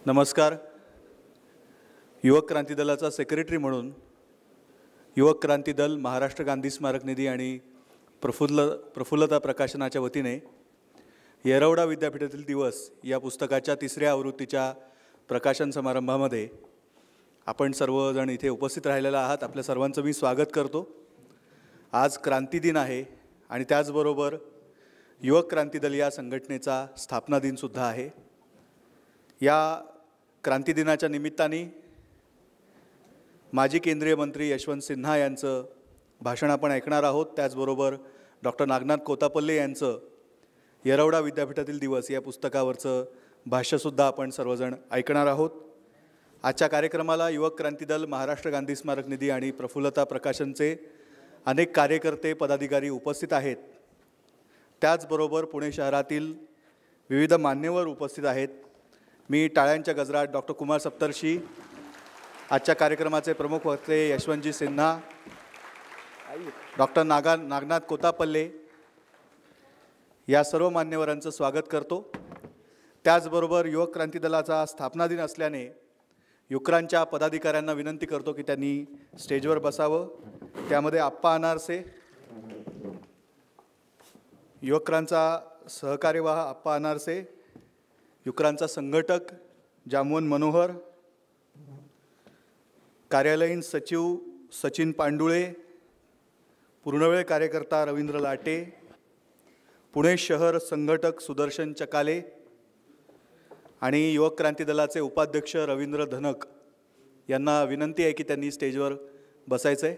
नमस्कार. युवक क्रांती दलाचा सेक्रेटरी म्हणून युवक क्रांती दल, महाराष्ट्र गांधी स्मारक निधी आणि प्रफुल्लता प्रकाशनाच्या वतीने येरवडा विद्यापीठातील दिवस या पुस्तकाच्या 3ऱ्या आवृत्तीच्या प्रकाशन समारंभामध्ये आपण सर्वजण इथे उपस्थित राहिलेला आहात. आपल्या सर्वांचं मी स्वागत करतो. आज क्रांती दिन आहे आणि त्याचबरोबर युवक क्रांती दल या संघटनेचा स्थापना दिनसुद्धा आहे. या क्रांती दिनाच्या निमित्ताने माजी केंद्रीय मंत्री यशवंत सिन्हा यांचं भाषण आपण ऐकणार आहोत. त्याचबरोबर डॉक्टर नागनाथ कोतापल्ले यांचं येरवडा विद्यापीठातील दिवस या पुस्तकावरचं भाष्यसुद्धा आपण सर्वजण ऐकणार आहोत. आजच्या कार्यक्रमाला युवक क्रांती दल, महाराष्ट्र गांधी स्मारक निधी आणि प्रफुल्लता प्रकाशनचे अनेक कार्यकर्ते, पदाधिकारी उपस्थित आहेत. त्याचबरोबर पुणे शहरातील विविध मान्यवर उपस्थित आहेत. मी टाळ्यांच्या गजरात डॉक्टर कुमार सप्तर्षी, आजच्या कार्यक्रमाचे प्रमुख वक्ते यशवंतजी सिन्हा, डॉक्टर नागनाथ कोतापल्ले या सर्व मान्यवरांचं स्वागत करतो. त्याचबरोबर युवक क्रांती दलाचा स्थापना दिन असल्याने युक्रांच्या पदाधिकाऱ्यांना विनंती करतो की त्यांनी स्टेजवर बसावं. त्यामध्ये आप्पा अनारसे, युवक्रांचा सहकार्यवाह आप्पा अनारसे, युक्रांचा संघटक जामवन मनोहर, कार्यालयीन सचिव सचिन पांडुळे, पूर्णवेळ कार्यकर्ता रवींद्र लाटे, पुणे शहर संघटक सुदर्शन चकाले आणि युवक क्रांती दलाचे उपाध्यक्ष रवींद्र धनक यांना विनंती आहे की त्यांनी स्टेजवर बसायचं आहे.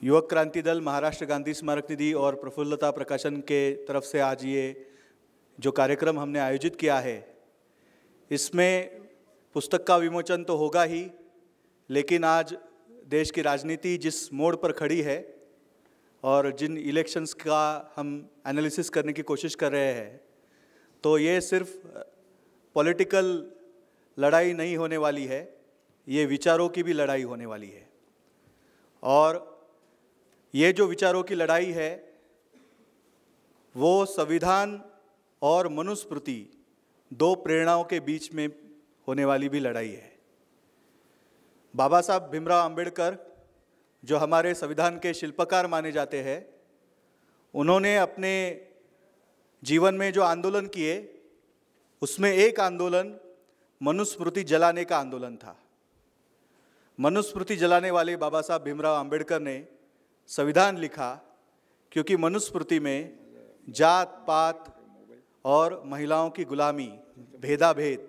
युवक क्रांती दल, महाराष्ट्र गांधी स्मारक निधि और प्रफुल्लता प्रकाशन के तरफ से आज ये जो कार्यक्रम हमने आयोजित किया है, इसमें पुस्तक का विमोचन तो होगा ही, लेकिन आज देश की राजनीति जिस मोड़ पर खड़ी है और जिन इलेक्शंस का हम एनालिसिस करने की कोशिश कर रहे हैं, तो ये सिर्फ पॉलिटिकल लड़ाई नहीं होने वाली है, ये विचारों की भी लड़ाई होने वाली है. और ये जो विचारों की लड़ाई है वो संविधान और मनुस्मृति, दो प्रेरणाओं के बीच में होने वाली भी लड़ाई है. बाबा साहब भीमराव अंबेडकर, जो हमारे संविधान के शिल्पकार माने जाते हैं, उन्होंने अपने जीवन में जो आंदोलन किए उसमें एक आंदोलन मनुस्मृति जलाने का आंदोलन था. मनुस्मृति जलाने वाले बाबा साहब भीमराव अंबेडकर ने संविधान लिखा क्योंकि मनुस्मृति में जात पात और महिलाओं की गुलामी, भेदाभेद,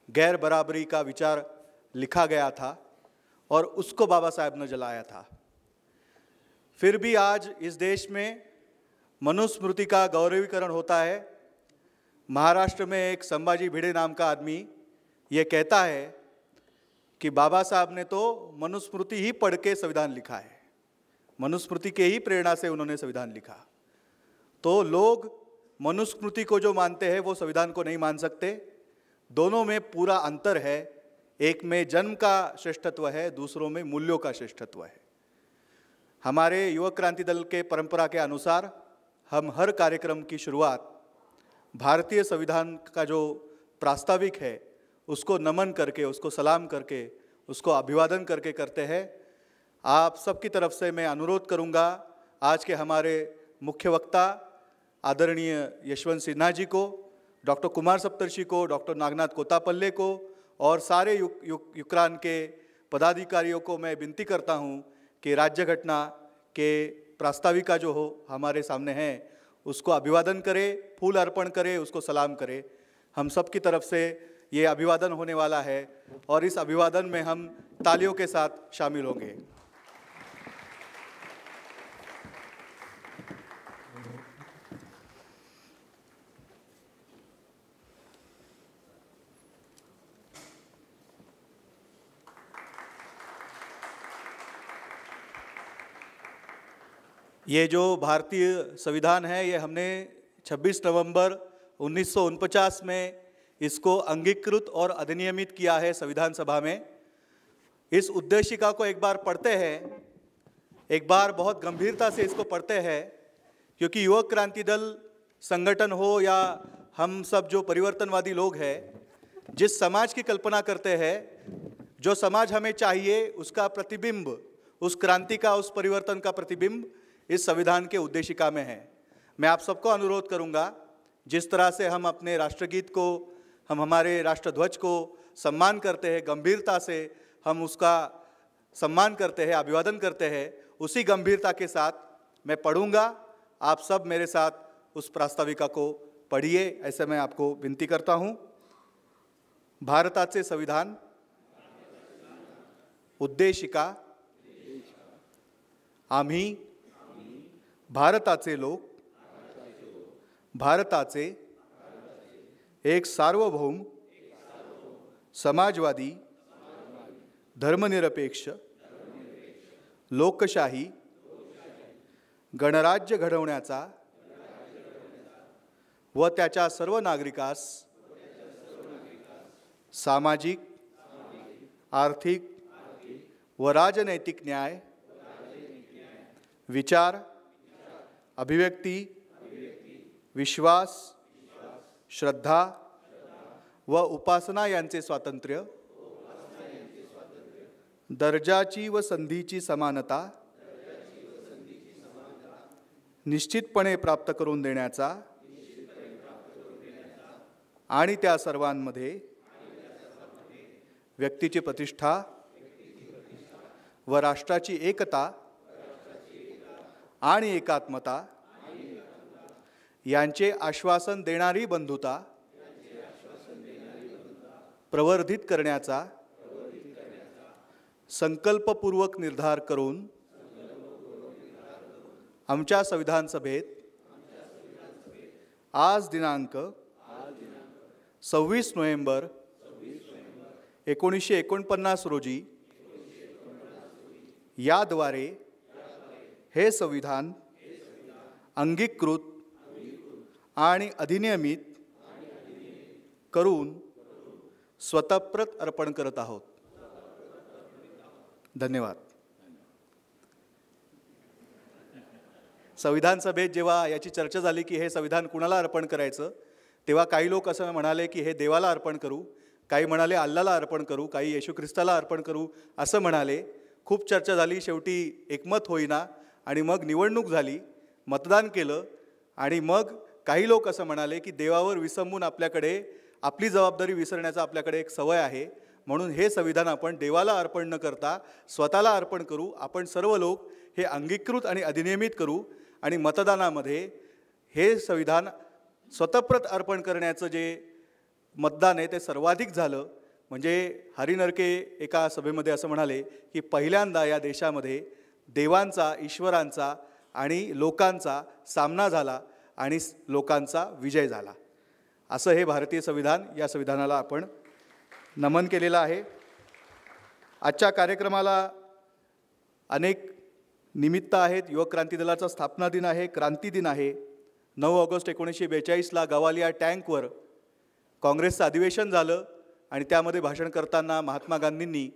गैर बराबरी का विचार लिखा गया था और उसको बाबा साहब ने जलाया था. फिर भी आज इस देश में मनुस्मृति का गौरवीकरण होता है. महाराष्ट्र में एक संभाजी भिड़े नाम का आदमी ये कहता है कि बाबा साहब ने तो मनुस्मृति ही पढ़ के संविधान लिखा है, मनुस्मृति के ही प्रेरणा से उन्होंने संविधान लिखा. तो लोग मनुस्मृति को जो मानते हैं वो संविधान को नहीं मान सकते. दोनों में पूरा अंतर है. एक में जन्म का श्रेष्ठत्व है, दूसरों में मूल्यों का श्रेष्ठत्व है. हमारे युवक क्रांति दल के परंपरा के अनुसार हम हर कार्यक्रम की शुरुआत भारतीय संविधान का जो प्रास्ताविक है उसको नमन करके, उसको सलाम करके, उसको अभिवादन करके करते हैं. आप सबकी तरफ से मैं अनुरोध करूंगा आज के हमारे मुख्य वक्ता आदरणीय यशवंत सिन्हा जी को, डॉक्टर कुमार सप्तर्षी को, डॉक्टर नागनाथ कोतापल्ले को और सारे युक्रान के पदाधिकारियों को मैं विनती करता हूं कि राज्य घटना के प्रास्ताविका जो हो हमारे सामने है उसको अभिवादन करें, फूल अर्पण करें, उसको सलाम करें. हम सब की तरफ से ये अभिवादन होने वाला है और इस अभिवादन में हम तालियों के साथ शामिल होंगे. ये जो भारतीय संविधान है ये हमने 26 नवंबर 1949 में इसको अंगीकृत और अधिनियमित किया है संविधान सभा में. इस उद्देशिका को एक बार पढ़ते हैं एक बार बहुत गंभीरता से इसको पढ़ते हैं, क्योंकि युवक क्रांति दल संगठन हो या हम सब जो परिवर्तनवादी लोग हैं, जिस समाज की कल्पना करते हैं, जो समाज हमें चाहिए, उसका प्रतिबिंब, उस क्रांति का, उस परिवर्तन का प्रतिबिंब इस संविधान के उद्देशिका में है। मैं आप सबको अनुरोध करूंगा, जिस तरह से हम अपने राष्ट्रगीत को, हम हमारे राष्ट्रध्वज को सम्मान करते हैं, गंभीरता से हम उसका सम्मान करते हैं, अभिवादन करते हैं, उसी गंभीरता के साथ मैं पढ़ूंगा। आप सब मेरे साथ उस प्रास्ताविका को पढ़िए, ऐसे मैं आपको विनती करता हूं। भारताचे संविधान उद्देशिका। आम्ही भारताचे लोक, भारताचे एक सार्वभौम, समाजवादी, धर्मनिरपेक्ष, लोकशाही गणराज्य घडवण्याचा व त्याच्या सर्व नागरिकास सामाजिक, आर्थिक व राजनैतिक न्याय, विचार, अभिव्यक्ती, विश्वास, श्रद्धा व उपासना यांचे स्वातंत्र्य, दर्जाची व संधीची समानता निश्चितपणे प्राप्त करून देण्याचा आणि त्या सर्वांमध्ये व्यक्तीची प्रतिष्ठा व राष्ट्राची एकता आणि एकात्मता यांचे आश्वासन देणारी बंधुता प्रवर्धित करण्याचा संकल्पपूर्वक निर्धार करून आमच्या संविधान सभेत आज दिनांक 26 नोव्हेंबर 1949 रोजी याद्वारे हे संविधान अंगीकृत आणि अधिनियमित करून स्वतःप्रत अर्पण करत आहोत। धन्यवाद। संविधान सभेत जेव्हा याची चर्चा झाली की हे संविधान कुणाला अर्पण करायचं, तेव्हा काही लोक असं म्हणाले की हे देवाला अर्पण करू, काही म्हणाले अल्लाला अर्पण करू, काही येशू ख्रिस्ताला अर्पण करू असं म्हणाले। खूप चर्चा झाली, शेवटी एकमत होईना आणि मग निवडणूक झाली, मतदान केलं आणि मग काही लोक असं म्हणाले की देवावर विसंबून आपल्याकडे आपली जबाबदारी विसरण्याचा आपल्याकडे एक सवय आहे, म्हणून हे संविधान आपण देवाला अर्पण न करता स्वतःला अर्पण करू। आपण सर्व लोक हे अंगीकृत आणि अधिनियमित करू आणि मतदानामध्ये हे संविधान स्वतःप्रत अर्पण करण्याचं जे मतदान आहे ते सर्वाधिक झालं। म्हणजे हरी नरके एका सभेमध्ये असं म्हणाले की पहिल्यांदा या देशामध्ये देवांचा, ईश्वरांचा आणि लोकांचा सामना झाला आणि लोकांचा विजय झाला। असं हे भारतीय संविधान, या संविधानाला आपण नमन केलेलं आहे। आजच्या कार्यक्रमाला अनेक निमित्त आहेत। युवक क्रांती दलाचा स्थापना दिन आहे, क्रांती दिन आहे। 9 ऑगस्ट 1942ला गवालिया टँकवर काँग्रेसचं अधिवेशन झालं आणि त्यामध्ये भाषण करताना महात्मा गांधींनी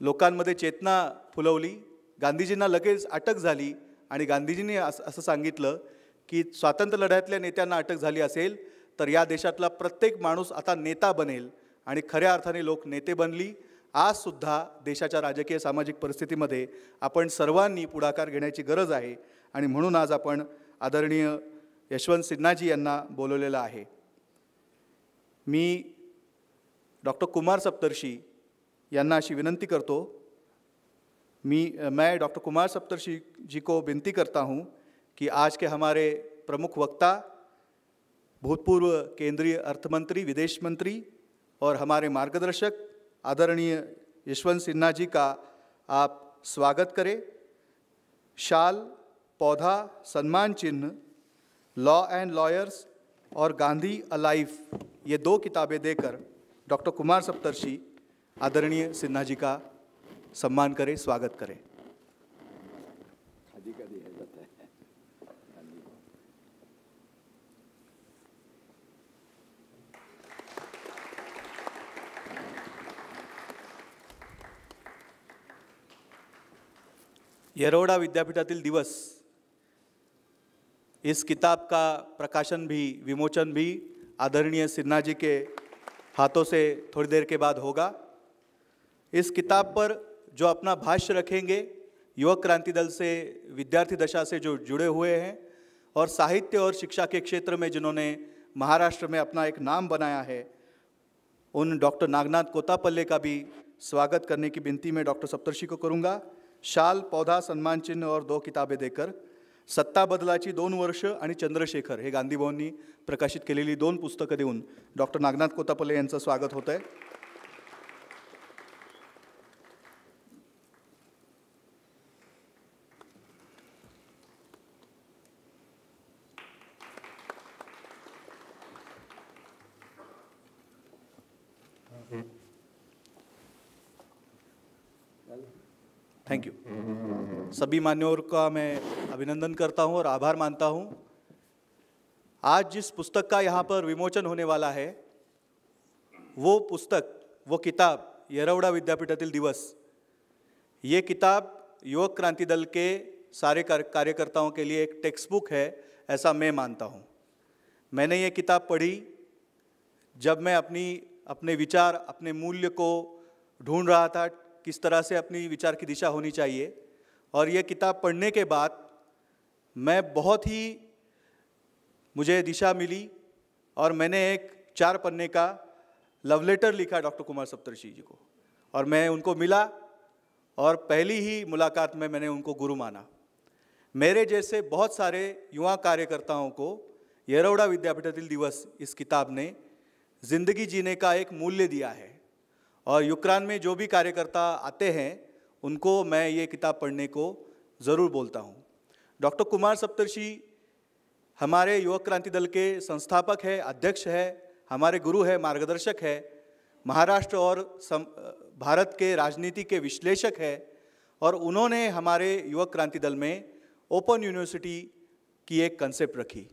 लोकांमध्ये चेतना फुलवली। गांधीजींना लगेच अटक झाली आणि गांधीजींनी असं सांगितलं की स्वातंत्र्य लढ्यातल्या नेत्यांना अटक झाली असेल तर या देशातला प्रत्येक माणूस आता नेता बनेल, आणि खऱ्या अर्थाने लोक नेते बनली। आज सुद्धा देशाच्या राजकीय सामाजिक परिस्थितीमध्ये आपण सर्वांनी पुढाकार घेण्याची गरज आहे आणि म्हणून आज आपण आदरणीय यशवंत सिन्हाजी यांना बोलवलेलं आहे। मी डॉक्टर कुमार सप्तर्षी यांना अशी विनंती करतो, मैं डॉक्टर कुमार सप्तर्षी जी को विनती करता हूं कि आज के हमारे प्रमुख वक्ता, भूतपूर्व केंद्रीय अर्थमंत्री, विदेश मंत्री और हमारे मार्गदर्शक आदरणीय यशवंत सिन्हा जी का आप स्वागत करें। शाल, पौधा, सम्मान चिन्ह, लॉ एंड लॉयर्स और गांधी अलाइव, ये 2 किताबें देकर डॉक्टर कुमार सप्तर्षी आदरणीय सिन्हा जी का सम्मान करें, स्वागत करें। येरवडा विद्यापीठातील दिवस, इस किताब का प्रकाशन भी, विमोचन भी आदरणीय सिन्हा जी के हाथों से थोड़ी देर के बाद होगा। इस किताब पर जो अपना भाष्य रखेंगे, युवक क्रांति दल से, विद्यार्थी दशा से जो जुड़े हुए हैं और साहित्य और शिक्षा के क्षेत्र में जिन्होंने महाराष्ट्र में अपना एक नाम बनाया है, उन डॉक्टर नागनाथ कोत्तापल्ले का भी स्वागत करने की विनंती मैं डॉक्टर सप्तर्षी को करूँगा। शाल, पौधा, सन्मान चिन्ह और 2 किताबें देकर सत्ता बदलाची 2 वर्ष आणि चंद्रशेखर हे गांधी भवननी प्रकाशित केलेली 2 पुस्तकं देऊन डॉक्टर नागनाथ कोत्तापल्ले यांचं स्वागत होत आहे। Thank you. सभी मान्यवरों का मैं अभिनंदन करता हूं और आभार मानता हूं। आज जिस पुस्तक का यहाँ पर विमोचन होने वाला है, वो पुस्तक, वो किताब येरवडा विद्यापीठातील दिवस, ये किताब युवक क्रांति दल के सारे कार्यकर्ताओं के लिए एक टेक्स्ट बुक है, ऐसा मैं मानता हूँ। मैंने ये किताब पढ़ी जब मैं अपने विचार, अपने मूल्य को ढूंढ रहा था, किस तरह से अपनी विचार की दिशा होनी चाहिए। और ये किताब पढ़ने के बाद मैं बहुत ही, मुझे दिशा मिली और मैंने एक 4 पन्ने का लव लेटर लिखा डॉक्टर कुमार सप्तर्षी जी को, और मैं उनको मिला और पहली ही मुलाकात में मैंने उनको गुरु माना। मेरे जैसे बहुत सारे युवा कार्यकर्ताओं को येरवडा विद्यापीठातील दिवस, इस किताब ने जिंदगी जीने का एक मूल्य दिया है। और युक्रान में जो भी कार्यकर्ता आते हैं उनको मैं ये किताब पढ़ने को ज़रूर बोलता हूँ। डॉक्टर कुमार सप्तर्षी हमारे युवक क्रांति दल के संस्थापक है, अध्यक्ष है, हमारे गुरु है, मार्गदर्शक है, महाराष्ट्र और भारत के राजनीति के विश्लेषक है। और उन्होंने हमारे युवक क्रांति दल में ओपन यूनिवर्सिटी की एक कंसेप्ट रखी।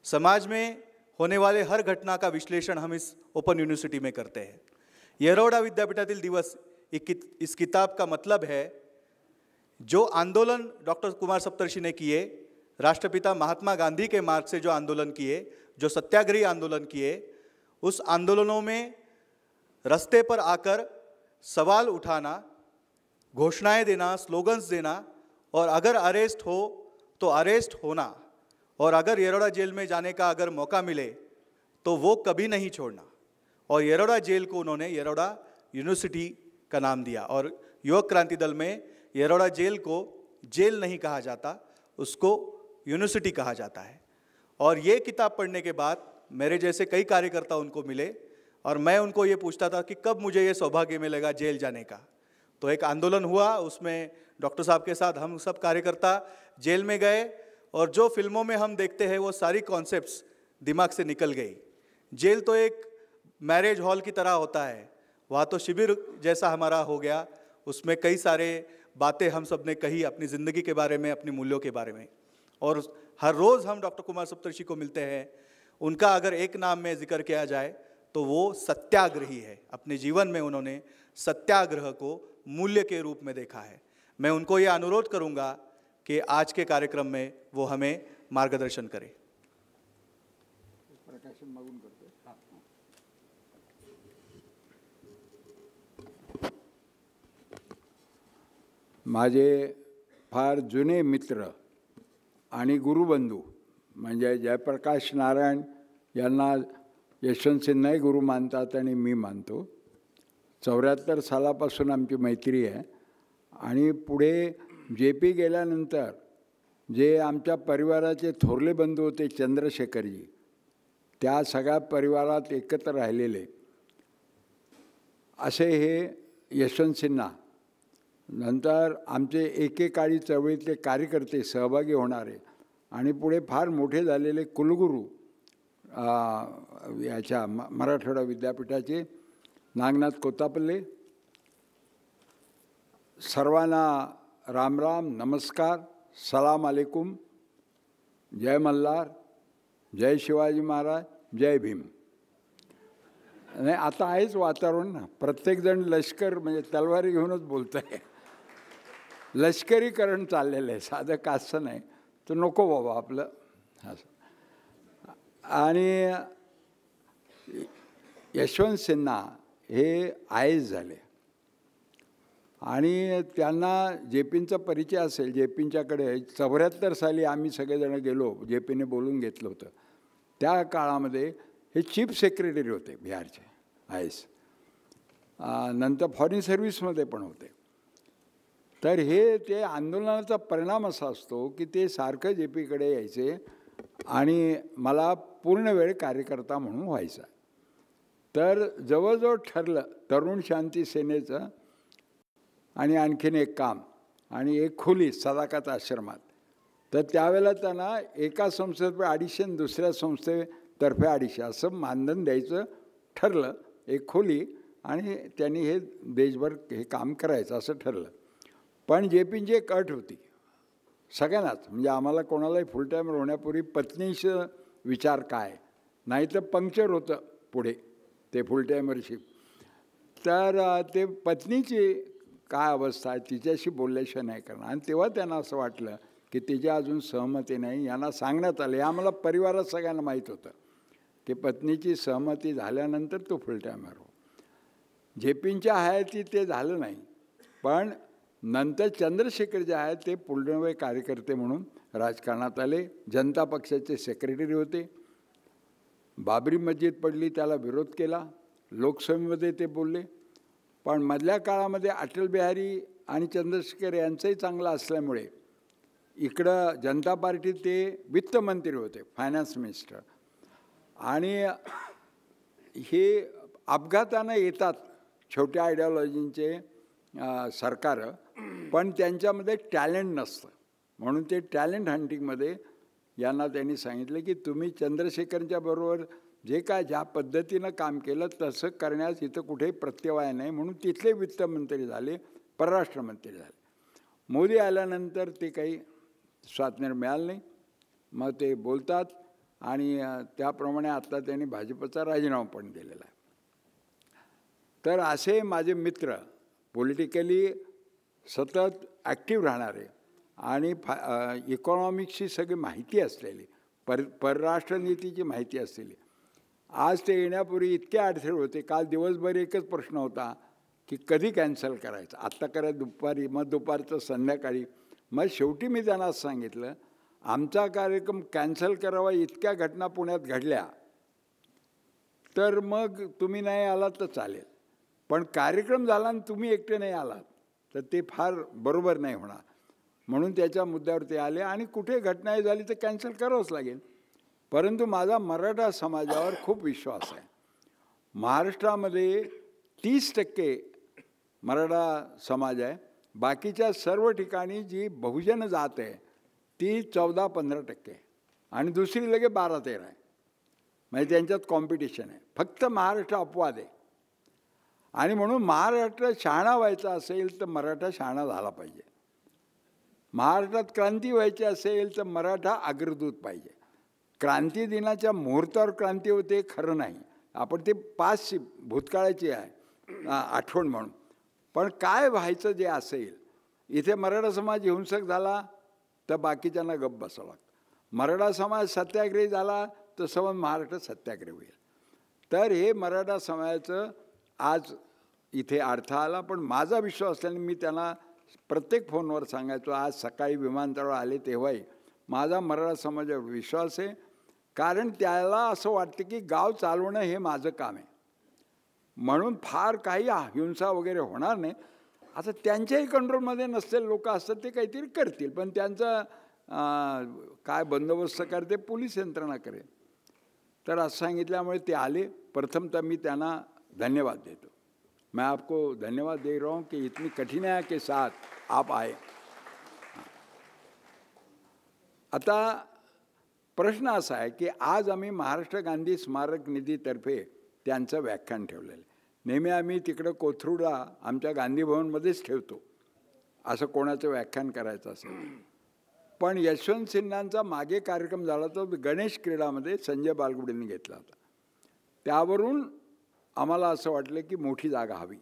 समाज में होने वाले हर घटना का विश्लेषण हम इस ओपन यूनिवर्सिटी में करते हैं। येरवडा विद्यापीठातील दिवस, इस किताब का मतलब है जो आंदोलन डॉक्टर कुमार सप्तर्षी ने किए, राष्ट्रपिता महात्मा गांधी के मार्ग से जो आंदोलन किए, जो सत्याग्रही आंदोलन किए, उस आंदोलनों में रास्ते पर आकर सवाल उठाना, घोषणाएं देना, स्लोगन्स देना, और अगर अरेस्ट हो तो अरेस्ट होना, और अगर येरवडा जेल में जाने का अगर मौका मिले तो वो कभी नहीं छोड़ना। और येरवडा जेल को उन्होंने येरवडा यूनिवर्सिटी का नाम दिया। और युवक क्रांति दल में येरवडा जेल को जेल नहीं कहा जाता, उसको यूनिवर्सिटी कहा जाता है। और ये किताब पढ़ने के बाद मेरे जैसे कई कार्यकर्ता उनको मिले और मैं उनको ये पूछता था कि कब मुझे ये सौभाग्य मिलेगा जेल जाने का। तो एक आंदोलन हुआ, उसमें डॉक्टर साहब के साथ हम सब कार्यकर्ता जेल में गए और जो फिल्मों में हम देखते हैं वो सारी कॉन्सेप्ट्स दिमाग से निकल गई। जेल तो एक मैरिज हॉल की तरह होता है, वहाँ तो शिविर जैसा हमारा हो गया। उसमें कई सारे बातें हम सब ने कही अपनी ज़िंदगी के बारे में, अपनी मूल्यों के बारे में। और हर रोज़ हम डॉक्टर कुमार सप्तर्षी को मिलते हैं। उनका अगर एक नाम में जिक्र किया जाए तो वो सत्याग्रही है। अपने जीवन में उन्होंने सत्याग्रह को मूल्य के रूप में देखा है। मैं उनको ये अनुरोध करूँगा कि आज के कार्यक्रम में वो हमें मार्गदर्शन करें। माझे फार जुने मित्र आणि गुरुबंधू म्हणजे जयप्रकाश नारायण यांना यशवंत सिन्हाही गुरु मानतात आणि मी मानतो। 74 सालापासून आमची मैत्री आहे आणि पुढे JP गेल्यानंतर जे आमच्या परिवाराचे थोरले बंधू होते चंद्रशेखरजी, त्या सगळ्या परिवारात एकत्र राहिलेले असे हे यशवंत सिन्हा, नंतर आमचे एकेकाळी चळवळीतले कार्यकर्ते सहभागी होणारे आणि पुढे फार मोठे झालेले कुलगुरू याच्या मराठवाडा विद्यापीठाचे नागनाथ कोत्तापल्ले, सर्वांना राम राम, नमस्कार, सलाम अलैकुम, जय मल्हार, जय शिवाजी महाराज, जय भीम। नाही आता आहेच वातावरण ना, प्रत्येकजण लष्कर म्हणजे तलवारी घेऊनच बोलत आहे। लष्करीकरण चाललेलं आहे, साधं कासं नाही, तर नको बाबा आपलं असं. आणि यशवंत सिन्हा हे आय एस झाले आणि त्यांना जे पींचा परिचय असेल. जे पींच्याकडे 74 साली आम्ही सगळेजण गेलो, जे पीने बोलून घेतलं होतं. त्या काळामध्ये हे चीफ सेक्रेटरी होते बिहारचे आय एस, नंतर फॉरेन सर्व्हिसमध्ये पण होते. तर हे ते आंदोलनाचा परिणाम असा असतो की ते सारखं जे पीकडे यायचे आणि मला पूर्ण वेळ कार्यकर्ता म्हणून व्हायचा. तर जवळजवळ ठरलं तरुण शांती सेनेचं आणि आणखीन एक काम आणि एक खोली सदाकत आश्रमात. तर त्यावेळेला त्यांना एका संस्थेतर्फे 250 आणि दुसऱ्या संस्थेतर्फे 250 असं मानधन द्यायचं ठरलं, एक खोली, आणि त्यांनी हे देशभर हे काम करायचं असं ठरलं. पण जे पींची एक अट होती सगळ्यांनाच, म्हणजे आम्हाला कोणालाही फुल टाईमर होण्यापूर्वी पत्नीचं विचार काय, नाही तर पंक्चर होतं पुढे ते फुल टाईमरशिप. तर ते पत्नीची काय अवस्था आहे तिच्याशी बोलल्याशिवाय नाही करणार. आणि तेव्हा त्यांना असं वाटलं की तिच्या अजून सहमती नाही. यांना सांगण्यात आलं, हे आम्हाला परिवारात सगळ्यांना माहीत होतं की पत्नीची सहमती झाल्यानंतर तो फुल टाईमर हो. जे पींच्या हयातीत ते झालं नाही. पण नंतर चंद्रशेखर जे आहेत ते पूर्णवेळ कार्यकर्ते म्हणून राजकारणात आले. जनता पक्षाचे सेक्रेटरी होते. बाबरी मस्जिद पडली त्याला विरोध केला, लोकसभेमध्ये ते बोलले. पण मधल्या काळामध्ये अटल बिहारी आणि चंद्रशेखर यांचंही चांगलं असल्यामुळे इकडं जनता पार्टीत ते वित्तमंत्री होते, फायनान्स मिनिस्टर. आणि हे अपघातानं येतात छोट्या आयडिओलॉजींचे सरकार, पण त्यांच्यामध्ये टॅलेंट नसतं. म्हणून ते टॅलेंट हंटिंगमध्ये यांना त्यांनी सांगितलं की तुम्ही चंद्रशेखरच्या बरोबर जे काय ज्या पद्धतीनं काम केलं तसं करण्यास इथं कुठेही प्रत्यवाय नाही. म्हणून तिथले वित्तमंत्री झाले, परराष्ट्रमंत्री झाले. मोदी आल्यानंतर ते काही स्वातंत्र्य मिळालं नाही. मग ते बोलतात आणि त्याप्रमाणे आता त्यांनी भाजपचा राजीनामा पण दिलेला आहे. तर असे माझे मित्र, पॉलिटिकली सतत ॲक्टिव्ह राहणारे आणि इकॉनॉमिक्सची सगळी माहिती असलेली, परराष्ट्र नीतीची माहिती असलेली, आज ते येण्यापूर्वी इतके अडथळे होते. काल दिवसभर एकच प्रश्न होता की कधी कॅन्सल करायचं, आत्ता करा दुपारी, मग दुपारचं संध्याकाळी. मग शेवटी मी त्यांना असं सांगितलं, आमचा कार्यक्रम कॅन्सल करावा इतक्या घटना पुण्यात घडल्या, तर मग तुम्ही नाही आलात तर चालेल, पण कार्यक्रम झाला आणि तुम्ही एकटे नाही आलात तर ते फार बरोबर नाही होणार. म्हणून त्याच्या मुद्द्यावर ते आले. आणि कुठे घटना झाली तर कॅन्सल करावंच लागेल. परंतु माझा मराठा समाजावर खूप विश्वास आहे. महाराष्ट्रामध्ये 30% मराठा समाज आहे. बाकीच्या सर्व ठिकाणी जी बहुजन जात आहे ती 14-15% आणि दुसरी लगे 12-13 आहे. म्हणजे त्यांच्यात कॉम्पिटिशन आहे. फक्त महाराष्ट्र अपवाद आहे. आणि म्हणून महाराष्ट्र शहाणा व्हायचा असेल तर मराठा शहाणा झाला पाहिजे. महाराष्ट्रात क्रांती व्हायची असेल तर मराठा अग्रदूत पाहिजे. क्रांती दिनाच्या मुहूर्तावर क्रांती होते खरं नाही, आपण ते पाच भूतकाळाची आहे आठवण म्हणून. पण काय व्हायचं जे असेल, इथे मराठा समाज हिंसक झाला तर बाकीच्यांना गप्प बसावं लागतं. मराठा समाज सत्याग्रही झाला तर समज महाराष्ट्र सत्याग्रही होईल. तर हे मराठा समाजाचं आज इथे अर्थ आला. पण माझा विश्वास असल्याने मी त्यांना प्रत्येक फोनवर सांगायचो. आज सकाळी विमानतळावर आले तेव्हाही माझा मराठा समाजावर विश्वास आहे. कारण त्याला असं वाटतं की गाव चालवणं हे माझं काम आहे, म्हणून फार काही हिंसा वगैरे होणार नाही. आता त्यांच्याही कंट्रोलमध्ये नसलेले लोक असतात, ते काहीतरी करतील, पण त्यांचा काय बंदोबस्त करते पोलीस यंत्रणा करेल. तर असं सांगितल्यामुळे ते आले. प्रथमतः मी त्यांना धन्यवाद देतो. मैं आपको धन्यवाद दे रहा हूँ कि इतनी कठिनाई के साथ आप आए. आता प्रश्न असा आहे की आज आम्ही महाराष्ट्र गांधी स्मारक निधीतर्फे त्यांचं व्याख्यान ठेवलेलं आहे. नेहमी आम्ही तिकडं कोथरूडला आमच्या गांधी भवनमध्येच ठेवतो असं कोणाचं व्याख्यान करायचं असेल. पण यशवंत सिन्हांचा मागे कार्यक्रम झाला तो गणेश क्रीडामध्ये संजय बालगुडेंनी घेतला होता. त्यावरून आम्हाला असं वाटलं की मोठी जागा हवी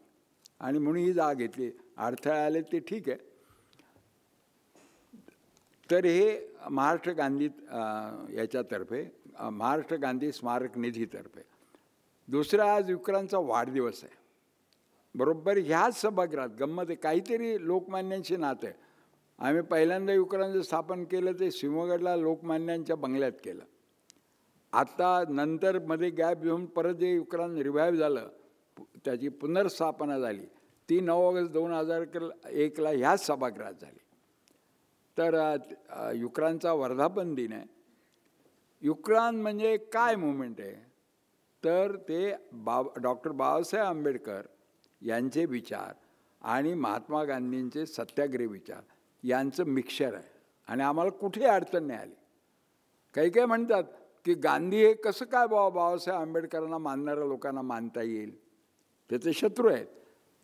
आणि म्हणून ही जागा घेतली. अडथळे आले ते ठीक आहे. तर हे महाराष्ट्र गांधी याच्यातर्फे महाराष्ट्र गांधी स्मारक निधीतर्फे. दुसरा आज युक्रांचा वाढदिवस आहे. बरोबर ह्याच सभागृहात गंमत आहे, काहीतरी लोकमान्यांशी नातं आहे. आम्ही पहिल्यांदा युक्रांचं स्थापन केलं ते सिंहगडला लोकमान्यांच्या बंगल्यात केलं. आता नंतर मध्ये गॅप घेऊन परत जे युक्रांत रिवाईव्ह झालं, त्याची पुनर्स्थापना झाली, ती 9 ऑगस्ट 2001ला ह्याच सभागृहात झाली. तर युक्रांतचा वर्धापन दिन आहे. युक्रांत म्हणजे काय मुवमेंट आहे, तर ते डॉक्टर बाबासाहेब आंबेडकर यांचे विचार आणि महात्मा गांधींचे सत्याग्रही विचार यांचं मिक्सचर आहे. आणि आम्हाला कुठे अडचण नाही आली. काही काही म्हणतात की गांधी हे कसं काय बाबासाहेब आंबेडकरांना मानणाऱ्या लोकांना मानता येईल, त्याचे शत्रू आहेत.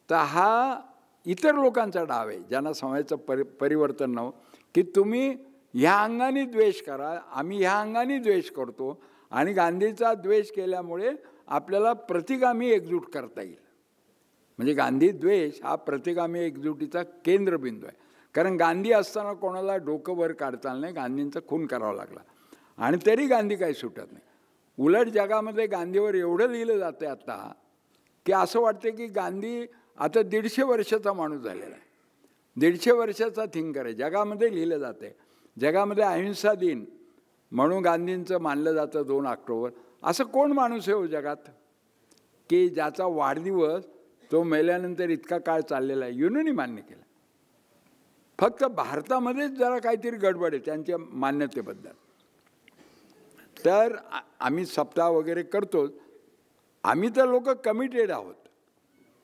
तर हा इतर लोकांचा डाव आहे ज्यांना समाजाचं परिवर्तन नव्हतं, की तुम्ही ह्या अंगाने द्वेष करा, आम्ही ह्या अंगाने द्वेष करतो आणि गांधीचा द्वेष केल्यामुळे आपल्याला प्रतिगामी एकजूट करता येईल. म्हणजे गांधी द्वेष हा प्रतिगामी एकजुटीचा केंद्रबिंदू आहे. कारण गांधी असताना कोणाला डोकं वर काढता आलं नाही, गांधींचा खून करावा लागला आणि तरी गांधी काही सुटत नाही. उलट जगामध्ये गांधीवर एवढं लिहिलं जातं आता की असं वाटतं की गांधी आता 150 वर्षाचा माणूस झालेला आहे, 150 वर्षाचा थिंकर आहे. जगामध्ये लिहिलं जातं आहे. जगामध्ये अहिंसा दिन म्हणून गांधींचं मानलं जातं 2 ऑक्टोबर. असं कोण माणूस आहे हो जगात की ज्याचा वाढदिवस तो मेल्यानंतर इतका काळ चाललेला आहे? युनोनी मान्य केला. फक्त भारतामध्येच जरा काहीतरी गडबड आहे त्यांच्या मान्यतेबद्दल. तर आम्ही सप्ताह वगैरे करतोच, आम्ही तर लोक कमिटेड आहोत.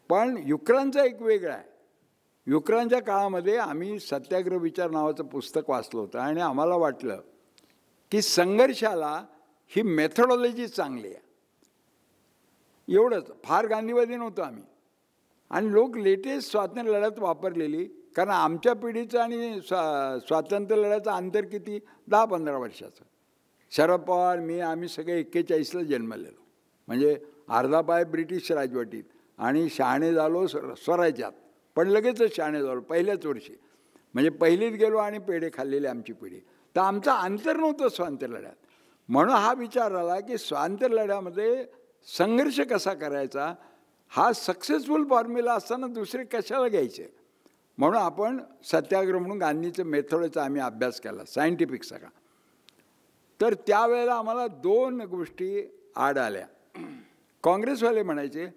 पण युक्रांचा एक वेगळा आहे. युक्रांच्या काळामध्ये आम्ही सत्याग्रह विचार नावाचं पुस्तक वाचलं होतं आणि आम्हाला वाटलं की संघर्षाला ही मेथडॉलॉजी चांगली आहे. एवढंच, फार गांधीवादी नव्हतो आम्ही. आणि लोक लेटेस्ट स्वातंत्र्य लढ्यात वापरलेली, कारण आमच्या पिढीचं आणि स्वातंत्र्य लढ्याचं अंतर किती, 10-15 वर्षाचं. शरद पवार, मी, आम्ही सगळे 41ला जन्मलेलो. म्हणजे अर्धा पाय ब्रिटिश राजवटीत आणि शहाणे झालो स्वराज्यात, पण लगेचच शहाणे झालो पहिल्याच वर्षी. म्हणजे पहिलीत गेलो आणि पेढे खाल्लेले आमची पिढी. तर आमचं अंतर नव्हतं स्वातंत्र्य लढ्यात. म्हणून हा विचार आला की स्वातंत्र्य लढ्यामध्ये संघर्ष कसा करायचा, हा सक्सेसफुल फॉर्म्युला असताना दुसरे कशाला घ्यायचे. म्हणून आपण सत्याग्रह म्हणून गांधीचं मेथडचा आम्ही अभ्यास केला, सायंटिफिक सगळा. तर त्यावेळेला आम्हाला 2 गोष्टी आड आल्या. काँग्रेसवाले म्हणायचे,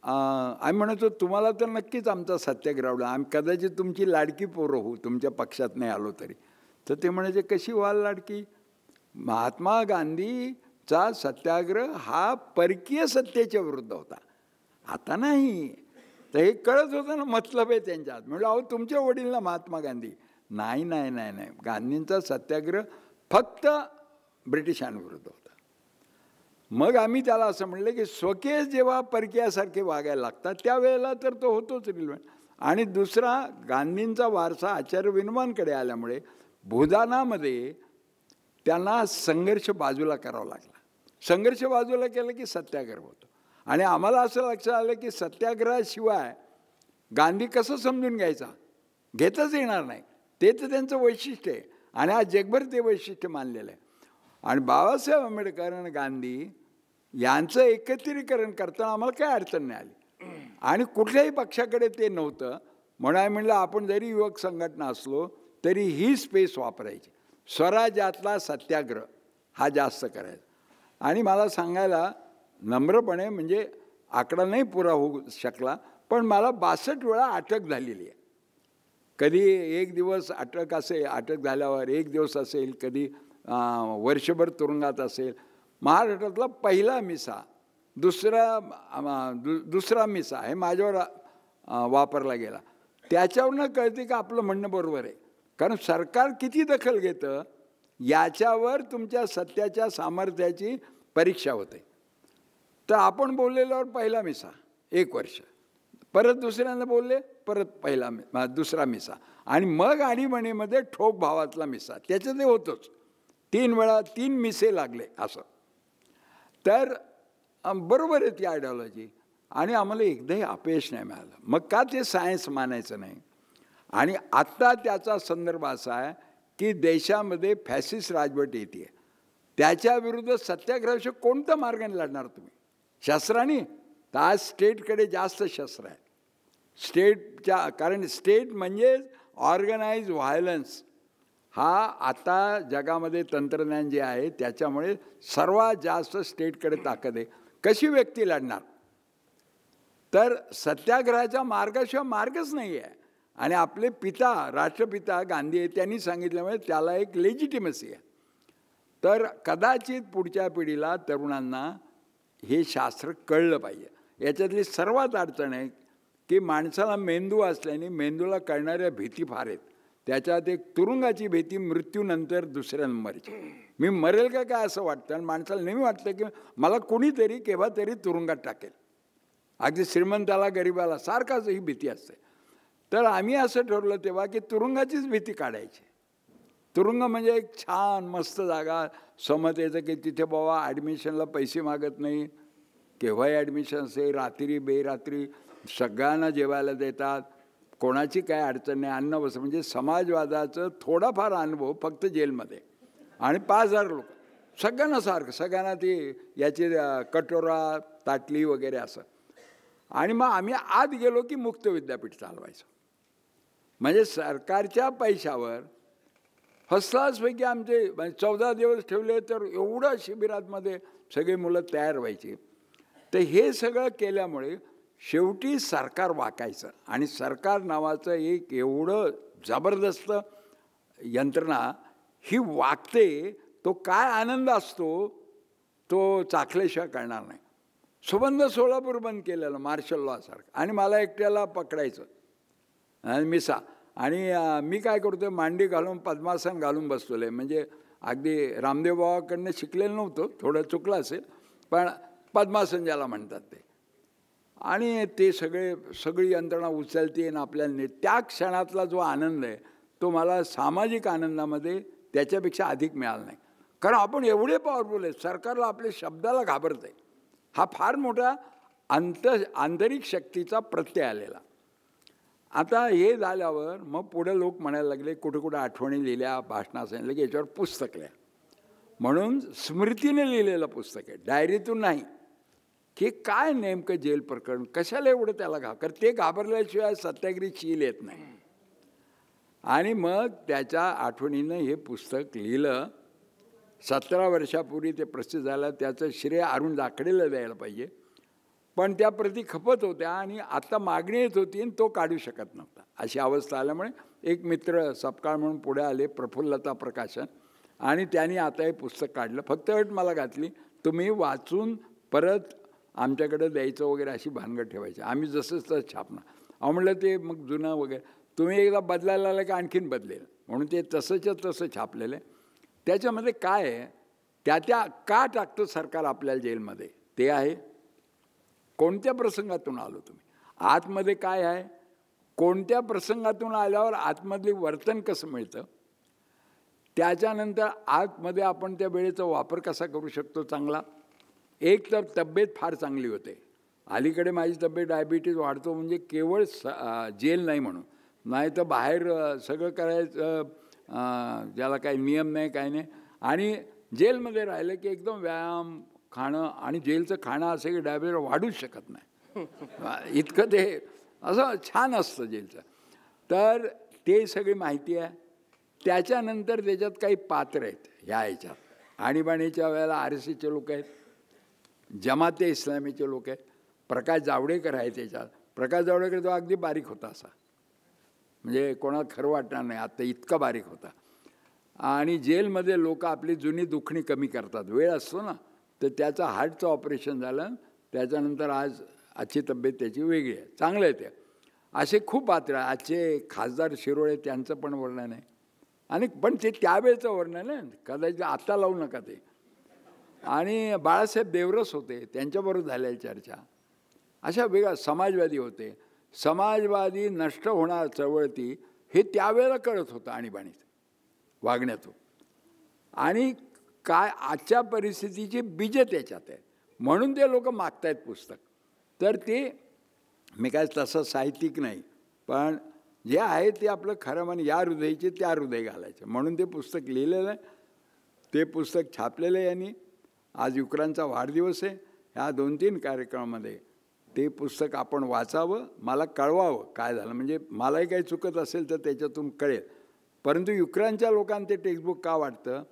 आम्ही म्हणतो तुम्हाला तर नक्कीच आमचा सत्याग्रह आवडला, आम्ही कदाचित तुमची लाडकी पोरं होऊ तुमच्या पक्षात नाही आलो तरी. तर ते म्हणायचे कशी व्हाल लाडकी. महात्मा गांधीचा सत्याग्रह हा परकीय सत्तेच्या विरुद्ध होता, आता नाही. तर हे कळत होतं ना, मतलब आहे त्यांच्यात. म्हणलं अहो तुमच्या वडील ना महात्मा गांधी. नाही नाही नाही नाही, गांधींचा सत्याग्रह फक्त ब्रिटिशांविरुद्ध होता. मग आम्ही त्याला असं म्हणलं की स्वकीय जेव्हा परकीयासारखे वागायला लागतात त्यावेळेला तर तो होतोच रिलेव्हंट. आणि दुसरा, गांधींचा वारसा आचार्य विनोबांकडे आल्यामुळे भूदानामध्ये त्यांना संघर्ष बाजूला करावा लागला. संघर्ष बाजूला केलं की सत्याग्रह होतो. आणि आम्हाला असं लक्षात आलं की सत्याग्रहाशिवाय गांधी कसं समजून घ्यायचा, घेताच येणार नाही. ते तर त्यांचं वैशिष्ट्य आहे आणि आज जगभर ते वैशिष्ट्य मानलेलं आहे. आणि बाबासाहेब आंबेडकर आणि गांधी यांचं एकत्रीकरण करताना आम्हाला काही अडचण नाही आली आणि कुठल्याही पक्षाकडे ते नव्हतं. म्हणून म्हणलं आपण जरी युवक संघटना असलो तरी ही स्पेस वापरायची, स्वराज्यातला सत्याग्रह हा जास्त करायचा. आणि मला सांगायला नम्रपणे, म्हणजे आकडा नाही पुरा होऊ शकला, पण मला 62 वेळा अटक झालेली आहे. कधी 1 दिवस अटक असेल, अटक झाल्यावर 1 दिवस असेल, कधी वर्षभर तुरुंगात असेल. महाराष्ट्रातला पहिला मिसा, दुसरा मिसा हे माझ्यावर वापरला गेला. त्याच्यावरनं कळते का आपलं म्हणणं बरोबर आहे. कारण सरकार किती दखल घेतं याच्यावर तुमच्या सत्याच्या सामर्थ्याची परीक्षा होते. तर आपण बोललेल्यावर पहिला मिसा 1 वर्ष, परत दुसऱ्यांदा बोलले, परत दुसरा मिसा, आणि मग आणीबाणीमध्ये ठोक भावातला मिसा, त्याचं ते होतोच. 3 वेळा 3 मिसे लागले असं. तर बरोबर आहे ती आयडिओलॉजी. आणि आम्हाला एकदाही अपयश नाही मिळालं. मग का ते सायन्स मानायचं नाही. आणि आत्ता त्याचा संदर्भ असा आहे की देशामध्ये फॅसिस्ट राजवट येते, त्याच्याविरुद्ध सत्याग्रहाशिवाय कोणता मार्गाने लढणार तुम्ही? शस्त्रांनी? तर आज स्टेटकडे जास्त शस्त्र आहे. स्टेटच्या, कारण स्टेट म्हणजे ऑर्गनाइज व्हायलन्स हा आता जगामध्ये तंत्रज्ञान जे आहे त्याच्यामुळे सर्वात जास्त स्टेटकडे ताकद आहे. कशी व्यक्ती लढणार? तर सत्याग्रहाच्या मार्गाशिवाय मार्गच नाही आहे. आणि आपले पिता, राष्ट्रपिता गांधी आहे, त्यांनी सांगितल्यामुळे त्याला एक लेजिटिमसी आहे. तर कदाचित पुढच्या पिढीला, तरुणांना हे शास्त्र कळलं पाहिजे. याच्यातली सर्वात अडचण आहे की माणसाला मेंदू असल्याने मेंदूला कळणाऱ्या भीती फार आहेत. त्याच्यात एक तुरुंगाची भीती, मृत्यूनंतर दुसऱ्या नंबरची. मी मरेल का काय असं वाटतं. आणि माणसाला नेहमी वाटतं की मला कोणीतरी केव्हा तरी तुरुंगात टाकेल. अगदी श्रीमंताला, गरिबाला सारखाच ही भीती असते. तर आम्ही असं ठरवलं तेव्हा की तुरुंगाचीच भीती काढायची. तुरुंग म्हणजे एक छान मस्त जागा, समतेचं की तिथे बाबा ॲडमिशनला पैसे मागत नाही, केव्हाही ॲडमिशन असेल, रात्री बेरात्री सगळ्यांना जेवायला देतात, कोणाची काय अडचण नाही, अन्न वस्त्र, म्हणजे समाजवादाचं थोडाफार अनुभव फक्त जेलमध्ये. आणि 5,000 लोक, सगळ्यांना सारखं, सगळ्यांना ती याची कटोरा, ताटली वगैरे असं. आणि मग आम्ही आत गेलो की मुक्त विद्यापीठ चालवायचं. म्हणजे सरकारच्या पैशावर फर्स्ट क्लासपैकी आमचे 14 दिवस ठेवले तर एवढं शिबिरातमध्ये सगळी मुलं तयार व्हायची. तर हे सगळं केल्यामुळे शेवटी सरकार वाकायचं. आणि सरकार नावाचं एक एवढं जबरदस्त यंत्रणा ही वागते, तो काय आनंद असतो तो चाखल्याशिवाय कळणार नाही. सुबंध सोलापूर बंद केलेलं मार्शल लॉ सारखं, आणि मला एकट्याला पकडायचं आणि मिसा. आणि मी काय करतो, मांडी घालून पद्मासन घालून बसलेलं आहे. म्हणजे अगदी रामदेव बाबाकडनं शिकलेलं नव्हतं, थोडं चुकलं असेल, पण पद्मासन ज्याला म्हणतात ते. आणि ते सगळी यंत्रणा उचलते आणि आपल्याला त्या क्षणातला जो आनंद आहे तो मला सामाजिक आनंदामध्ये त्याच्यापेक्षा अधिक मिळाला नाही. कारण आपण एवढे पॉवरफुल आहे, सरकारला आपल्या शब्दाला घाबरत आहे. हा फार मोठा आंतरिक शक्तीचा प्रत्यय आलेला. आता हे झाल्यावर मग पुढे लोक म्हणायला लागले, कुठे कुठे आठवणी लिहिल्या, भाषणं सांगितलं की याच्यावर पुस्तक लिहा. म्हणून स्मृतीने लिहिलेलं पुस्तक आहे, डायरीतून नाही. की काय नेमकं जेल प्रकरण, कशाला एवढं त्याला कारण ते घाबरल्याशिवाय सत्याग्रही शील येत नाही. आणि मग त्याच्या आठवणीनं हे पुस्तक लिहिलं. 17 वर्षापूर्वी ते प्रसिद्ध झालं. त्याचं श्रेय अरुण लाकडेला द्यायला पाहिजे, पण त्या प्रती खपत होत्या आणि आता मागणी येत होती आणि तो काढू शकत नव्हता. अशी अवस्था आल्यामुळे एक मित्र सपकाळ म्हणून पुढे आले, प्रफुल्लता प्रकाशन, आणि त्यांनी आता हे पुस्तक काढलं. फक्त अट मला घातली, तुम्ही वाचून परत आमच्याकडे द्यायचं वगैरे अशी भानगड ठेवायची, आम्ही जसं तसं छापणार. अहो म्हटलं ते मग जुनं वगैरे तुम्ही एकदा बदलायला आलं की आणखीन बदलेल, म्हणून ते तसंच्या तसं छापलेलं आहे. त्याच्यामध्ये काय आहे, त्या का टाकतं सरकार आपल्याला जेलमध्ये, ते आहे कोणत्या प्रसंगातून आलो तुम्ही, आतमध्ये काय आहे, कोणत्या प्रसंगातून आल्यावर आतमधली वर्तन कसं मिळतं, त्याच्यानंतर आतमध्ये आपण त्या वेळेचा वापर कसा करू शकतो चांगला. एक तर तब्येत फार चांगली होते. अलीकडे माझी तब्येत डायबिटीज वाढतो म्हणजे केवळ जेल नाही म्हणून, नाही तर बाहेर सगळं करायचं, ज्याला काही नियम नाही काय नाही. आणि जेलमध्ये राहिलं की एकदम व्यायाम, खाणं, आणि जेलचं खाणं असं की डायबिटीज वाढूच शकत नाही, इतकं ते असं छान असतं जेलचं. तर ते सगळी माहिती आहे. त्याच्यानंतर त्याच्यात काही पात्र आहेत ह्या ह्याच्यात. आणीबाणीच्या वेळेला RSCचे लोक आहेत, जमाते इस्लामीचे लोक आहेत, प्रकाश जावडेकर आहे त्याच्यात. प्रकाश जावडेकर तो अगदी बारीक होता असा, म्हणजे कोणाला खरं वाटणार नाही, आता इतका बारीक होता. आणि जेलमध्ये लोक आपली जुनी दुखणी कमी करतात, वेळ असतो ना, तर त्याचं हार्टचं ऑपरेशन झालं. त्याच्यानंतर आजची तब्येत त्याची वेगळी आहे, चांगलं आहे ते. असे खूप पात्र. आजचे खासदार शिरोळे त्यांचं पण वर्णन आहे, आणि पण ते त्यावेळेचं वर्णन आहे, कदाचित आत्ता लावू नका ते. आणि बाळासाहेब देवरस होते, त्यांच्याबरोबर झालेली चर्चा. अशा वेगळ्या समाजवादी होते. समाजवादी नष्ट होणार चळवळती हे त्यावेळेला कळत होतं आणीबाणीत वागण्यातून. आणि काय आजच्या परिस्थितीची बीजं त्याच्यात आहे, म्हणून ते लोक मागतायत पुस्तक. तर ते मी काय तसं साहित्यिक नाही, पण जे आहे ते आपलं खरं म्हण या हृदयचे त्या हृदय घालायचं म्हणून ते पुस्तक लिहिलेलं आहे. ते पुस्तक छापलेलं आहे यांनी. आज युक्रांचा वाढदिवस आहे. ह्या 2-3 कार्यक्रमामध्ये ते पुस्तक आपण वाचावं, मला कळवावं काय झालं, म्हणजे मलाही काही चुकत असेल तर त्याच्यातून कळेल. परंतु युक्रांच्या लोकांना ते टेक्स्टबुक का वाटतं,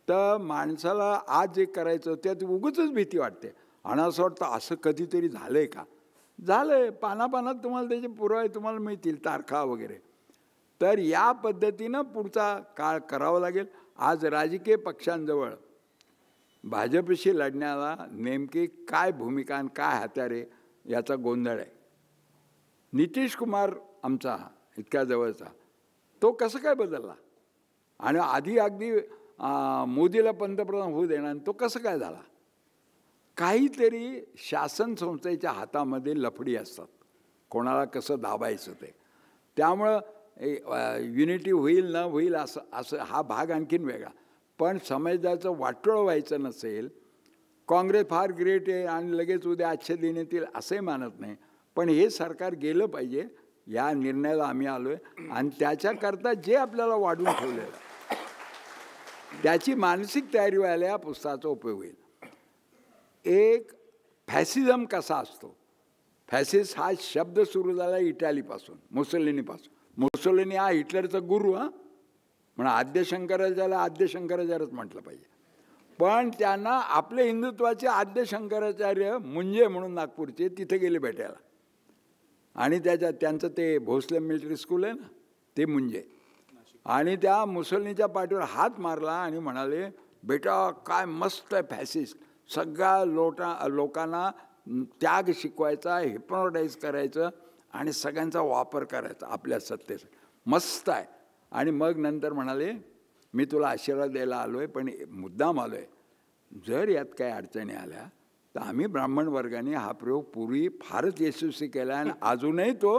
तर माणसाला आज जे करायचं त्यात उगाचच भीती वाटते. आणि असं वाटतं असं कधीतरी झालं आहे का. झालं आहे, पानापानात तुम्हाला त्याचे पुरावे तुम्हाला मिळतील, तारखा वगैरे. तर या पद्धतीनं पुढचा काळ करावा लागेल. आज राजकीय पक्षांजवळ भाजपशी लढण्याला नेमकी काय भूमिका आणि काय हत्यारे याचा गोंधळ आहे. नितीश कुमार आमचा इतक्या जवळचा तो कसं काय बदलला आणि आधी अगदी मोदीला पंतप्रधान होऊ देणार, तो कसं काय झाला. काहीतरी शासन संस्थेच्या हातामध्ये लफडी असतात, कोणाला कसं दाबायचं ते. त्यामुळं युनिटी होईल न होईल असं हा भाग आणखीन वेगळा. पण समाजाचं वाटोळं व्हायचं नसेल, काँग्रेस फार ग्रेट आहे आणि लगेच उद्या आजचे दिन येतील असंही मानत नाही. पण हे सरकार गेलं पाहिजे या निर्णयाला आम्ही आलो आहे. आणि त्याच्याकरता जे आपल्याला वाढून ठेवलेलं त्याची मानसिक तयारी व्हायला या पुस्तकाचा उपयोग होईल. एक फॅसिझम कसा असतो, फॅसिस्ट हा शब्द सुरू झाला इटालीपासून, मुसोलिनीपासून. मुसोलिनी हा हिटलरचा गुरु, म्हणून आद्य शंकराचार्याला आद्य शंकराचार्यच म्हटलं पाहिजे. पण त्यांना आपले हिंदुत्वाचे आद्य शंकराचार्य मुंजे म्हणून नागपूरचे तिथे गेले भेटायला. आणि त्यांचं ते भोसले मिलिटरी स्कूल आहे ना, ते मुंजे. आणि त्या मुसोलिनीच्या पाठीवर हात मारला आणि म्हणाले, बेटा काय मस्त आहे फॅसिस्ट, सगळ्या लोकांना त्याग शिकवायचा, हिप्नोटाईज करायचं आणि सगळ्यांचा वापर करायचा आपल्या सत्तेचा, मस्त आहे. आणि मग नंतर म्हणाले, मी तुला आशीर्वाद द्यायला आलो आहे, पण मुद्दाम आलो आहे, जर यात काही अडचणी आल्या तर आम्ही ब्राह्मण वर्गाने हा प्रयोग पूर्वी फारच यशस्वी केला आणि अजूनही तो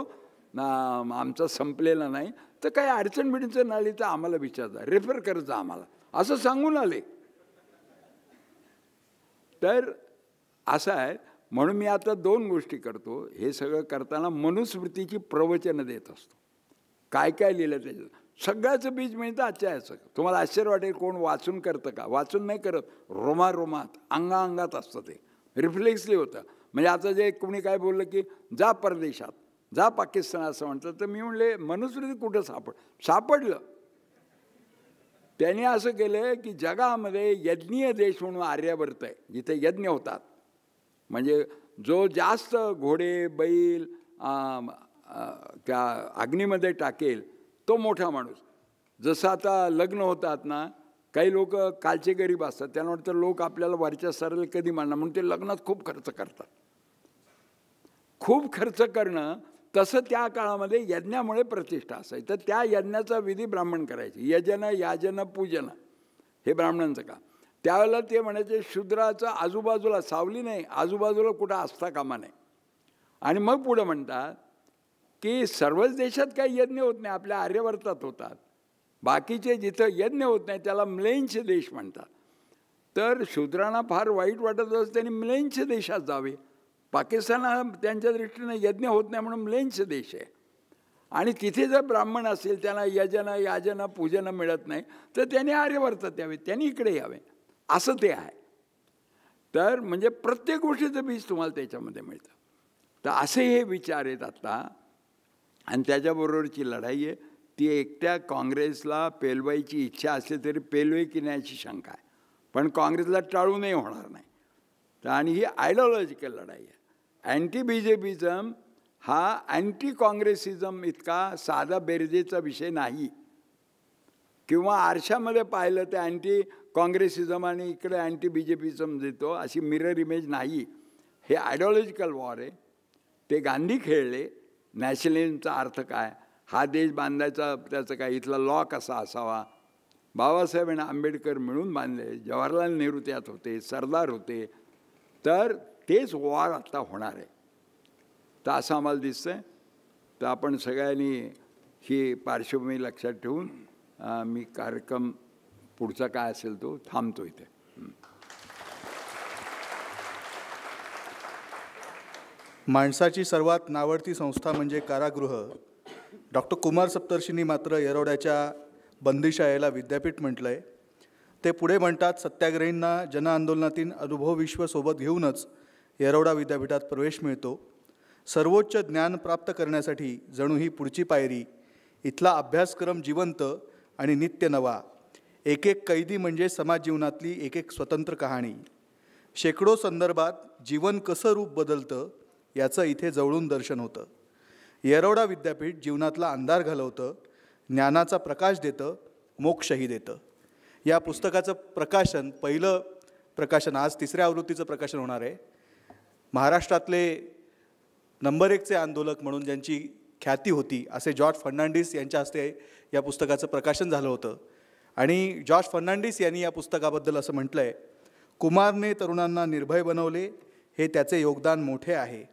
आमचा संपलेला नाही. तर काही अडचण बिडचण आली तर आम्हाला विचारता, रेफर करायचं आम्हाला, असं सांगून आले. तर असं आहे. म्हणून मी आता 2 गोष्टी करतो. हे सगळं करताना मनुस्मृतीची प्रवचनं देत असतो. काय काय लिहिलं त्याच्यात, सगळ्याचं बीज मिळतं आजच्या याचं. तुम्हाला आश्चर्य वाटेल, कोण वाचून करतं का? वाचून नाही करत, रोमारोमात अंगाअंगात असतं ते, रिफ्लेक्सली होतं. म्हणजे आता जे कोणी काय बोललं की जा परदेशात, जा पाकिस्तान असं म्हणतं, तर मी म्हणले मनुस्मृती कुठं सापडलं. त्यांनी असं केलं की जगामध्ये यज्ञीय देश म्हणून आर्यावर्त आहे, जिथे यज्ञ होतात. म्हणजे जो जास्त घोडे बैल त्या अग्नीमध्ये टाकेल तो मोठा माणूस. जसं आता लग्न होतात ना, काही लोक कालचे गरीब असतात, त्यांना वाटतं लोक आपल्याला वरच्या स्तराला कधी मानणार, म्हणून ते लग्नात खूप खर्च करतात. खूप खर्च करणं, तसं त्या काळामध्ये यज्ञामुळे प्रतिष्ठा असायची. तर त्या यज्ञाचा विधी ब्राह्मण करायचे. यजन याजन पूजन हे ब्राह्मणांचं का. त्यावेळेला ते म्हणायचे शूद्राचं आजूबाजूला सावली नाही, आजूबाजूला कुठं असता कामा नाही. आणि मग पुढं म्हणतात की सर्वच देशात काही यज्ञ होत नाही, आपल्या आर्यवर्तात होतात. बाकीचे जिथं यज्ञ होत नाही त्याला म्लेंच देश म्हणतात. तर शूद्रांना फार वाईट वाटत असतं, त्यांनी म्लेंच देशात जावे. पाकिस्तान त्यांच्या दृष्टीने यज्ञ होत नाही म्हणून म्लेंच देश आहे. आणि तिथे जर ब्राह्मण असेल, त्यांना यजन याजन पूजन मिळत नाही, तर त्यांनी आर्यवर्तात यावे, त्यांनी इकडे यावे, असं ते आहे. तर म्हणजे प्रत्येक गोष्टीचं बीज तुम्हाला त्याच्यामध्ये मिळतं. तर असे हे विचार आहेत आत्ता. आणि त्याच्याबरोबरची लढाई आहे ती एकट्या काँग्रेसला पेलवायची इच्छा असली तरी पेलवे की नाही शंका आहे, पण काँग्रेसला टाळूनही होणार नाही. तर आणि ही आयडिओलॉजिकल लढाई आहे. अँटी BJPiझम हा अँटी काँग्रेसिझम इतका साधा बेरजेचा विषय नाही. किंवा आरशामध्ये पाहिलं तर अँटी काँग्रेसिझम आणि इकडे अँटी BJPiझम देतो अशी मिरर इमेज नाही. हे आयडिओलॉजिकल वॉर आहे. ते गांधी खेळले. नॅशनलिझमचा अर्थ काय, हा देश बांधायचा त्याचं काय, इथला लॉ कसा असावा, बाबासाहेब आणि आंबेडकर मिळून बांधले. जवाहरलाल नेहरू त्यात होते, सरदार होते. तर तेच वॉर आता होणार आहे. तर असं आम्हाला दिसतंय. तर आपण सगळ्यांनी ही पार्श्वभूमी लक्षात ठेवून मी कार्यक्रम पुढचा काय असेल तो थांबतो इथे. माणसाची सर्वात नावडती संस्था म्हणजे कारागृह. डॉक्टर कुमार सप्तर्षींनी मात्र येरवड्याच्या बंदीशाळेला विद्यापीठ म्हटलं आहे. ते पुढे म्हणतात, सत्याग्रहींना जनआंदोलनातील अनुभवविश्व सोबत घेऊनच येरवडा विद्यापीठात प्रवेश मिळतो. सर्वोच्च ज्ञान प्राप्त करण्यासाठी जणू ही पुढची पायरी. इथला अभ्यासक्रम जिवंत आणि नित्य नवा. एक एक कैदी म्हणजे समाज जीवनातली एक एक स्वतंत्र कहाणी. शेकडो संदर्भात जीवन कसं रूप बदलतं याचं इथे जवळून दर्शन होतं. येरवडा विद्यापीठ जीवनातला अंधार घालवतं, ज्ञानाचा प्रकाश देतं, मोक्षही देतं. या पुस्तकाचं प्रकाशन, पहिलं प्रकाशन, आज 3ऱ्या आवृत्तीचं प्रकाशन होणार आहे. महाराष्ट्रातले नंबर 1चे आंदोलक म्हणून ज्यांची ख्याती होती असे जॉर्ज फर्नांडिस यांच्या हस्ते या पुस्तकाचं प्रकाशन झालं होतं. आणि जॉर्ज फर्नांडिस यांनी या पुस्तकाबद्दल असं म्हटलं आहे, कुमारने तरुणांना निर्भय बनवले, हे त्याचे योगदान मोठे आहे.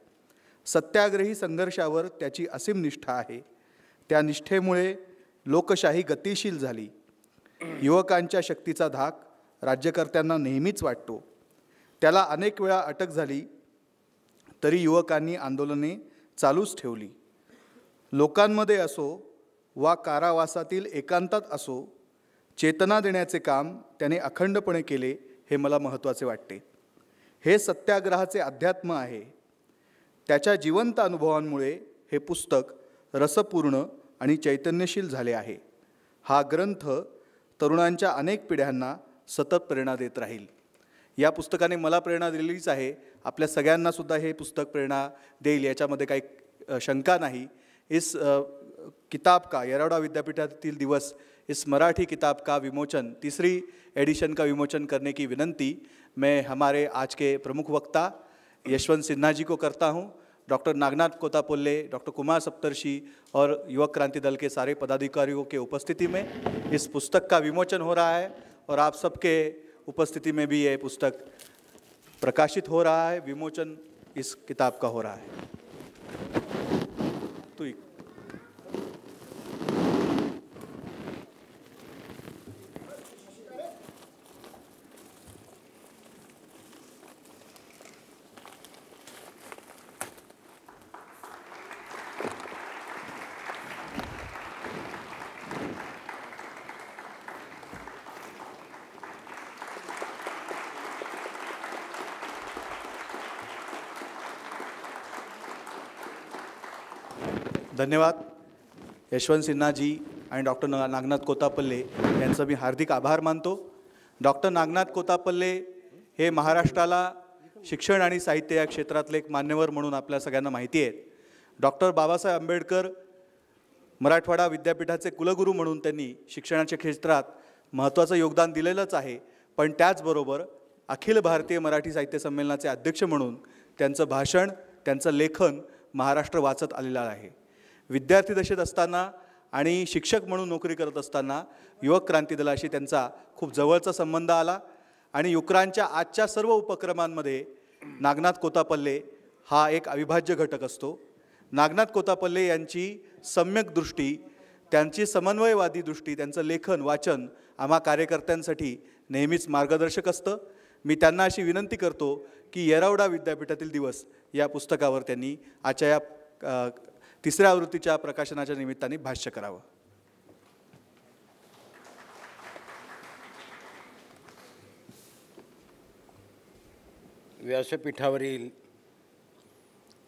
सत्याग्रही संघर्षावर त्याची असीम निष्ठा आहे. त्या निष्ठेमुळे लोकशाही गतिशील झाली. युवकांच्या शक्तीचा धाक राज्यकर्त्यांना नेहमीच वाटतो. त्याला अनेक वेळा अटक झाली तरी युवकांनी आंदोलने चालूच ठेवली. लोकांमध्ये असो वा कारावासातील एकांतात असो, चेतना देण्याचे काम त्याने अखंडपणे केले, हे मला महत्त्वाचे वाटते. हे सत्याग्रहाचे अध्यात्म आहे. त्याच्या जिवंत अनुभवांमुळे हे पुस्तक रसपूर्ण आणि चैतन्यशील झाले आहे. हा ग्रंथ तरुणांच्या अनेक पिढ्यांना सतत प्रेरणा देत राहील. या पुस्तकाने मला प्रेरणा दिलेलीच आहे. आपल्या सगळ्यांनासुद्धा हे पुस्तक प्रेरणा देईल याच्यामध्ये काही शंका नहीं. इस किताब का, येरवडा विद्यापीठातील दिवस, इस मराठी किताब का विमोचन, 3री एडिशन का विमोचन करने की विनंती मैं हमारे आज के प्रमुख वक्ता यशवंत सिन्हा जी को करता हूं. डॉक्टर नागनाथ कोतापल्ले, डॉक्टर कुमार सप्तर्षी और युवक क्रांति दल के सारे पदाधिकारियों के उपस्थिति में इस पुस्तक का विमोचन हो रहा है और आप सबके उपस्थिति में भी ये पुस्तक प्रकाशित हो रहा है. विमोचन इस किताब का हो रहा है. तो धन्यवाद. यशवंत सिन्हा जी आणि डॉक्टर नागनाथ कोतापल्ले यांचं मी हार्दिक आभार मानतो. डॉक्टर नागनाथ कोतापल्ले हे महाराष्ट्राला शिक्षण आणि साहित्य या क्षेत्रातले एक मान्यवर म्हणून आपल्या सगळ्यांना माहिती आहेत. डॉक्टर बाबासाहेब आंबेडकर मराठवाडा विद्यापीठाचे कुलगुरू म्हणून त्यांनी शिक्षणाच्या क्षेत्रात महत्त्वाचं योगदान दिलेलंच आहे. पण त्याचबरोबर अखिल भारतीय मराठी साहित्य संमेलनाचे अध्यक्ष म्हणून त्यांचं भाषण, त्यांचं लेखन महाराष्ट्र वाचत आलेलं आहे. विद्यार्थी दशेत असताना आणि शिक्षक म्हणून नोकरी करत असताना युवक क्रांती दलाशी त्यांचा खूप जवळचा संबंध आला आणि युक्रांच्या आजच्या सर्व उपक्रमांमध्ये नागनाथ कोतापल्ले हा एक अविभाज्य घटक असतो. नागनाथ कोतापल्ले यांची सम्यक दृष्टी, त्यांची समन्वयवादी दृष्टी, त्यांचं लेखन वाचन आम्हा कार्यकर्त्यांसाठी नेहमीच मार्गदर्शक असतं. मी त्यांना अशी विनंती करतो की येरवडा विद्यापीठातील दिवस या पुस्तकावर त्यांनी आजच्या या 3ऱ्या आवृत्तीच्या प्रकाशनाच्या निमित्ताने भाष्य करावं. व्यासपीठावरील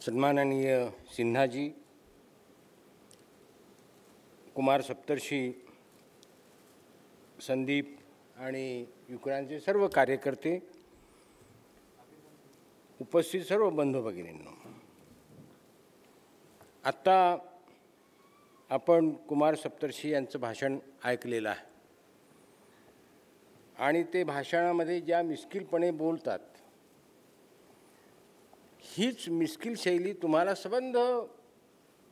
सन्माननीय सिन्हाजी, कुमार सप्तर्षी, संदीप आणि युक्रांचे सर्व कार्यकर्ते, उपस्थित सर्व बंधू भगिनींनो, आत्ता आपण कुमार सप्तर्षी यांचं भाषण ऐकलेलं आहे आणि ते भाषणामध्ये ज्या मिस्किलपणे बोलतात हीच मिस्किल शैली तुम्हाला संबंध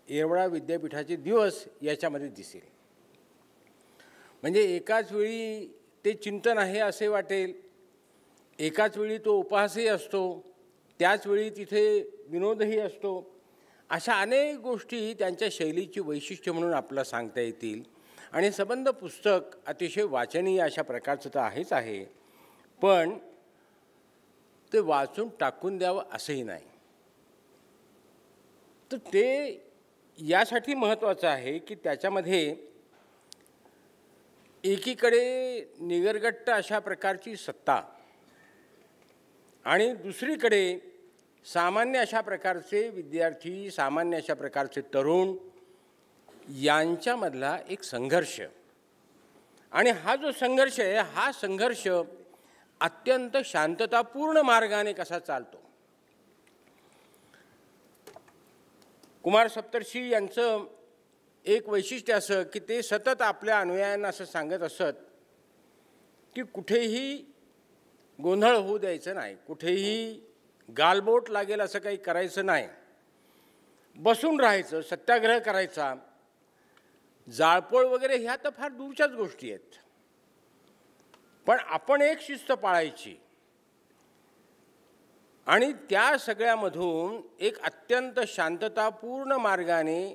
येरवडा विद्यापीठाचे दिवस याच्यामध्ये दिसेल. म्हणजे एकाच वेळी ते चिंतन आहे असे वाटेल, एकाच वेळी तो उपहासही असतो, त्याच वेळी तिथे विनोदही असतो. अशा अनेक गोष्टी त्यांच्या शैलीची वैशिष्ट्य म्हणून आपल्याला सांगता येतील. आणि संबंध पुस्तक अतिशय वाचनीय अशा प्रकारचं तर आहेच आहे, पण ते वाचून टाकून द्यावं असंही नाही. तर ते यासाठी महत्त्वाचं आहे की त्याच्यामध्ये एकीकडे निगरगट्ट अशा प्रकारची सत्ता आणि दुसरीकडे सामान्य अशा प्रकारचे विद्यार्थी, सामान्य अशा प्रकारचे तरुण यांच्यामधला एक संघर्ष. आणि हा जो संघर्ष आहे, हा संघर्ष अत्यंत शांततापूर्ण मार्गाने कसा चालतो. कुमार सप्तर्षी यांचं एक वैशिष्ट्य असं की ते सतत आपल्या अनुयायांना असं सांगत असत की कुठेही गोंधळ होऊ द्यायचं नाही, कुठेही गालबोट लागेल असं काही करायचं नाही, बसून राहायचं, सत्याग्रह करायचा, जाळपोळ वगैरे ह्या तर फार दूरच्याच गोष्टी आहेत. पण आपण एक शिस्त पाळायची आणि त्या सगळ्यामधून एक अत्यंत शांततापूर्ण मार्गाने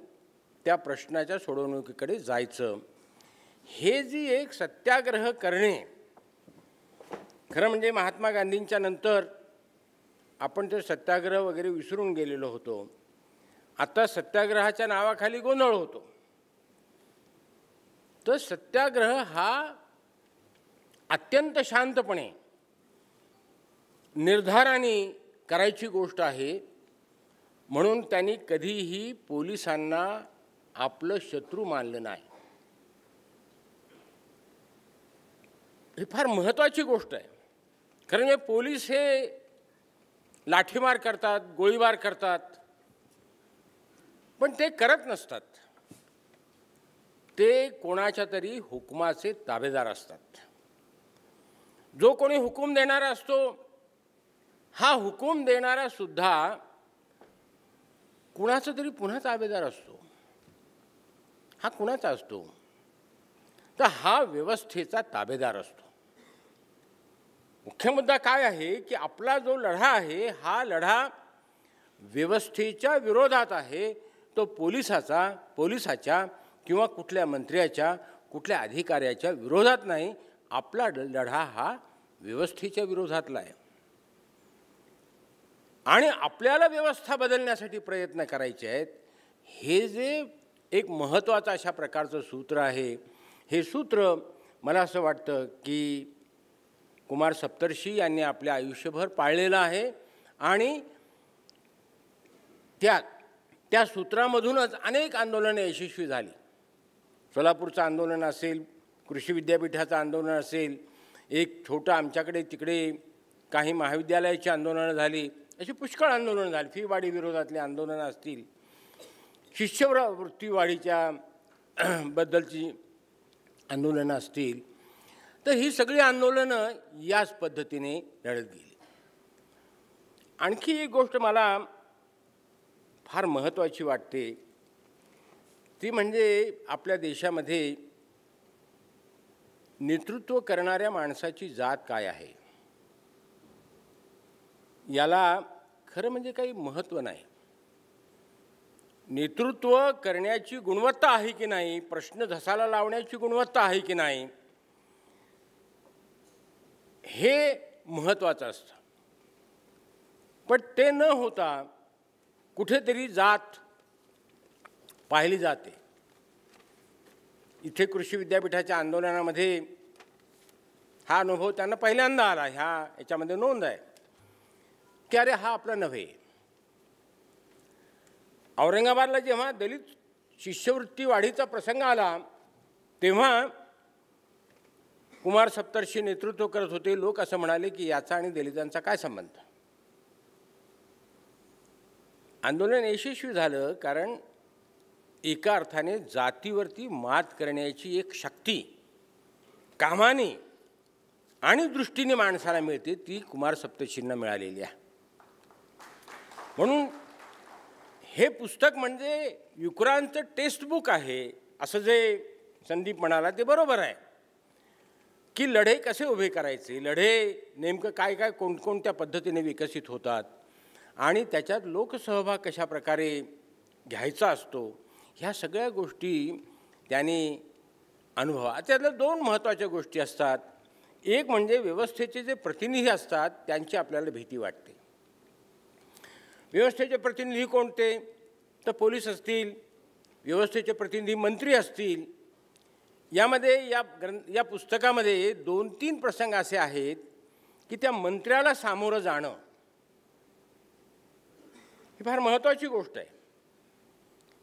त्या प्रश्नाच्या सोडवणुकीकडे जायचं. हे जी एक सत्याग्रह करणे, खरं म्हणजे महात्मा गांधींच्या नंतर आपण ते सत्याग्रह वगैरे विसरून गेलेलो होतो. आता सत्याग्रहाच्या नावाखाली गोंधळ होतो. तर सत्याग्रह हा अत्यंत शांतपणे निर्धाराने करायची गोष्ट आहे. म्हणून त्यांनी कधीही पोलिसांना आपलं शत्रू मानलं नाही. ही फार महत्त्वाची गोष्ट आहे. खरं म्हणजे पोलीस हे लाठीमार करतात, गोळीबार करतात, पण ते करत नसतात. ते कोणाच्या तरी हुकुमाचे ताबेदार असतात. जो कोणी हुकूम देणारा असतो, हा हुकूम देणारा सुद्धा कुणाचा तरी पुन्हा ताबेदार असतो. हा कुणाचा असतो? तर हा व्यवस्थेचा ताबेदार असतो. मुख्य मुद्दा काय आहे की आपला जो लढा आहे, हा लढा व्यवस्थेच्या विरोधात आहे. तो पोलिसाच्या किंवा कुठल्या मंत्र्याच्या, कुठल्या अधिकाऱ्याच्या विरोधात नाही. आपला लढा हा व्यवस्थेच्या विरोधातला आहे. आणि आपल्याला व्यवस्था बदलण्यासाठी प्रयत्न करायचे आहेत. हे जे एक महत्त्वाचं अशा प्रकारचं सूत्र आहे, हे सूत्र मला असं वाटतं की कुमार सप्तर्षी यांनी आपल्या आयुष्यभर पाळलेलं आहे. आणि त्या सूत्रामधूनच अनेक आंदोलने यशस्वी झाली. सोलापूरचं आंदोलन असेल, कृषी विद्यापीठाचं आंदोलन असेल, एक छोटं आमच्याकडे तिकडे काही महाविद्यालयाची आंदोलनं झाली, अशी पुष्कळ आंदोलनं झाली. फी वाढी विरोधातली आंदोलनं असतील, शिष्यवृत्ती वाढीच्या बद्दलची आंदोलनं असतील. तर ही सगळी आंदोलनं याच पद्धतीने लढत गेली. आणखी एक गोष्ट मला फार महत्त्वाची वाटते, ती म्हणजे आपल्या देशामध्ये नेतृत्व करणाऱ्या माणसाची जात काय आहे. याला खरं म्हणजे काही महत्त्व नाही. नेतृत्व करण्याची गुणवत्ता आहे की नाही, प्रश्न धसाला लावण्याची गुणवत्ता आहे की नाही, हे महत्त्वाचं असतं. पण ते न होता कुठेतरी जात पाहिली जाते. इथे कृषी विद्यापीठाच्या आंदोलनामध्ये हा अनुभव त्यांना पहिल्यांदा आला. याच्यामध्ये नोंद आहे की अरे हा आपला नव्हे. औरंगाबादला जेव्हा दलित शिष्यवृत्ती वाढीचा प्रसंग आला, तेव्हा कुमार सप्तर्षी नेतृत्व करत होते. लोक असं म्हणाले की याचा आणि दलितांचा काय संबंध. आंदोलन यशस्वी झालं कारण एका अर्थाने जातीवरती मात करण्याची एक शक्ती कामाने आणि दृष्टीने माणसाला मिळते, ती कुमार सप्तर्षींना मिळालेली आहे. म्हणून हे पुस्तक म्हणजे युक्रांचं टेक्स्टबुक आहे असं जे संदीप म्हणाला ते बरोबर आहे की लढे कसे उभे करायचे, लढे नेमकं काय काय कोणकोणत्या पद्धतीने विकसित होतात आणि त्याच्यात लोकसहभाग कशा प्रकारे घ्यायचा असतो, ह्या सगळ्या गोष्टी त्यांनी अनुभवा. त्यातल्या दोन महत्त्वाच्या गोष्टी असतात. एक म्हणजे व्यवस्थेचे जे प्रतिनिधी असतात त्यांची आपल्याला भीती वाटते. व्यवस्थेचे प्रतिनिधी कोणते? तर पोलीस असतील, व्यवस्थेचे प्रतिनिधी मंत्री असतील, यामध्ये या पुस्तकामध्ये 2-3 प्रसंग असे आहेत की त्या मंत्र्याला सामोरं जाणं ही फार महत्त्वाची गोष्ट आहे.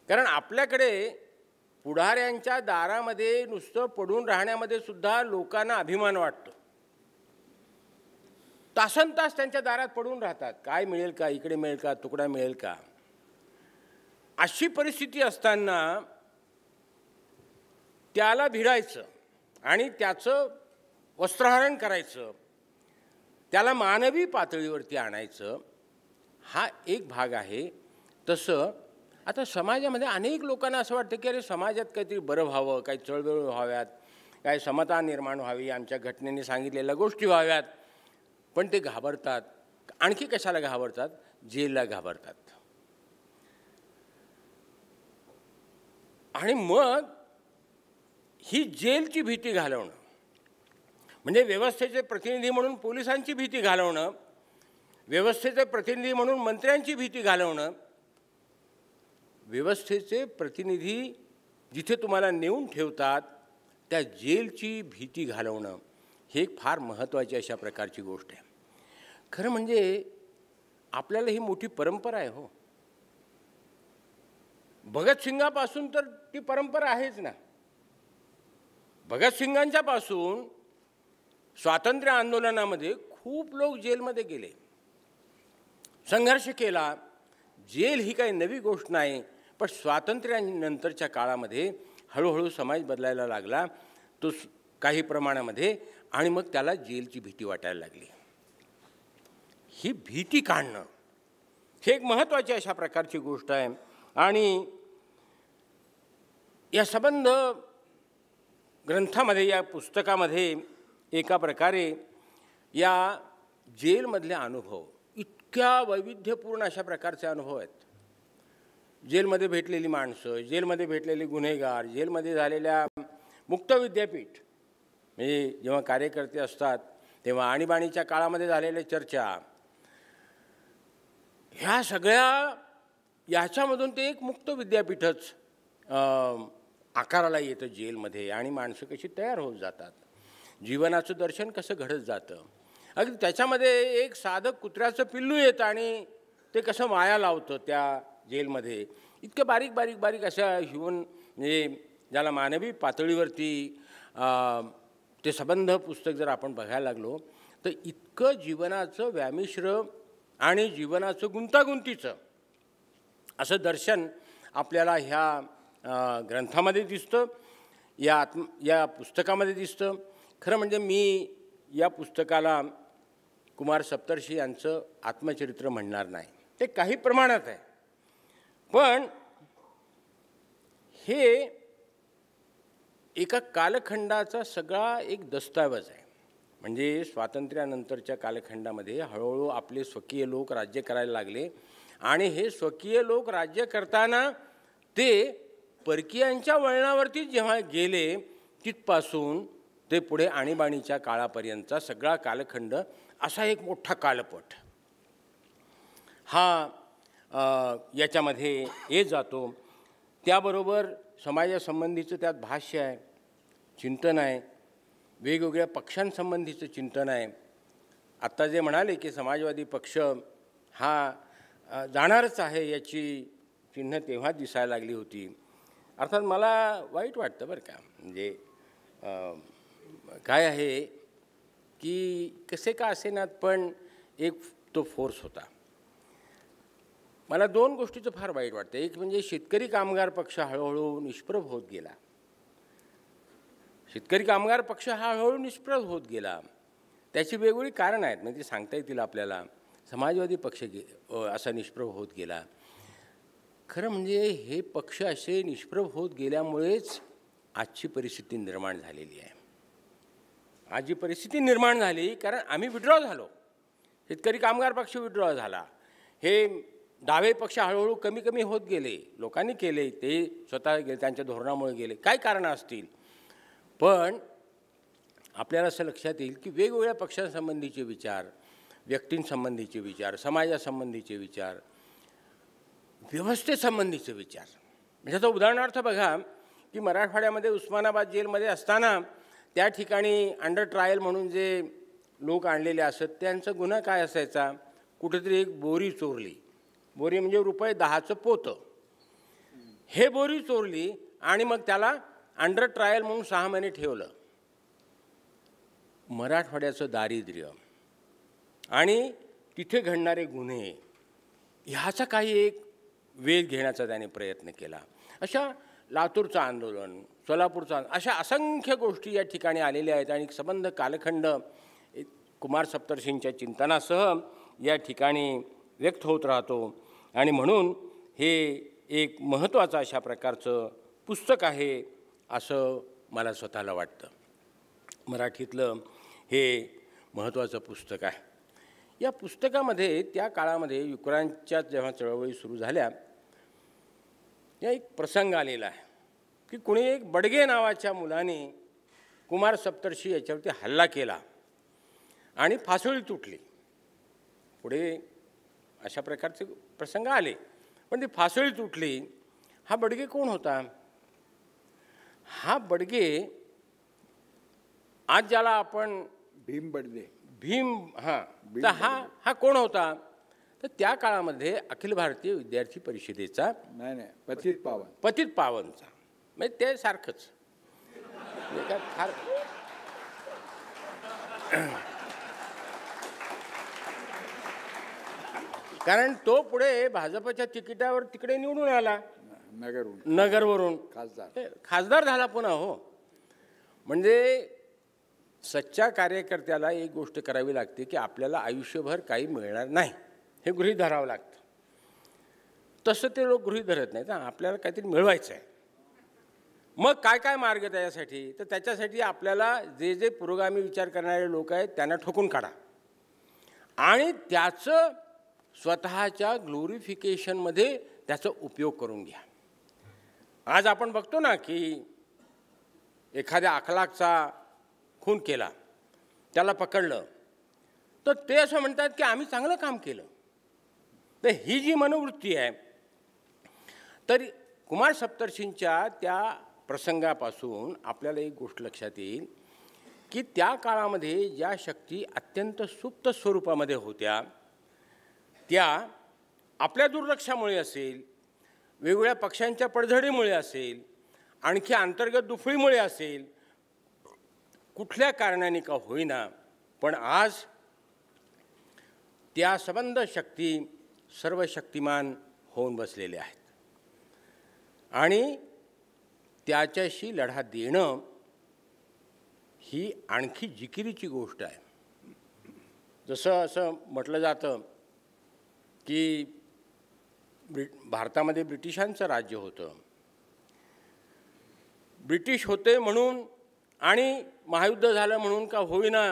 कारण आपल्याकडे पुढाऱ्यांच्या दारामध्ये नुसतं पडून राहण्यामध्ये सुद्धा लोकांना अभिमान वाटतो. तासनतास त्यांच्या दारात पडून राहतात, काय मिळेल का, इकडे मिळेल का, तुकडा मिळेल का. अशी परिस्थिती असताना त्याला भिडायचं आणि त्याचं वस्त्रहरण करायचं, त्याला मानवी पातळीवरती आणायचं, हा एक भाग आहे. तसं आता समाजामध्ये अनेक लोकांना असं वाटतं की अरे समाजात काहीतरी बरं व्हावं, काही चळवळ व्हाव्यात, काही समता निर्माण व्हावी, आमच्या घटनेने सांगितलेल्या गोष्टी व्हाव्यात, पण ते घाबरतात. आणखी कशाला घाबरतात? जेलला घाबरतात. आणि मग ही जेलची भीती घालवणं म्हणजे व्यवस्थेचे प्रतिनिधी म्हणून पोलिसांची भीती घालवणं, व्यवस्थेचे प्रतिनिधी म्हणून मंत्र्यांची भीती घालवणं, व्यवस्थेचे प्रतिनिधी जिथे तुम्हाला नेऊन ठेवतात त्या जेलची भीती घालवणं हे एक फार महत्त्वाची अशा प्रकारची गोष्ट आहे. खरं म्हणजे आपल्याला ही मोठी परंपरा आहे हो. भगतसिंगापासून तर ती परंपरा आहेच ना. भगतसिंगांच्यापासून स्वातंत्र्य आंदोलनामध्ये खूप लोक जेलमध्ये गेले, संघर्ष केला. जेल ही काही नवी गोष्ट नाही, पण स्वातंत्र्यानंतरच्या काळामध्ये हळूहळू समाज बदलायला लागला तो काही प्रमाणामध्ये, आणि मग त्याला जेलची भीती वाटायला लागली. ही भीती काढणं हे एक महत्त्वाची अशा प्रकारची गोष्ट आहे. आणि या संबंध ग्रंथामध्ये, या पुस्तकामध्ये एका प्रकारे या जेलमधले अनुभव, इतक्या वैविध्यपूर्ण अशा प्रकारचे अनुभव आहेत. जेलमध्ये भेटलेली माणसं, जेलमध्ये भेटलेले गुन्हेगार, जेलमध्ये झालेल्या मुक्त विद्यापीठ, म्हणजे जेव्हा कार्यकर्ते असतात तेव्हा आणीबाणीच्या काळामध्ये झालेल्या चर्चा, ह्या सगळ्या याच्यामधून ते एक मुक्त विद्यापीठच आकाराला येतं जेलमध्ये. आणि माणसं कशी तयार होत जातात, जीवनाचं दर्शन कसं घडत जातं. अगदी त्याच्यामध्ये एक साधं कुत्र्याचं पिल्लू येतं आणि ते कसं माया लावतं त्या जेलमध्ये. इतकं बारीक बारीक बारीक अशा ह्युमन, म्हणजे ज्याला मानवी पातळीवरती ते संबंध पुस्तक जर आपण बघायला लागलो तर इतकं जीवनाचं व्यामिश्र आणि जीवनाचं गुंतागुंतीचं असं दर्शन आपल्याला ह्या ग्रंथामध्ये दिसतं, या पुस्तकामध्ये दिसतं. खरं म्हणजे मी या पुस्तकाला कुमार सप्तर्षी यांचं आत्मचरित्र म्हणणार नाही, ते काही प्रमाणात आहे, पण हे एका कालखंडाचा सगळा एक दस्तऐवज आहे. म्हणजे स्वातंत्र्यानंतरच्या कालखंडामध्ये हळूहळू आपले स्वकीय लोक राज्य करायला लागले, आणि हे स्वकीय लोक राज्य करताना ते परकीयांच्या वळणावरती जेव्हा गेले तिथपासून ते पुढे आणीबाणीच्या काळापर्यंतचा सगळा कालखंड असा एक मोठा कालपट हा याच्यामध्ये येत जातो. त्याबरोबर समाजासंबंधीचं त्यात भाष्य आहे, चिंतन आहे, वेगवेगळ्या पक्षांसंबंधीचं चिंतन आहे. आत्ता जे म्हणाले की समाजवादी पक्ष हा जाणारच आहे याची चिन्ह तेव्हा दिसायला लागली होती. अर्थात मला वाईट वाटतं बरं का. म्हणजे काय आहे की कसे का असेनात पण एक तो फोर्स होता. मला दोन गोष्टीचं फार वाईट वाटतं. एक म्हणजे शेतकरी कामगार पक्ष हळूहळू निष्प्रभ होत गेला. शेतकरी कामगार पक्ष हा हळूहळू निष्प्रभ होत गेला. त्याची वेगवेगळी कारणं आहेत, म्हणजे ते सांगता येतील आपल्याला. समाजवादी पक्ष असा निष्प्रभ होत गेला. खरं म्हणजे हे पक्ष असे निष्प्रभ होत गेल्यामुळेच आजची परिस्थिती निर्माण झालेली आहे. आज जी परिस्थिती निर्माण झाली कारण आम्ही विड्रॉ झालो. शेतकरी कामगार पक्ष विड्रॉ झाला. हे डावे पक्ष हळूहळू कमी कमी होत गेले. लोकांनी केले, ते स्वतः गेले, त्यांच्या धोरणामुळे गेले, काय कारणं असतील. पण आपल्याला असं लक्षात येईल की वेगवेगळ्या पक्षांसंबंधीचे विचार, व्यक्तींसंबंधीचे विचार, समाजासंबंधीचे विचार, व्यवस्थेसंबंधीचे विचार ह्याचं उदाहरणार्थ बघा की मराठवाड्यामध्ये उस्मानाबाद जेलमध्ये असताना त्या ठिकाणी अंडर ट्रायल म्हणून जे लोक आणलेले असत त्यांचा गुन्हा काय असायचा, कुठेतरी एक बोरी चोरली, बोरी म्हणजे ₹10चं पोतं, हे बोरी चोरली आणि मग त्याला अंडर ट्रायल म्हणून 6 महिने ठेवलं. मराठवाड्याचं दारिद्र्य आणि तिथे घडणारे गुन्हे ह्याचा काही एक वेध घेण्याचा त्याने प्रयत्न केला. अशा लातूरचं आंदोलन, सोलापूरचं, अशा असंख्य गोष्टी या ठिकाणी आलेल्या आहेत आणि संबंध कालखंड कुमार सप्तर्षींच्या चिंतनासह या ठिकाणी व्यक्त होत राहतो. आणि म्हणून हे एक महत्त्वाचं अशा प्रकारचं पुस्तक आहे असं मला स्वतःला वाटतं. मराठीतलं हे महत्त्वाचं पुस्तक आहे. या पुस्तकामध्ये त्या काळामध्ये युक्रांच्या जेव्हा चळवळी सुरू झाल्या या एक प्रसंग आलेला आहे की कुणी एक बडगे नावाच्या मुलाने कुमार सप्तर्षी याच्यावरती हल्ला केला आणि फासोळी तुटली. पुढे अशा प्रकारचे प्रसंग आले, पण ती फासोळी तुटली. हा बडगे कोण होता? हा बडगे आज ज्याला आपण भीम बडदे, भीम, तर हा कोण होता? तर त्या काळामध्ये अखिल भारतीय विद्यार्थी परिषदेचा, नाही पतित पावनचा, म्हणजे ते सारखंच फार कारण तो पुढे भाजपच्या तिकिटावर तिकडे निवडून आला, नगरवरून खासदार झाला पुन्हा. हो, म्हणजे सच्च्या कार्यकर्त्याला एक गोष्ट करावी लागते की आपल्याला आयुष्यभर काही मिळणार नाही हे गृहीत धरावं लागतं. तसं ते लोक गृहीत धरत नाहीत. आपल्याला काहीतरी मिळवायचं आहे. मग काय काय मार्ग त्याच्यासाठी? तर त्याच्यासाठी आपल्याला जे जे पुरोगामी विचार करणारे लोक आहेत त्यांना ठोकून काढा आणि त्याचं स्वतःच्या ग्लोरिफिकेशनमध्ये त्याचा उपयोग करून घ्या. आज आपण बघतो ना की एखाद्या अखलाकचा खून केला, त्याला पकडलं, तर ते असं म्हणतात की आम्ही चांगलं काम केलं. तर ही जी मनोवृत्ती आहे, तर कुमार सप्तर्षींच्या त्या प्रसंगापासून आपल्याला एक गोष्ट लक्षात येईल की त्या काळामध्ये ज्या शक्ती अत्यंत सुप्त स्वरूपामध्ये होत्या त्या आपल्या दुर्लक्षामुळे असेल, वेगवेगळ्या पक्षांच्या पडझडीमुळे असेल, आणखी अंतर्गत दुफळीमुळे असेल, कुठल्या कारणाने का होईना, पण आज त्या सबंध शक्ती सर्व शक्तिमान होऊन बसलेले आहेत आणि त्याच्याशी लढा देणं ही आणखी जिकिरीची गोष्ट आहे. जसं असं म्हटलं जातं की भारतामध्ये ब्रिटिशांचं राज्य होतं, ब्रिटिश होते म्हणून आणि महायुद्ध झालं म्हणून का होईना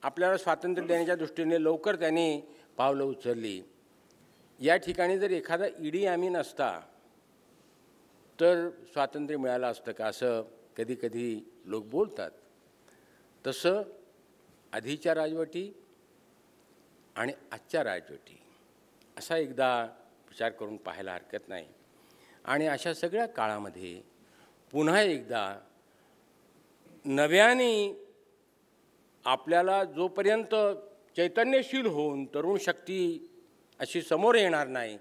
आपल्याला स्वातंत्र्य देण्याच्या दृष्टीने लवकर त्यांनी पावलं उचलली. या ठिकाणी जर एखादा ईडी अमीन असता तर स्वातंत्र्य मिळालं असतं का असं कधी कधी लोक बोलतात. तसं आधीच्या राजवटी आणि आजच्या राजवटी असा एकदा विचार करून पाहायला हरकत नाही. आणि अशा सगळ्या काळामध्ये पुन्हा एकदा नव्याने आपल्याला जोपर्यंत चैतन्यशील होऊन तरुण शक्ती अशी समोर येणार नाही,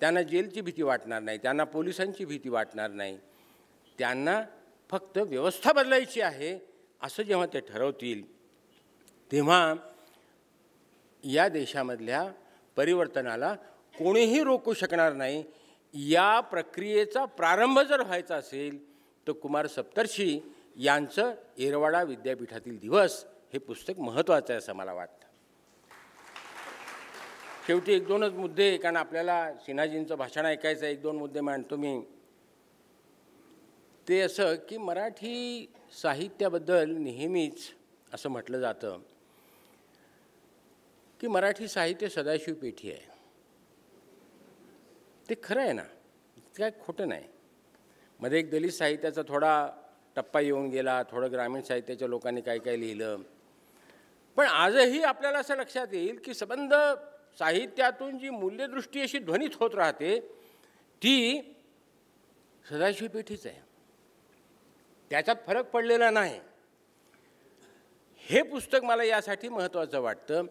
त्यांना जेलची भीती वाटणार नाही, त्यांना पोलिसांची भीती वाटणार नाही, त्यांना फक्त व्यवस्था बदलायची आहे असं जेव्हा ते ठरवतील तेव्हा या देशामधल्या परिवर्तनाला कोणीही रोखू शकणार नाही. या प्रक्रियेचा प्रारंभ जर व्हायचा असेल तर कुमार सप्तर्षी यांचं येरवाडा विद्यापीठातील दिवस हे पुस्तक महत्त्वाचं आहे असं मला वाटतं. शेवटी एक दोनच मुद्दे, कारण आपल्याला सिन्हाजींचं भाषण ऐकायचं, एक दोन मुद्दे मांडतो मी. ते असं की मराठी साहित्याबद्दल नेहमीच असं म्हटलं जातं की मराठी साहित्य सदाशिव पेठी आहे. ते खरं आहे ना, काय खोटं नाही. मध्ये एक दलित साहित्याचा थोडा टप्पा येऊन गेला, थोडं ग्रामीण साहित्याच्या लोकांनी काय काय लिहिलं, पण आजही आपल्याला असं लक्षात येईल की संबंध साहित्यातून जी मूल्यदृष्टी अशी ध्वनित होत राहते ती सदाशिव पेठीच आहे, त्याच्यात फरक पडलेला नाही. हे पुस्तक मला यासाठी महत्त्वाचं वाटतं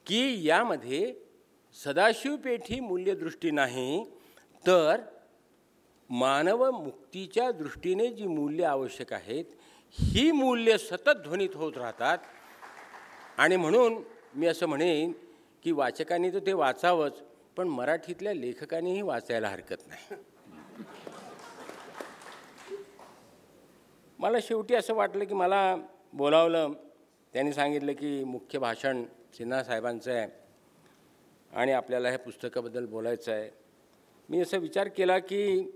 की यामध्ये सदाशिव पेठी मूल्यदृष्टी नाही, तर मानव मुक्तीच्या दृष्टीने जी मूल्य आवश्यक आहेत ही मूल्य सतत ध्वनित होत राहतात. आणि म्हणून मी असं म्हणेन की वाचकांनी तर ते वाचावंच, पण मराठीतल्या लेखकांनीही वाचायला हरकत नाही. मला शेवटी असं वाटलं की मला बोलावलं. त्यांनी सांगितलं की मुख्य भाषण सिन्हा साहेबांचं आहे आणि आपल्याला ह्या पुस्तकाबद्दल बोलायचं आहे. मी असा विचार केला की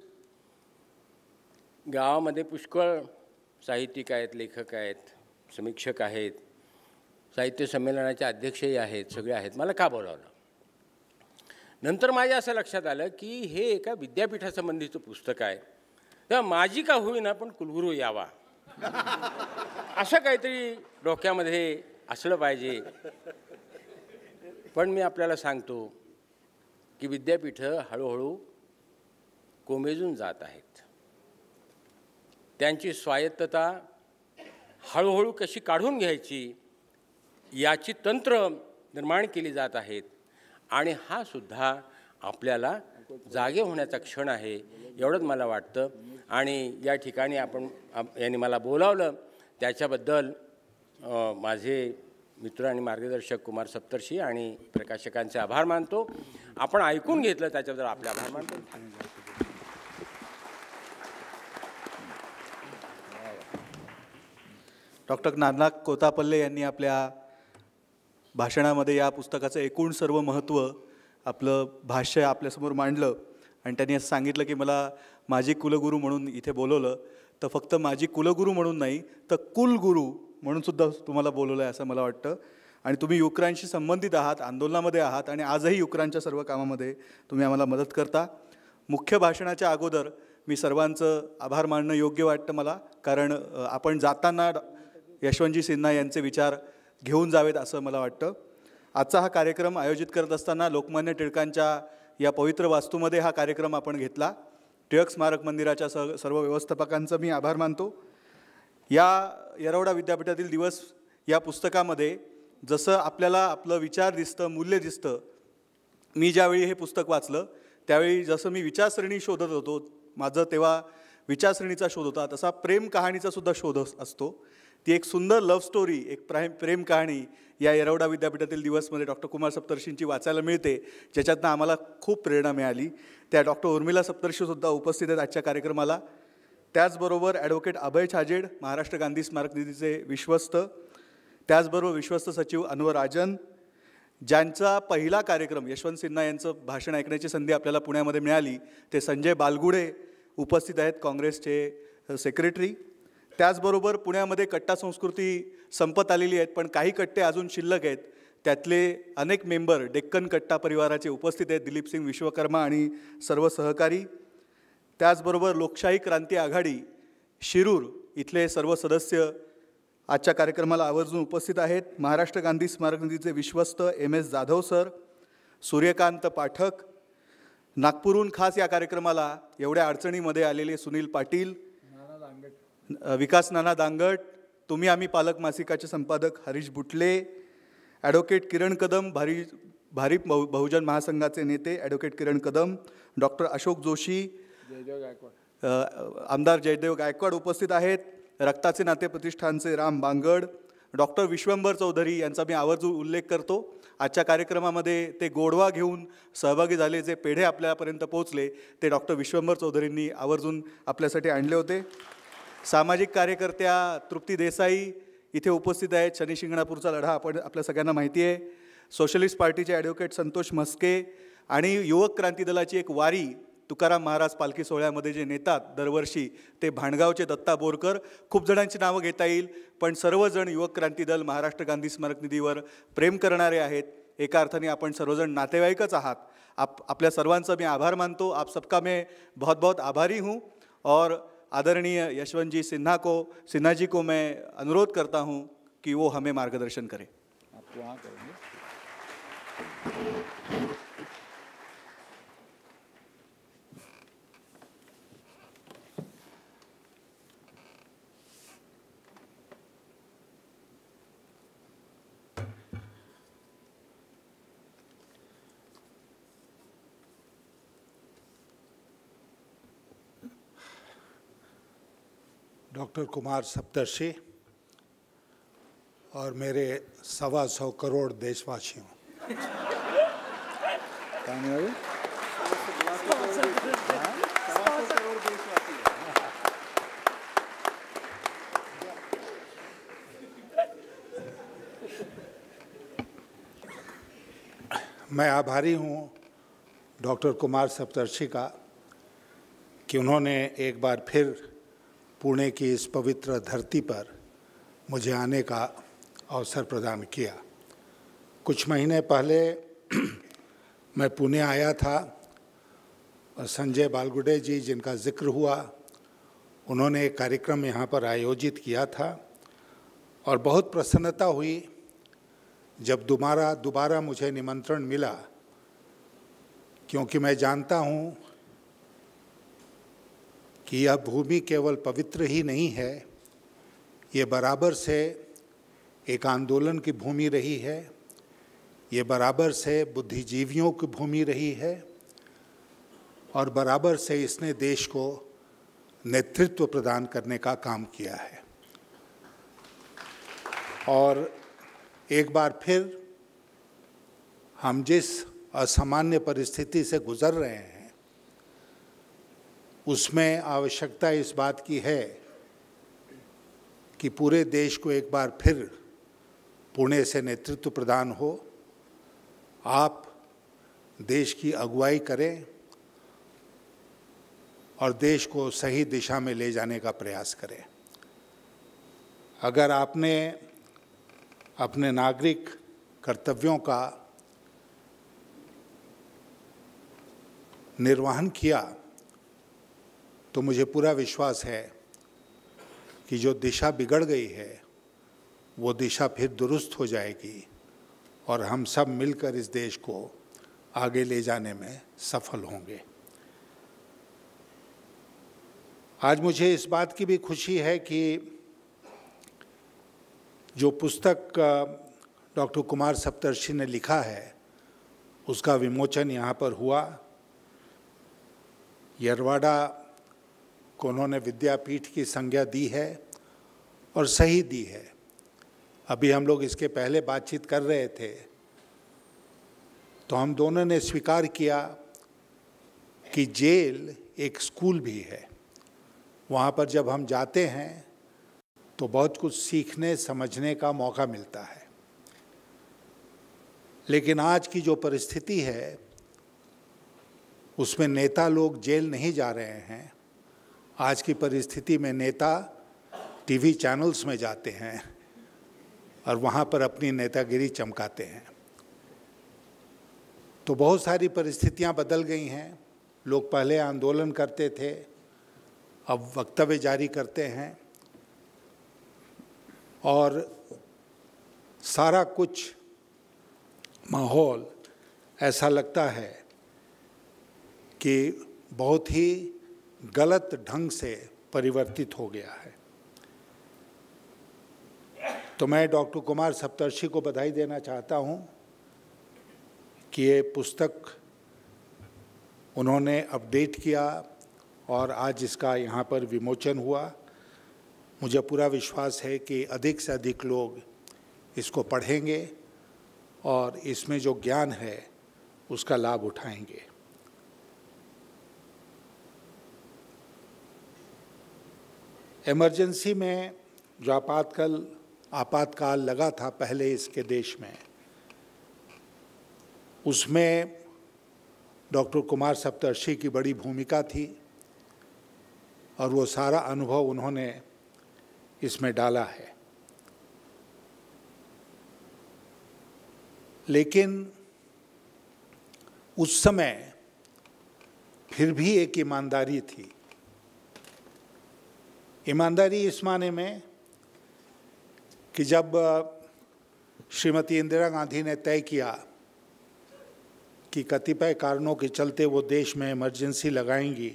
गावामध्ये पुष्कळ साहित्यिक आहेत, लेखक आहेत, समीक्षक आहेत, साहित्य संमेलनाचे अध्यक्षही आहेत, सगळे आहेत. मला का बोलावलं? नंतर माझ्या असं लक्षात आलं की हे एका विद्यापीठासंबंधीचं पुस्तक आहे, तेव्हा माझी का होईना पण कुलगुरू यावा असं काहीतरी डोक्यामध्ये असलं पाहिजे. पण मी आपल्याला सांगतो की विद्यापीठं हळूहळू कोमेजून जात आहेत. त्यांची स्वायत्तता हळूहळू कशी काढून घ्यायची याची तंत्र निर्माण केली जात आहेत. आणि हा सुद्धा आपल्याला जागे होण्याचा क्षण आहे एवढंच मला वाटतं. आणि या ठिकाणी यांनी मला बोलावलं त्याच्याबद्दल माझे मित्र आणि मार्गदर्शक कुमार सप्तर्षी आणि प्रकाशकांचे आभार मानतो. आपण ऐकून घेतलं त्याच्याबद्दल आपले आभार मानतो. डॉक्टर नागनाथ कोतापल्ले यांनी आपल्या भाषणामध्ये या पुस्तकाचं एकूण सर्व महत्त्व आपलं भाष्य आपल्यासमोर मांडलं. आणि त्यांनी असं सांगितलं की मला माझी कुलगुरू म्हणून इथे बोलवलं, तर फक्त माझी कुलगुरू म्हणून नाही तर कुलगुरू म्हणून सुद्धा तुम्हाला बोलवलं आहे असं मला वाटतं. आणि तुम्ही युक्रांशी संबंधित आहात, आंदोलनामध्ये आहात आणि आजही युक्रांच्या सर्व कामामध्ये तुम्ही आम्हाला मदत करता. मुख्य भाषणाच्या अगोदर मी सर्वांचं आभार मानणं योग्य वाटतं मला, कारण आपण जाताना यशवंतजी सिन्हा यांचे विचार घेऊन जावेत असं मला वाटतं. आजचा हा कार्यक्रम आयोजित करत असताना लोकमान्य टिळकांच्या या पवित्र वास्तूमध्ये हा कार्यक्रम आपण घेतला. टिळक स्मारक मंदिराच्या सर्व व्यवस्थापकांचं मी आभार मानतो. या येरवडा विद्यापीठातील दिवस या पुस्तकामध्ये जसं आपल्याला आपलं विचार दिसतं, मूल्य दिसतं. मी ज्यावेळी हे पुस्तक वाचलं त्यावेळी जसं मी विचारसरणी शोधत होतो, माझं तेव्हा विचारसरणीचा शोध होता, तसा प्रेम कहाणीचा सुद्धा शोध असतो. ती एक सुंदर लव्ह स्टोरी, एक प्रेम कहाणी या येरवडा विद्यापीठातील दिवसमध्ये डॉक्टर कुमार सप्तर्षींची वाचायला मिळते, ज्याच्यातनं आम्हाला खूप प्रेरणा मिळाली. त्या डॉक्टर उर्मिला सप्तर्षीसुद्धा उपस्थित आहेत आजच्या कार्यक्रमाला. त्याचबरोबर ॲडव्होकेट अभय छाजेड, महाराष्ट्र गांधी स्मारक निधीचे विश्वस्त, त्याचबरोबर विश्वस्त सचिव अनवर राजन, ज्यांचा पहिला कार्यक्रम यशवंत सिन्हा यांचं भाषण ऐकण्याची संधी आपल्याला पुण्यामध्ये मिळाली, ते संजय बालगुडे उपस्थित आहेत, काँग्रेसचे सेक्रेटरी. त्याचबरोबर पुण्यामध्ये कट्टा संस्कृती संपत आलेली आहेत, पण काही कट्टे अजून शिल्लक आहेत. त्यातले अनेक मेंबर डेक्कन कट्टा परिवाराचे उपस्थित आहेत, दिलीपसिंग विश्वकर्मा आणि सर्व सहकारी. त्याचबरोबर लोकशाही क्रांती आघाडी शिरूर इथले सर्व सदस्य आजच्या कार्यक्रमाला आवर्जून उपस्थित आहेत. महाराष्ट्र गांधी स्मारक निधीचे विश्वस्त MS जाधव सर, सूर्यकांत पाठक, नागपूरहून खास या कार्यक्रमाला एवढ्या अडचणीमध्ये आलेले सुनील पाटील, विकास नाना दांगट, तुम्ही आम्ही पालक मासिकाचे संपादक हरीश बुटले, ॲडव्होकेट किरण कदम, भारिप बहुजन महासंघाचे नेते ॲडव्होकेट किरण कदम, डॉक्टर अशोक जोशी, आमदार जयदेव गायकवाड उपस्थित आहेत. रक्ताचे नाते प्रतिष्ठानचे राम बांगड, डॉक्टर विश्वंभर चौधरी यांचा मी आवर्जून उल्लेख करतो. आजच्या कार्यक्रमामध्ये ते गोडवा घेऊन सहभागी झाले, जे पेढे आपल्यापर्यंत पोहोचले ते डॉक्टर विश्वंभर चौधरींनी आवर्जून आपल्यासाठी आणले होते. सामाजिक कार्यकर्त्या तृप्ती देसाई इथे उपस्थित आहेत. शनी शिंगणापूरचा लढा आपल्या सगळ्यांना माहिती आहे. सोशलिस्ट पार्टीचे ॲडव्होकेट संतोष म्हस्के आणि युवक क्रांती दलाची एक वारी तुकाराम महाराज पालखी सोहळ्यामध्ये जे नेतात दरवर्षी, ते भांडगावचे दत्ता बोरकर. खूप जणांची नावं घेता येईल, पण सर्वजण युवक क्रांती दल महाराष्ट्र गांधी स्मारक निधीवर प्रेम करणारे आहेत. एका अर्थाने आपण सर्वजण नातेवाईकच आहात. आपल्या सर्वांचा मी आभार मानतो. आप सबका मैं बहुत बहुत आभारी हूँ. और आदरणीय यशवंत सिन्हा जी को मैं अनुरोध करता हूँ कि वो हमें मार्गदर्शन करें. आप वहाँ करेंगे. डॉक्टर कुमार सप्तर्षि और मेरे 125 करोड़ देशवासियों, मैं आभारी हूँ डॉक्टर कुमार सप्तर्षि का कि उन्होंने एक बार फिर पुणे की इस पवित्र धरती पर मुझे आने का अवसर प्रदान किया। कुछ महीने पहले मैं पुणे आया था और संजय बालगुडे जी, जिनका जिक्र हुआ, उन्होंने एक कार्यक्रम यहाँ पर आयोजित किया था और बहुत प्रसन्नता हुई जब दोबारा मुझे निमंत्रण मिला, क्योंकि मैं जानता हूँ कि यह भूमि केवल पवित्र ही नहीं है, ये बराबर से एक आंदोलन की भूमि रही है, ये बराबर से बुद्धिजीवियों की भूमि रही है और बराबर से इसने देश को नेतृत्व प्रदान करने का काम किया है। और एक बार फिर हम जिस असामान्य परिस्थिति से गुजर रहे हैं, उसमें आवश्यकता इस बात की है कि पूरे देश को एक बार फिर पुणे से नेतृत्व प्रदान हो, आप देश की अगुवाई करें और देश को सही दिशा में ले जाने का प्रयास करें। अगर आपने अपने नागरिक कर्तव्यों का निर्वहन किया तो मुझे पूरा विश्वास है कि जो दिशा बिगड़ गई है वो दिशा फिर दुरुस्त हो जाएगी और हम सब मिलकर इस देश को आगे ले जाने में सफल होंगे। आज मुझे इस बात की भी खुशी है कि जो पुस्तक डॉक्टर कुमार सप्तर्षि ने लिखा है उसका विमोचन यहाँ पर हुआ। यरवाड़ा को उन्होंने विद्यापीठ की संज्ञा दी है और सही दी है। अभी हम लोग इसके पहले बातचीत कर रहे थे तो हम दोनों ने स्वीकार किया कि जेल एक स्कूल भी है। वहाँ पर जब हम जाते हैं तो बहुत कुछ सीखने समझने का मौका मिलता है। लेकिन आज की जो परिस्थिति है उसमें नेता लोग जेल नहीं जा रहे हैं। आज की परिस्थिति में नेता टीवी चैनल्स में जाते हैं और वहाँ पर अपनी नेतागिरी चमकाते हैं। तो बहुत सारी परिस्थितियाँ बदल गई हैं। लोग पहले आंदोलन करते थे, अब वक्तव्य जारी करते हैं और सारा कुछ माहौल ऐसा लगता है कि बहुत ही गलत ढंग से परिवर्तित हो गया है। तो मैं डॉक्टर कुमार सप्तर्षि को बधाई देना चाहता हूं कि ये पुस्तक उन्होंने अपडेट किया और आज इसका यहाँ पर विमोचन हुआ। मुझे पूरा विश्वास है कि अधिक से अधिक लोग इसको पढ़ेंगे और इसमें जो ज्ञान है उसका लाभ उठाएंगे। इमरजेंसी में जो आपातकाल लगा था पहले इसके देश में, उसमें डॉक्टर कुमार सप्तर्षि की बड़ी भूमिका थी और वो सारा अनुभव उन्होंने इसमें डाला है। लेकिन उस समय फिर भी एक ईमानदारी थी। ईमानदारी इस माने में कि जब श्रीमती इंदिरा गांधी ने तय किया कि कतिपय कारणों के चलते वो देश में इमरजेंसी लगाएंगी,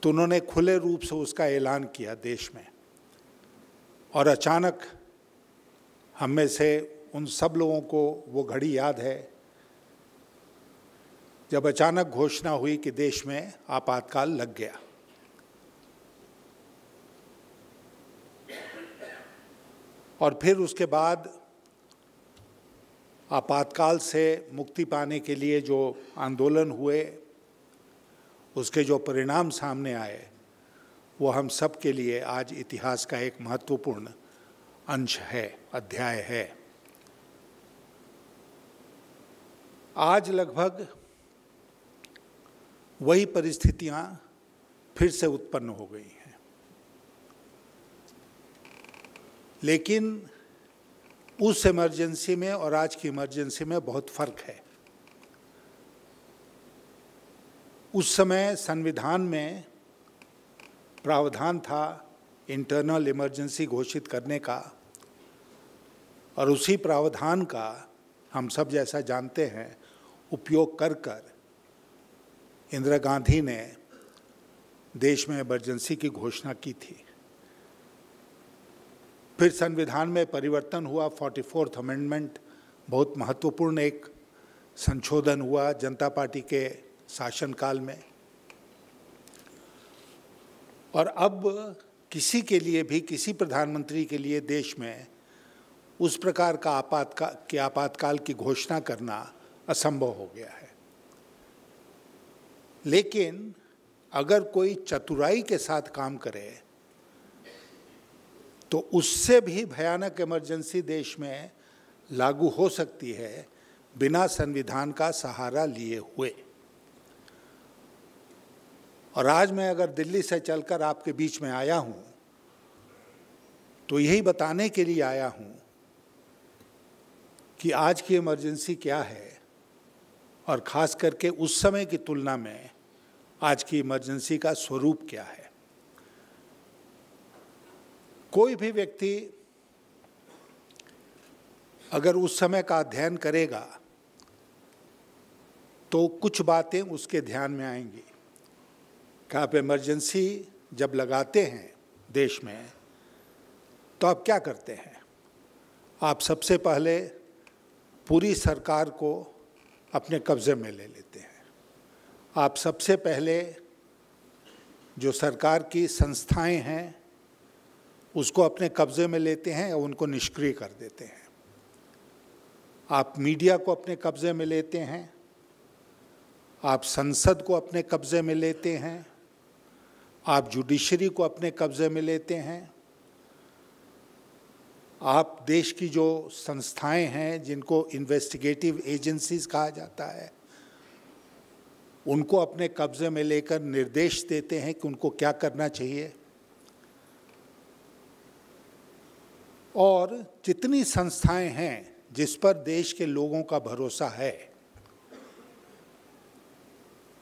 तो उन्होंने खुले रूप से उसका ऐलान किया देश में। और अचानक हम में से उन सब लोगों को वो घड़ी याद है जब अचानक घोषणा हुई कि देश में आपातकाल लग गया। और फिर उसके बाद आपातकाल से मुक्ति पाने के लिए जो आंदोलन हुए, उसके जो परिणाम सामने आए, वो हम सब के लिए आज इतिहास का एक महत्वपूर्ण अंश है, अध्याय है। आज लगभग वही परिस्थितियां फिर से उत्पन्न हो गई हैं, लेकिन उस इमरजेंसी में और आज की इमरजेंसी में बहुत फर्क है। उस समय संविधान में प्रावधान था इंटरनल इमरजेंसी घोषित करने का, और उसी प्रावधान का हम सब जैसा जानते हैं उपयोग कर इंदिरा गांधी ने देश में इमरजेंसी की घोषणा की थी। फिर संविधान में परिवर्तन हुआ, 44th अमेंडमेंट बहुत महत्वपूर्ण एक संशोधन हुआ जनता पार्टी के शासनकाल में। और अब किसी के लिए भी, किसी प्रधानमंत्री के लिए देश में उस प्रकार का आपातकाल की घोषणा करना असंभव हो गया है। लेकिन अगर कोई चतुराई के साथ काम करे तो उससे भी भयानक इमरजेंसी देश में लागू हो सकती है बिना संविधान का सहारा लिए हुए। और आज मैं अगर दिल्ली से चलकर आपके बीच में आया हूं तो यही बताने के लिए आया हूं कि आज की इमरजेंसी क्या है, और खास करके उस समय की तुलना में आज की इमरजेंसी का स्वरूप क्या है। कोई भी व्यक्ति अगर उस समय का अध्ययन करेगा तो कुछ बातें उसके ध्यान में आएंगी कि आप इमरजेंसी जब लगाते हैं देश में तो आप क्या करते हैं। आप सबसे पहले पूरी सरकार को अपने कब्जे में ले लेते हैं। आप सबसे पहले जो सरकार की संस्थाएं हैं उसको अपने कब्जे में लेते हैं और उनको निष्क्रिय कर देते हैं। आप मीडिया को अपने कब्जे में लेते हैं, आप संसद को अपने कब्जे में लेते हैं, आप जुडिशरी को अपने कब्जे में लेते हैं, आप देश की जो संस्थाएं हैं जिनको इन्वेस्टिगेटिव एजेंसीज कहा जाता है उनको अपने कब्जे में लेकर निर्देश देते हैं कि उनको क्या करना चाहिए। और जितनी संस्थाएं हैं जिस पर देश के लोगों का भरोसा है,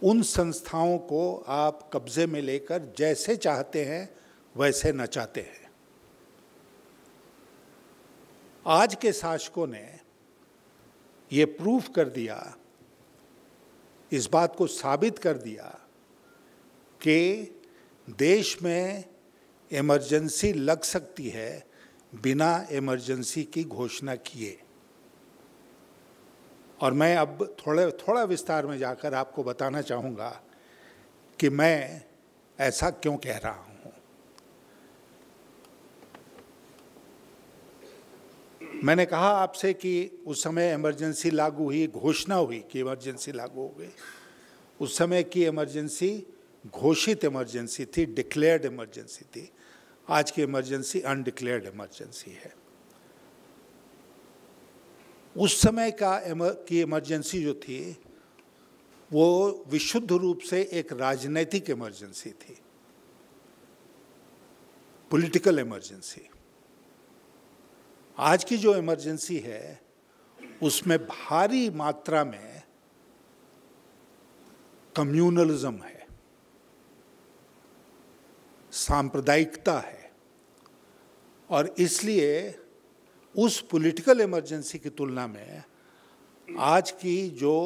उन संस्थाओं को आप कब्जे में लेकर जैसे चाहते हैं वैसे नचाते हैं। आज के शासकों ने ये प्रूफ कर दिया, इस बात को साबित कर दिया कि देश में इमरजेंसी लग सकती है बिना इमरजेंसी की घोषणा किए। और मैं अब थोड़ा विस्तार में जाकर आपको बताना चाहूँगा कि मैं ऐसा क्यों कह रहा हूँ। मैंने कहा आपसे कि उस समय इमरजेंसी लागू हुई, घोषणा हुई कि इमरजेंसी लागू हो गई। उस समय की इमरजेंसी घोषित इमरजेंसी थी, डिक्लेयर्ड इमरजेंसी थी। आज की इमरजेंसी अनडिक्लेयर्ड इमरजेंसी है। उस समय की इमरजेंसी जो थी वो विशुद्ध रूप से एक राजनीतिक इमरजेंसी थी, पॉलिटिकल इमरजेंसी। आज की जो इमरजेंसी है उसमें भारी मात्रा में कम्युनलिज्म है, सांप्रदायिकता है, और इसलिए उस पॉलिटिकल इमरजेंसी की तुलना में आज की जो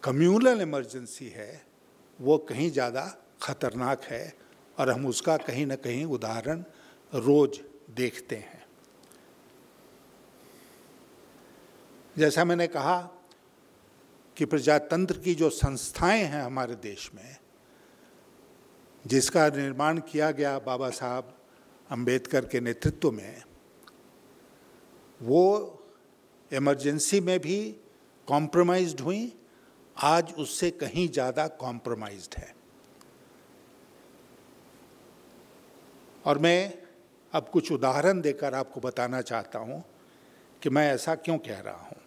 कम्युनल इमरजेंसी है वो कहीं ज़्यादा खतरनाक है, और हम उसका कहीं ना कहीं उदाहरण रोज देखते हैं। जैसा मैंने कहा कि प्रजातंत्र की जो संस्थाएं हैं हमारे देश में, जिसका निर्माण किया गया बाबा साहब अंबेडकर के नेतृत्व में, वो इमरजेंसी में भी कॉम्प्रोमाइज्ड हुई, आज उससे कहीं ज़्यादा कॉम्प्रोमाइज्ड है। और मैं अब कुछ उदाहरण देकर आपको बताना चाहता हूं कि मैं ऐसा क्यों कह रहा हूं।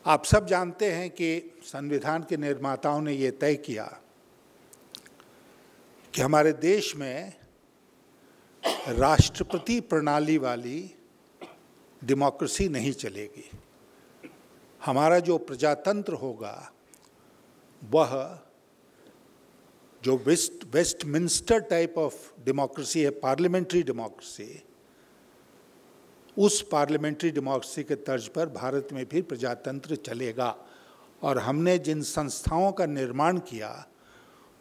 आप सब जानते हैं कि संविधान के निर्माताओं ने ये तय किया कि हमारे देश में राष्ट्रपति प्रणाली वाली डेमोक्रेसी नहीं चलेगी। हमारा जो प्रजातंत्र होगा वह जो वेस्टमिंस्टर टाइप ऑफ डेमोक्रेसी है, पार्लियामेंट्री डेमोक्रेसी, उस पार्लियामेंट्री डेमोक्रेसी के तर्ज पर भारत में भी प्रजातंत्र चलेगा। और हमने जिन संस्थाओं का निर्माण किया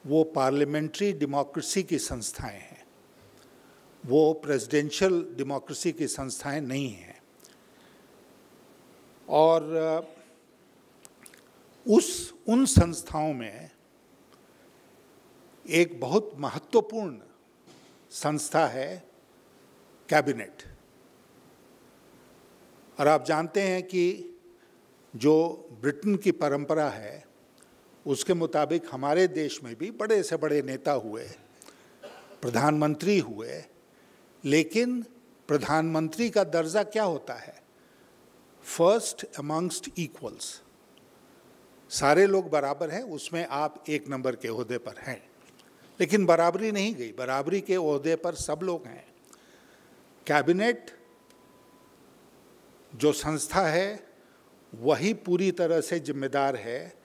वो पार्लियामेंट्री डेमोक्रेसी की संस्थाएं हैं, वो प्रेसिडेंशियल डेमोक्रेसी की संस्थाएं नहीं हैं। और उन संस्थाओं में एक बहुत महत्वपूर्ण संस्था है कैबिनेट। और आप जानते हैं कि जो ब्रिटेन की परंपरा है उसके मुताबिक हमारे देश में भी बड़े से बड़े नेता हुए, प्रधानमंत्री हुए, लेकिन प्रधानमंत्री का दर्जा क्या होता है? फर्स्ट अमंगस्ट इक्वल्स, सारे लोग बराबर हैं, उसमें आप एक नंबर के ओहदे पर हैं। लेकिन बराबरी नहीं गई, बराबरी के ओहदे पर सब लोग हैं। कैबिनेट जो संस्था है वही पूरी तरह से जिम्मेदार है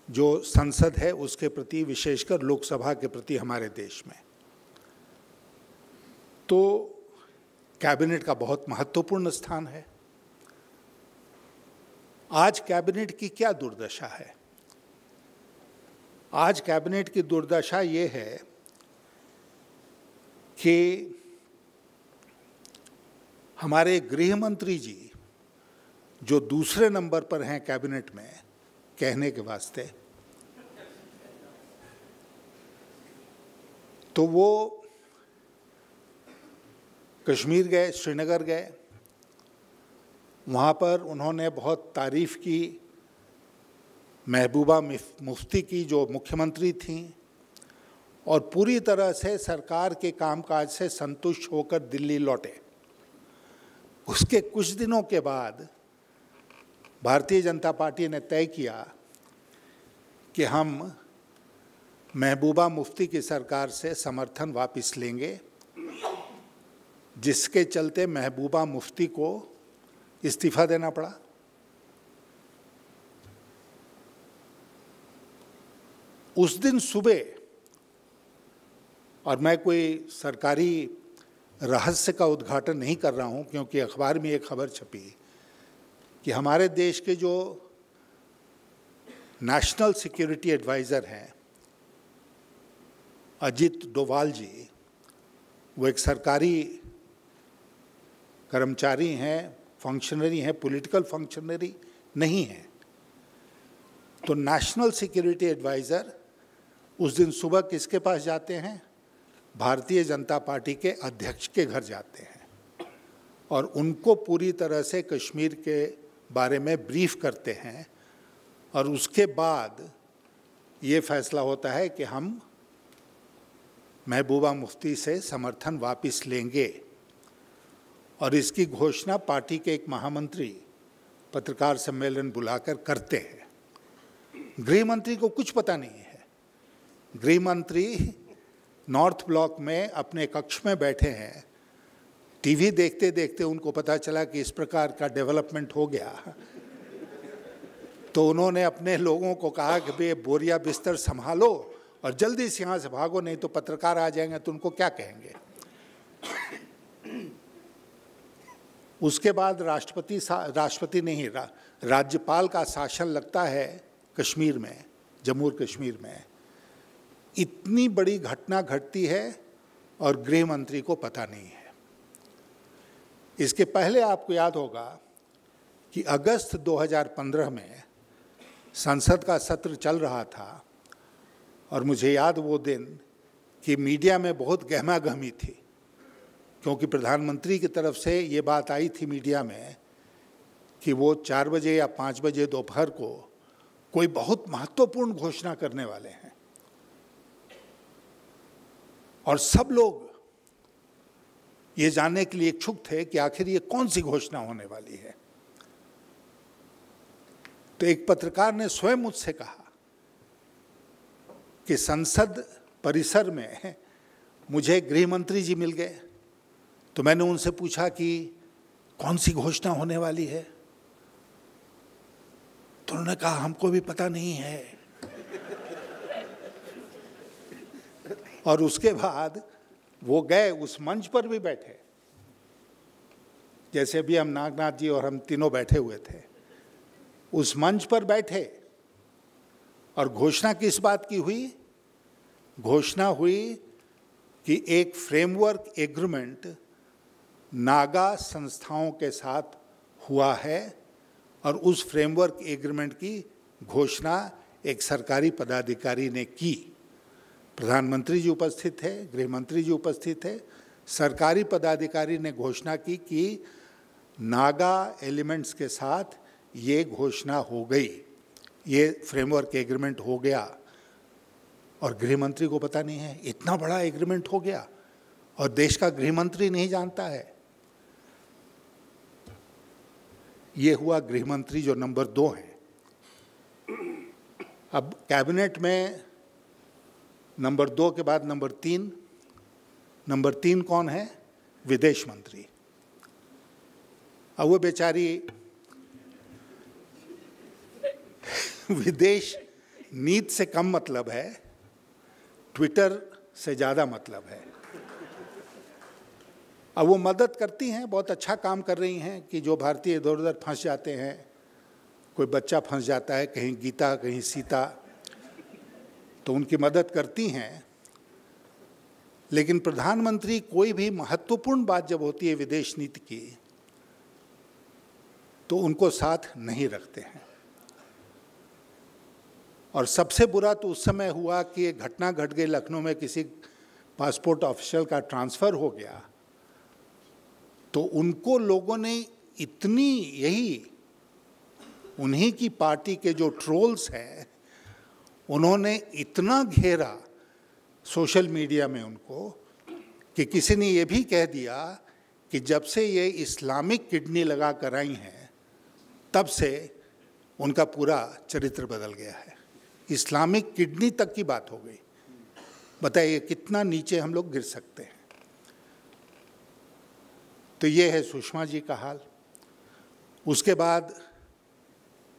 जो संसद है उसके प्रति, विशेषकर लोकसभा के प्रति हमारे देश में। तो कैबिनेट का बहुत महत्वपूर्ण स्थान है। आज कैबिनेट की क्या दुर्दशा है? आज कैबिनेट की दुर्दशा ये है कि हमारे गृह मंत्री जी जो दूसरे नंबर पर हैं कैबिनेट में कहने के वास्ते, तो वो कश्मीर गए, श्रीनगर गए, वहाँ पर उन्होंने बहुत तारीफ की महबूबा मुफ्ती की जो मुख्यमंत्री थीं, और पूरी तरह से सरकार के कामकाज से संतुष्ट होकर दिल्ली लौटे। उसके कुछ दिनों के बाद भारतीय जनता पार्टी ने तय किया कि हम महबूबा मुफ्ती की सरकार से समर्थन वापस लेंगे, जिसके चलते महबूबा मुफ्ती को इस्तीफा देना पड़ा। उस दिन सुबह, और मैं कोई सरकारी रहस्य का उद्घाटन नहीं कर रहा हूं क्योंकि अखबार में एक खबर छपी कि हमारे देश के जो नेशनल सिक्योरिटी एडवाइज़र हैं अजित डोभाल जी, वो एक सरकारी कर्मचारी हैं, फंक्शनरी हैं, पॉलिटिकल फंक्शनरी नहीं हैं। तो नेशनल सिक्योरिटी एडवाइज़र उस दिन सुबह किसके पास जाते हैं? भारतीय जनता पार्टी के अध्यक्ष के घर जाते हैं और उनको पूरी तरह से कश्मीर के बारे में ब्रीफ करते हैं। और उसके बाद ये फैसला होता है कि हम महबूबा मुफ्ती से समर्थन वापस लेंगे। और इसकी घोषणा पार्टी के एक महामंत्री पत्रकार सम्मेलन बुलाकर करते हैं। गृह मंत्री को कुछ पता नहीं है। गृह मंत्री नॉर्थ ब्लॉक में अपने कक्ष में बैठे हैं, टीवी देखते देखते उनको पता चला कि इस प्रकार का डेवलपमेंट हो गया, तो उन्होंने अपने लोगों को कहा कि भाई बोरिया बिस्तर संभालो और जल्दी से यहाँ से भागो, नहीं तो पत्रकार आ जाएंगे तो उनको क्या कहेंगे। उसके बाद राष्ट्रपति नहीं, राज्यपाल का शासन लगता है कश्मीर में, जम्मू कश्मीर में। इतनी बड़ी घटना घटती है और गृह मंत्री को पता नहीं है। इसके पहले आपको याद होगा कि अगस्त 2015 में संसद का सत्र चल रहा था और मुझे याद वो दिन कि मीडिया में बहुत गहमागहमी थी, क्योंकि प्रधानमंत्री की तरफ से ये बात आई थी मीडिया में कि वो 4 बजे या 5 बजे दोपहर को कोई बहुत महत्वपूर्ण घोषणा करने वाले हैं, और सब लोग ये जानने के लिए इच्छुक थे कि आखिर ये कौन सी घोषणा होने वाली है। तो एक पत्रकार ने स्वयं मुझसे कहा कि संसद परिसर में मुझे गृह मंत्री जी मिल गए, तो मैंने उनसे पूछा कि कौन सी घोषणा होने वाली है, तो उन्होंने कहा हमको भी पता नहीं है। और उसके बाद वो गए, उस मंच पर भी बैठे, जैसे भी हम नागनाथ जी और हम तीनों बैठे हुए थे, उस मंच पर बैठे, और घोषणा किस बात की हुई? घोषणा हुई कि एक फ्रेमवर्क एग्रीमेंट नागा संस्थाओं के साथ हुआ है, और उस फ्रेमवर्क एग्रीमेंट की घोषणा एक सरकारी पदाधिकारी ने की। प्रधानमंत्री जी उपस्थित थे, गृह मंत्री जी उपस्थित थे, सरकारी पदाधिकारी ने घोषणा की कि नागा एलिमेंट्स के साथ ये घोषणा हो गई, ये फ्रेमवर्क एग्रीमेंट हो गया, और गृह मंत्री को पता नहीं है। इतना बड़ा एग्रीमेंट हो गया और देश का गृह मंत्री नहीं जानता है। ये हुआ गृह मंत्री जो नंबर 2 है। अब कैबिनेट में नंबर 2 के बाद नंबर 3 कौन है? विदेश मंत्री। अब वो बेचारी विदेश नीति से कम मतलब है, ट्विटर से ज़्यादा मतलब है। अब वो मदद करती हैं, बहुत अच्छा काम कर रही हैं कि जो भारतीय इधर उधर फंस जाते हैं, कोई बच्चा फंस जाता है, कहीं गीता कहीं सीता, तो उनकी मदद करती हैं। लेकिन प्रधानमंत्री कोई भी महत्वपूर्ण बात जब होती है विदेश नीति की, तो उनको साथ नहीं रखते हैं। और सबसे बुरा तो उस समय हुआ कि एक घटना घट गई लखनऊ में, किसी पासपोर्ट ऑफिशियल का ट्रांसफ़र हो गया, तो उनको लोगों ने इतनी, यही उन्हीं की पार्टी के जो ट्रोल्स हैं, उन्होंने इतना घेरा सोशल मीडिया में उनको कि किसी ने ये भी कह दिया कि जब से ये इस्लामिक किडनी लगा कर आई हैं, तब से उनका पूरा चरित्र बदल गया है। इस्लामिक किडनी तक की बात हो गई। बताइए कितना नीचे हम लोग गिर सकते हैं। तो ये है सुषमा जी का हाल। उसके बाद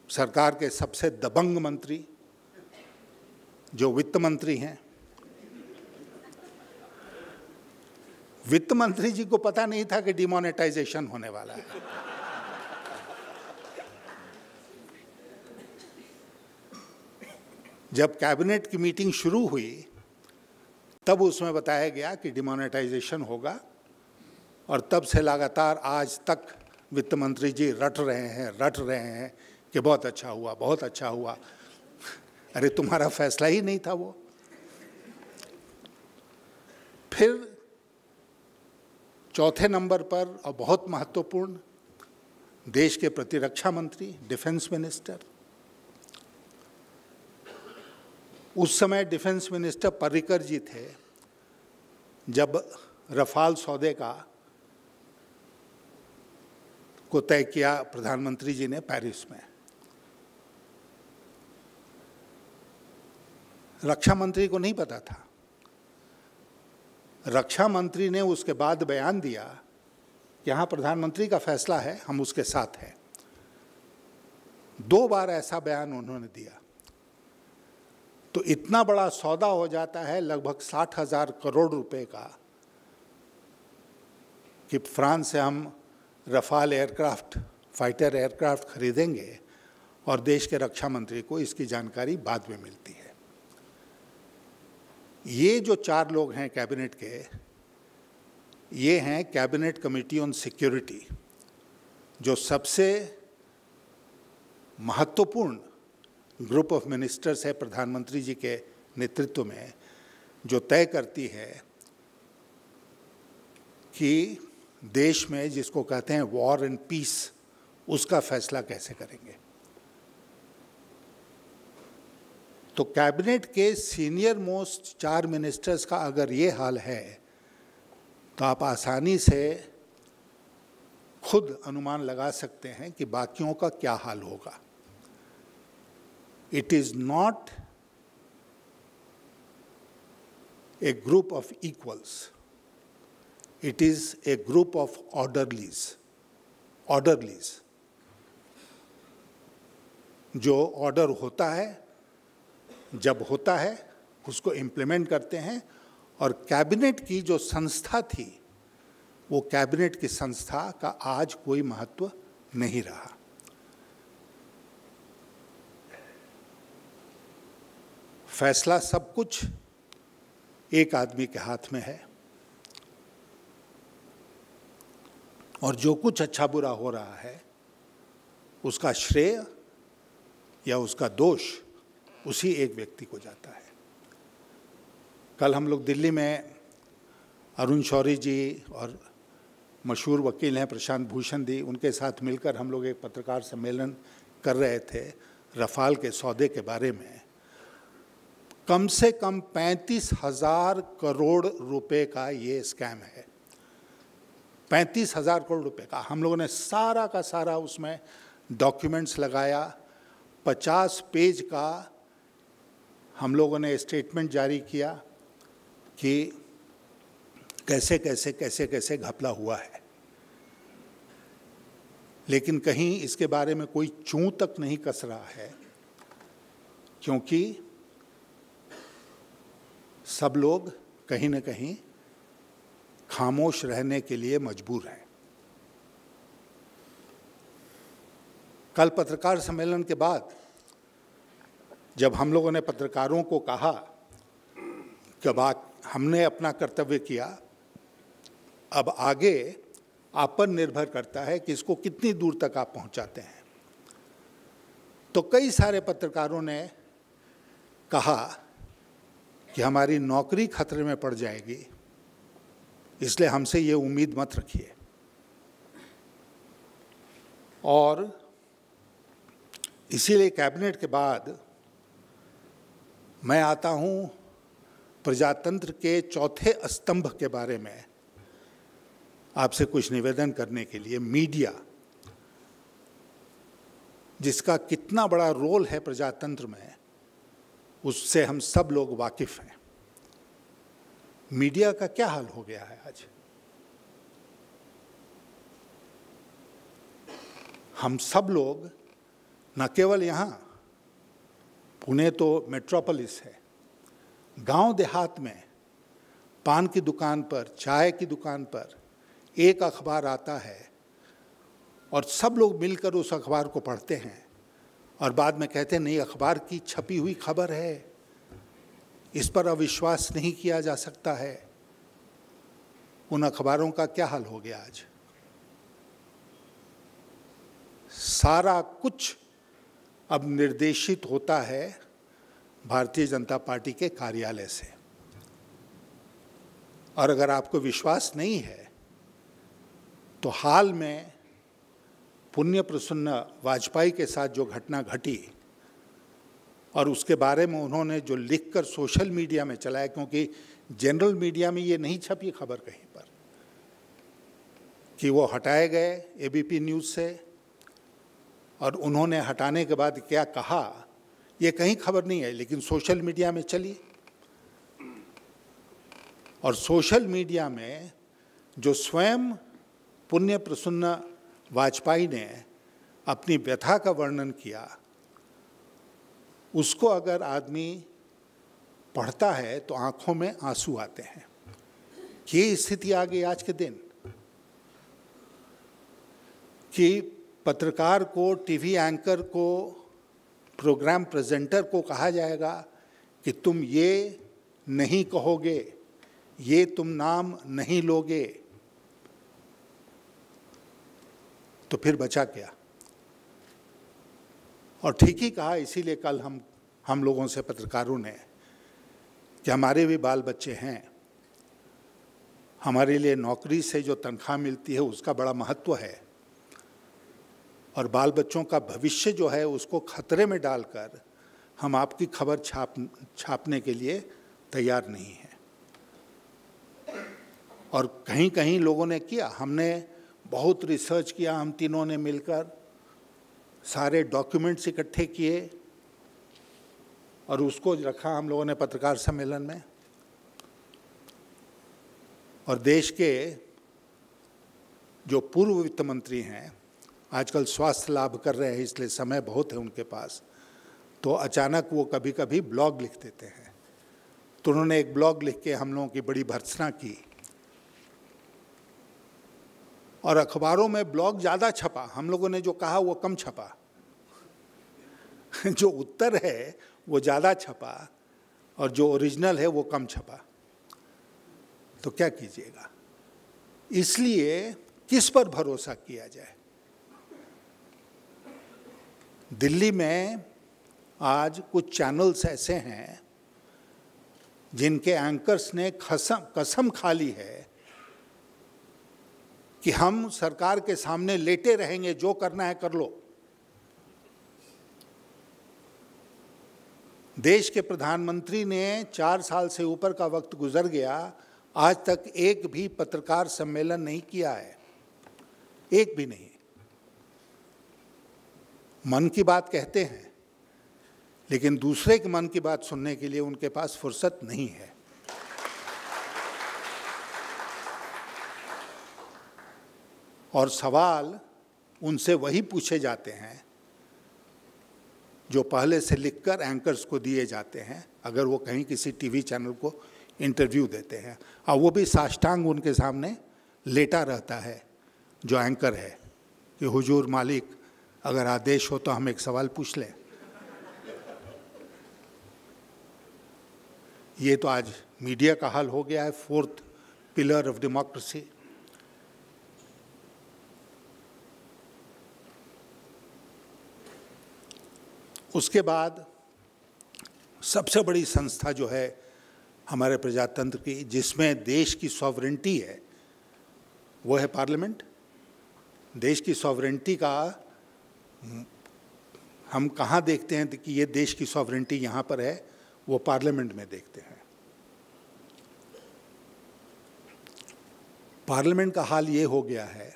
सरकार के सबसे दबंग मंत्री जो वित्त मंत्री हैं, वित्त मंत्री जी को पता नहीं था कि डिमोनेटाइजेशन होने वाला है। जब कैबिनेट की मीटिंग शुरू हुई तब उसमें बताया गया कि डिमोनेटाइजेशन होगा, और तब से लगातार आज तक वित्त मंत्री जी रट रहे हैं कि बहुत अच्छा हुआ, बहुत अच्छा हुआ। अरे तुम्हारा फैसला ही नहीं था वो। फिर चौथे नंबर पर, और बहुत महत्वपूर्ण, देश के प्रतिरक्षा मंत्री, डिफेंस मिनिस्टर। उस समय डिफेंस मिनिस्टर पर्रिकर जी थे जब रफाल सौदे को तय किया प्रधानमंत्री जी ने पेरिस में। रक्षा मंत्री को नहीं पता था। रक्षा मंत्री ने उसके बाद बयान दिया कि हाँ प्रधानमंत्री का फैसला है, हम उसके साथ हैं। 2 बार ऐसा बयान उन्होंने दिया। तो इतना बड़ा सौदा हो जाता है, लगभग 60,000 करोड़ रुपए का, कि फ्रांस से हम रफाल एयरक्राफ्ट, फाइटर एयरक्राफ्ट खरीदेंगे, और देश के रक्षा मंत्री को इसकी जानकारी बाद में मिलती है। ये जो 4 लोग हैं कैबिनेट के, ये हैं कैबिनेट कमेटी ऑन सिक्योरिटी, जो सबसे महत्वपूर्ण ग्रुप ऑफ मिनिस्टर्स है प्रधानमंत्री जी के नेतृत्व में, जो तय करती है कि देश में जिसको कहते हैं वॉर एंड पीस, उसका फैसला कैसे करेंगे। तो कैबिनेट के सीनियर मोस्ट 4 मिनिस्टर्स का अगर ये हाल है तो आप आसानी से खुद अनुमान लगा सकते हैं कि बाकियों का क्या हाल होगा। It is not a group of equals, it is a group of orderlies. जो ऑर्डर होता है, जब होता है उसको इम्प्लीमेंट करते हैं। और कैबिनेट की जो संस्था थी, वो कैबिनेट की संस्था का आज कोई महत्व नहीं रहा। फैसला सब कुछ एक आदमी के हाथ में है, और जो कुछ अच्छा बुरा हो रहा है उसका श्रेय या उसका दोष उसी एक व्यक्ति को जाता है। कल हम लोग दिल्ली में अरुण शौरी जी और मशहूर वकील हैं प्रशांत भूषण जी, उनके साथ मिलकर हम लोग एक पत्रकार सम्मेलन कर रहे थे रफाल के सौदे के बारे में। कम से कम 35,000 करोड़ रुपए का ये स्कैम है। 35,000 करोड़ रुपए का। हम लोगों ने सारा का सारा उसमें डॉक्यूमेंट्स लगाया। 50 पेज का हम लोगों ने स्टेटमेंट जारी किया कि कैसे कैसे कैसे कैसे घपला हुआ है, लेकिन कहीं इसके बारे में कोई चूं तक नहीं कस रहा है, क्योंकि सब लोग कहीं न कहीं खामोश रहने के लिए मजबूर हैं। कल पत्रकार सम्मेलन के बाद जब हम लोगों ने पत्रकारों को कहा कि हमने अपना कर्तव्य किया, अब आगे आप पर निर्भर करता है कि इसको कितनी दूर तक आप पहुंचाते हैं, तो कई सारे पत्रकारों ने कहा कि हमारी नौकरी खतरे में पड़ जाएगी, इसलिए हमसे ये उम्मीद मत रखिए। और इसीलिए कैबिनेट के बाद मैं आता हूं प्रजातंत्र के चौथे स्तंभ के बारे में आपसे कुछ निवेदन करने के लिए। मीडिया, जिसका कितना बड़ा रोल है प्रजातंत्र में, उससे हम सब लोग वाकिफ हैं। मीडिया का क्या हाल हो गया है आज। हम सब लोग, न केवल यहाँ, पुणे तो मेट्रोपोलिस है, गांव देहात में पान की दुकान पर, चाय की दुकान पर एक अखबार आता है और सब लोग मिलकर उस अखबार को पढ़ते हैं और बाद में कहते हैं नहीं, अखबार की छपी हुई खबर है, इस पर अविश्वास नहीं किया जा सकता है। उन अखबारों का क्या हाल हो गया आज। सारा कुछ अब निर्देशित होता है भारतीय जनता पार्टी के कार्यालय से। और अगर आपको विश्वास नहीं है तो हाल में पुण्य प्रसन्न वाजपेयी के साथ जो घटना घटी और उसके बारे में उन्होंने जो लिखकर सोशल मीडिया में चलाया, क्योंकि जनरल मीडिया में ये नहीं छपी खबर कहीं पर कि वो हटाए गए एबीपी न्यूज़ से, और उन्होंने हटाने के बाद क्या कहा ये कहीं खबर नहीं है, लेकिन सोशल मीडिया में चली। और सोशल मीडिया में जो स्वयं पुण्य प्रसन्न वाजपेयी ने अपनी व्यथा का वर्णन किया, उसको अगर आदमी पढ़ता है तो आंखों में आंसू आते हैं। ये स्थिति आ गई आज के दिन कि पत्रकार को, टीवी एंकर को, प्रोग्राम प्रेजेंटर को कहा जाएगा कि तुम ये नहीं कहोगे, ये तुम नाम नहीं लोगे, तो फिर बचा क्या। और ठीक ही कहा, इसीलिए कल हम लोगों से पत्रकारों ने कि हमारे भी बाल बच्चे हैं, हमारे लिए नौकरी से जो तनख्वाह मिलती है उसका बड़ा महत्व है, और बाल बच्चों का भविष्य जो है उसको खतरे में डालकर हम आपकी खबर छापने के लिए तैयार नहीं हैं। और कहीं कहीं लोगों ने किया, हमने बहुत रिसर्च किया, हम तीनों ने मिलकर सारे डॉक्यूमेंट्स इकट्ठे किए और उसको रखा हम लोगों ने पत्रकार सम्मेलन में। और देश के जो पूर्व वित्त मंत्री हैं, आजकल स्वास्थ्य लाभ कर रहे हैं इसलिए समय बहुत है उनके पास, तो अचानक वो कभी कभी ब्लॉग लिख देते हैं। तो उन्होंने एक ब्लॉग लिख के हम लोगों की बड़ी भर्त्सना की और अखबारों में ब्लॉग ज़्यादा छपा, हम लोगों ने जो कहा वो कम छपा। जो उत्तर है वो ज़्यादा छपा और जो ओरिजिनल है वो कम छपा। तो क्या कीजिएगा? इसलिए किस पर भरोसा किया जाए? दिल्ली में आज कुछ चैनल्स ऐसे हैं जिनके एंकर्स ने कसम खा ली है कि हम सरकार के सामने लेटे रहेंगे, जो करना है कर लो। देश के प्रधानमंत्री ने 4 साल से ऊपर का वक्त गुजर गया, आज तक एक भी पत्रकार सम्मेलन नहीं किया है, एक भी नहीं। मन की बात कहते हैं, लेकिन दूसरे के मन की बात सुनने के लिए उनके पास फुर्सत नहीं है। और सवाल उनसे वही पूछे जाते हैं जो पहले से लिखकर एंकर्स को दिए जाते हैं, अगर वो कहीं किसी टीवी चैनल को इंटरव्यू देते हैं, और वो भी साष्टांग उनके सामने लेटा रहता है जो एंकर है कि हुजूर मालिक, अगर आदेश हो तो हम एक सवाल पूछ लें। ये तो आज मीडिया का हाल हो गया है, 4th पिलर ऑफ डेमोक्रेसी। उसके बाद सबसे बड़ी संस्था जो है हमारे प्रजातंत्र की, जिसमें देश की सॉवरेंटी है, वो है पार्लियामेंट। देश की सॉवरेंटी का हम कहाँ देखते हैं कि ये देश की सॉवरेंटी यहाँ पर है? वो पार्लियामेंट में देखते हैं। पार्लियामेंट का हाल ये हो गया है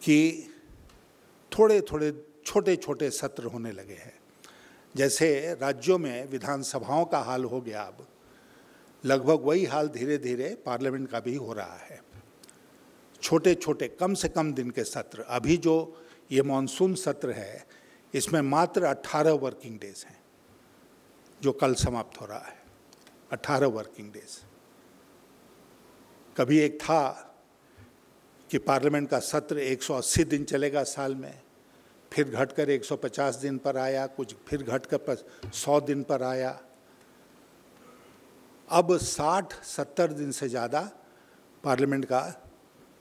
कि थोड़े थोड़े छोटे छोटे सत्र होने लगे हैं। जैसे राज्यों में विधानसभाओं का हाल हो गया, अब लगभग वही हाल धीरे धीरे पार्लियामेंट का भी हो रहा है। छोटे छोटे कम से कम दिन के सत्र। अभी जो ये मॉनसून सत्र है, इसमें मात्र 18 वर्किंग डेज हैं, जो कल समाप्त हो रहा है। 18 वर्किंग डेज। कभी एक था कि पार्लियामेंट का सत्र 180 दिन चलेगा साल में, फिर घटकर 150 दिन पर आया, कुछ फिर घटकर 100 दिन पर आया। अब 60-70 दिन से ज़्यादा पार्लियामेंट का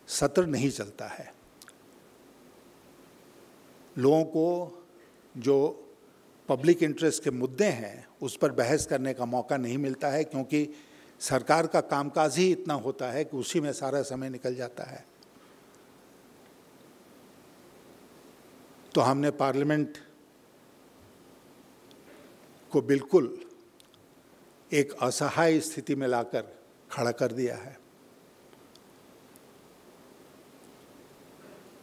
सत्र नहीं चलता है। लोगों को जो पब्लिक इंटरेस्ट के मुद्दे हैं उस पर बहस करने का मौका नहीं मिलता है, क्योंकि सरकार का कामकाज ही इतना होता है कि उसी में सारा समय निकल जाता है। तो हमने पार्लियामेंट को बिल्कुल एक असहाय स्थिति में लाकर खड़ा कर दिया है।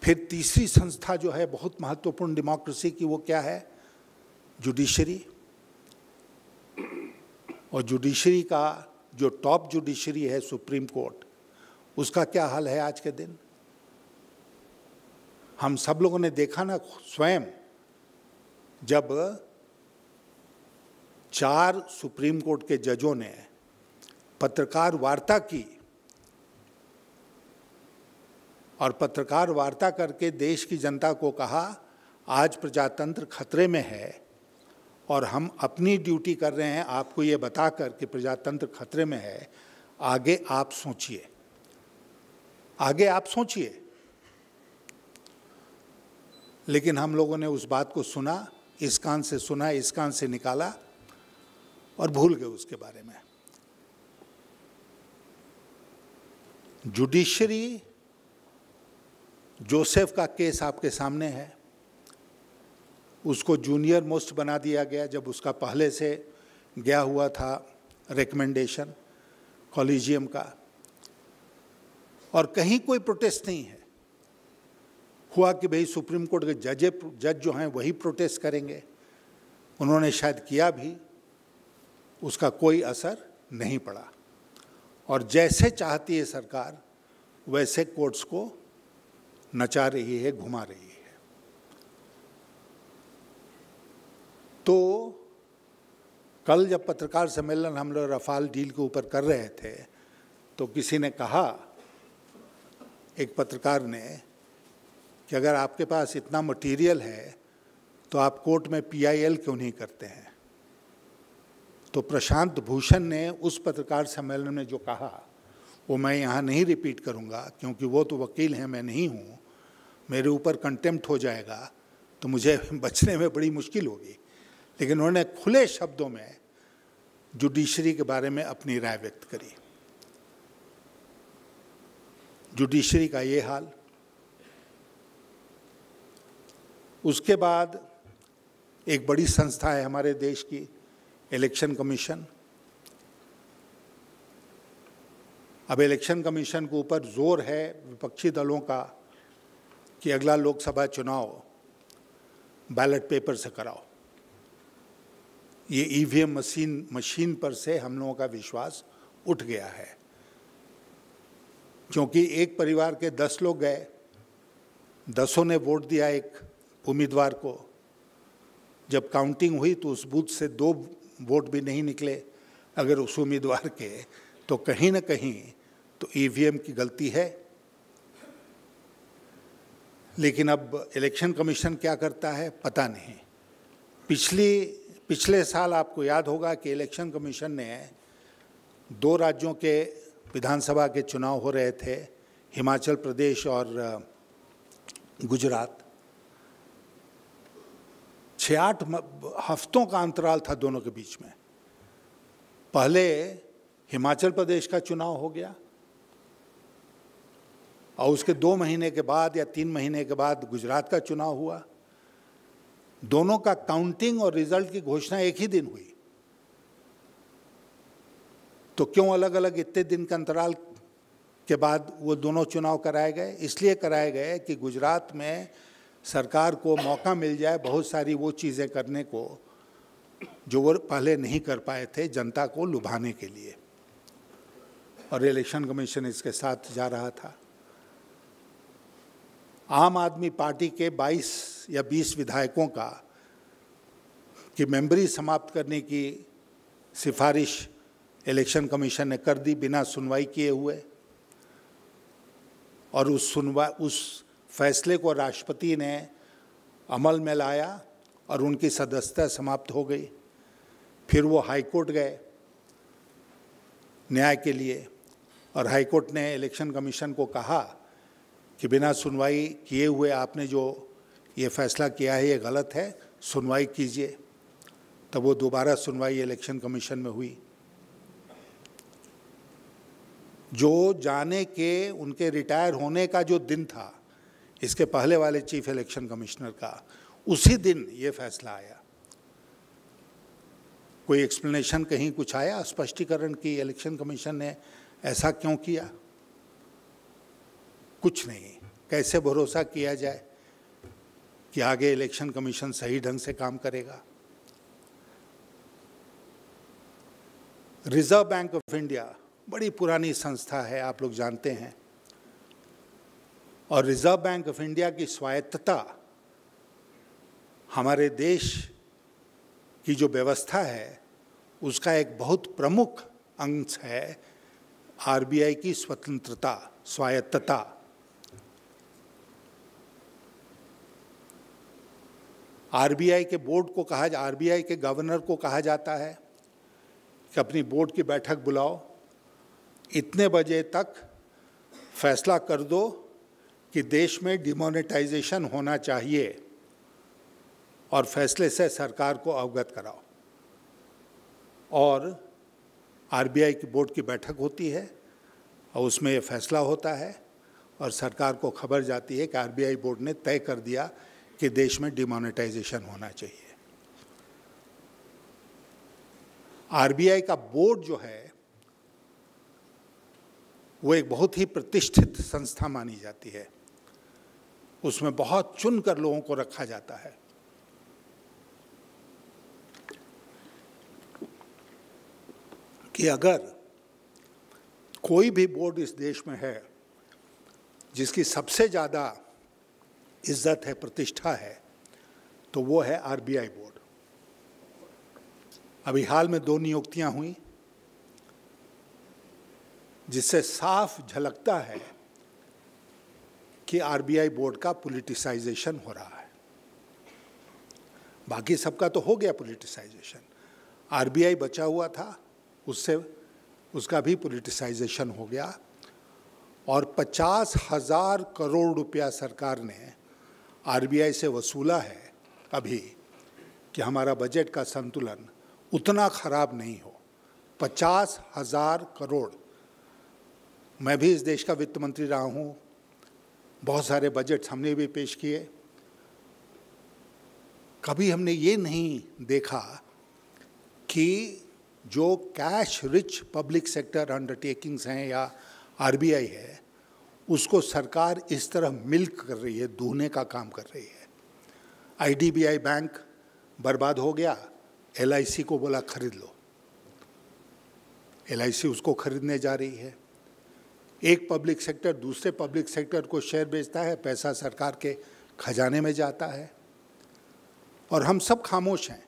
फिर तीसरी संस्था जो है बहुत महत्वपूर्ण डेमोक्रेसी की, वो क्या है? जुडिशरी। और जुडिशरी का जो टॉप जुडिशरी है, सुप्रीम कोर्ट, उसका क्या हाल है आज के दिन? हम सब लोगों ने देखा ना स्वयं, जब 4 सुप्रीम कोर्ट के जजों ने पत्रकार वार्ता की और पत्रकार वार्ता करके देश की जनता को कहा, आज प्रजातंत्र खतरे में है और हम अपनी ड्यूटी कर रहे हैं आपको ये बताकर कि प्रजातंत्र खतरे में है, आगे आप सोचिए, आगे आप सोचिए। लेकिन हम लोगों ने उस बात को सुना, इस कान से सुना, इस कान से निकाला और भूल गए उसके बारे में। जुडिशरी, जोसेफ का केस आपके सामने है, उसको जूनियर मोस्ट बना दिया गया जब उसका पहले से गया हुआ था रिकमेंडेशन कॉलेजियम का, और कहीं कोई प्रोटेस्ट नहीं है हुआ कि भाई सुप्रीम कोर्ट के जज जो हैं वही प्रोटेस्ट करेंगे। उन्होंने शायद किया भी, उसका कोई असर नहीं पड़ा, और जैसे चाहती है सरकार वैसे कोर्ट्स को नचा रही है, घुमा रही है। तो कल जब पत्रकार सम्मेलन हम लोग रफाल डील के ऊपर कर रहे थे तो किसी ने कहा, एक पत्रकार ने, कि अगर आपके पास इतना मटेरियल है तो आप कोर्ट में PIL क्यों नहीं करते हैं। तो प्रशांत भूषण ने उस पत्रकार सम्मेलन में जो कहा वो मैं यहाँ नहीं रिपीट करूँगा, क्योंकि वो तो वकील हैं, मैं नहीं हूँ, मेरे ऊपर कंटेम्प्ट हो जाएगा तो मुझे बचने में बड़ी मुश्किल होगी। लेकिन उन्होंने खुले शब्दों में जुडिशरी के बारे में अपनी राय व्यक्त करी। जुडिशरी का ये हाल। उसके बाद एक बड़ी संस्था है हमारे देश की, इलेक्शन कमीशन। अब इलेक्शन कमीशन के ऊपर जोर है विपक्षी दलों का कि अगला लोकसभा चुनाव बैलेट पेपर से कराओ। ये EVM मशीन पर से हम लोगों का विश्वास उठ गया है, क्योंकि एक परिवार के 10 लोग गए, 10 ने वोट दिया एक उम्मीदवार को। जब काउंटिंग हुई तो उस बूथ से 2 वोट भी नहीं निकले अगर उस उम्मीदवार के, तो कहीं ना कहीं तो EVM की गलती है। लेकिन अब इलेक्शन कमीशन क्या करता है पता नहीं। पिछले साल आपको याद होगा कि इलेक्शन कमीशन ने 2 राज्यों के विधानसभा के चुनाव हो रहे थे, हिमाचल प्रदेश और गुजरात। 6-8 हफ्तों का अंतराल था दोनों के बीच में। पहले हिमाचल प्रदेश का चुनाव हो गया और उसके 2 महीने के बाद या 3 महीने के बाद गुजरात का चुनाव हुआ। दोनों का काउंटिंग और रिजल्ट की घोषणा एक ही दिन हुई। तो क्यों अलग अलग इतने दिन के अंतराल के बाद वो दोनों चुनाव कराए गए? इसलिए कराए गए कि गुजरात में सरकार को मौका मिल जाए बहुत सारी वो चीज़ें करने को जो वो पहले नहीं कर पाए थे, जनता को लुभाने के लिए। और इलेक्शन कमीशन इसके साथ जा रहा था। आम आदमी पार्टी के 22 या 20 विधायकों की मेंबरी समाप्त करने की सिफारिश इलेक्शन कमीशन ने कर दी बिना सुनवाई किए हुए, और उस फैसले को राष्ट्रपति ने अमल में लाया और उनकी सदस्यता समाप्त हो गई। फिर वो हाई कोर्ट गए न्याय के लिए, और हाई कोर्ट ने इलेक्शन कमीशन को कहा कि बिना सुनवाई किए हुए आपने जो ये फैसला किया है ये गलत है, सुनवाई कीजिए। तब वो दोबारा सुनवाई इलेक्शन कमीशन में हुई। जो जाने के उनके रिटायर होने का जो दिन था इसके पहले वाले चीफ इलेक्शन कमिश्नर का, उसी दिन ये फैसला आया। कोई एक्सप्लेनेशन कहीं कुछ आया स्पष्टीकरण कि इलेक्शन कमीशन ने ऐसा क्यों किया? कुछ नहीं। कैसे भरोसा किया जाए कि आगे इलेक्शन कमीशन सही ढंग से काम करेगा? रिजर्व बैंक ऑफ इंडिया बड़ी पुरानी संस्था है, आप लोग जानते हैं, और रिजर्व बैंक ऑफ इंडिया की स्वायत्तता हमारे देश की जो व्यवस्था है उसका एक बहुत प्रमुख अंश है। RBI की स्वतंत्रता, स्वायत्तता। RBI के बोर्ड को RBI के गवर्नर को कहा जाता है कि अपनी बोर्ड की बैठक बुलाओ, इतने बजे तक फैसला कर दो कि देश में डिमोनेटाइजेशन होना चाहिए और फैसले से सरकार को अवगत कराओ। और आरबीआई की बोर्ड की बैठक होती है और उसमें ये फैसला होता है और सरकार को खबर जाती है कि आरबीआई बोर्ड ने तय कर दिया कि देश में डिमोनेटाइजेशन होना चाहिए। आरबीआई का बोर्ड जो है वो एक बहुत ही प्रतिष्ठित संस्था मानी जाती है। उसमें बहुत चुनकर लोगों को रखा जाता है। कि अगर कोई भी बोर्ड इस देश में है जिसकी सबसे ज़्यादा इज्जत है, प्रतिष्ठा है, तो वो है आरबीआई बोर्ड। अभी हाल में 2 नियुक्तियां हुई जिससे साफ झलकता है कि आरबीआई बोर्ड का पॉलिटिसाइजेशन हो रहा है। बाकी सबका तो हो गया पॉलिटिसाइजेशन, आरबीआई बचा हुआ था, उससे उसका भी पॉलिटिसाइजेशन हो गया और 50,000 करोड़ रुपया सरकार ने आरबीआई से वसूला है अभी कि हमारा बजट का संतुलन उतना खराब नहीं हो। 50,000 करोड़। मैं भी इस देश का वित्त मंत्री रहा हूँ, बहुत सारे बजट्स हमने भी पेश किए। कभी हमने ये नहीं देखा कि जो cash rich public sector undertakings हैं या आरबीआई है, उसको सरकार इस तरह मिल्क कर रही है, दूहने का काम कर रही है। आईडीबीआई बैंक बर्बाद हो गया, एलआईसी को बोला खरीद लो, एलआईसी उसको खरीदने जा रही है। एक पब्लिक सेक्टर दूसरे पब्लिक सेक्टर को शेयर बेचता है, पैसा सरकार के खजाने में जाता है और हम सब खामोश हैं,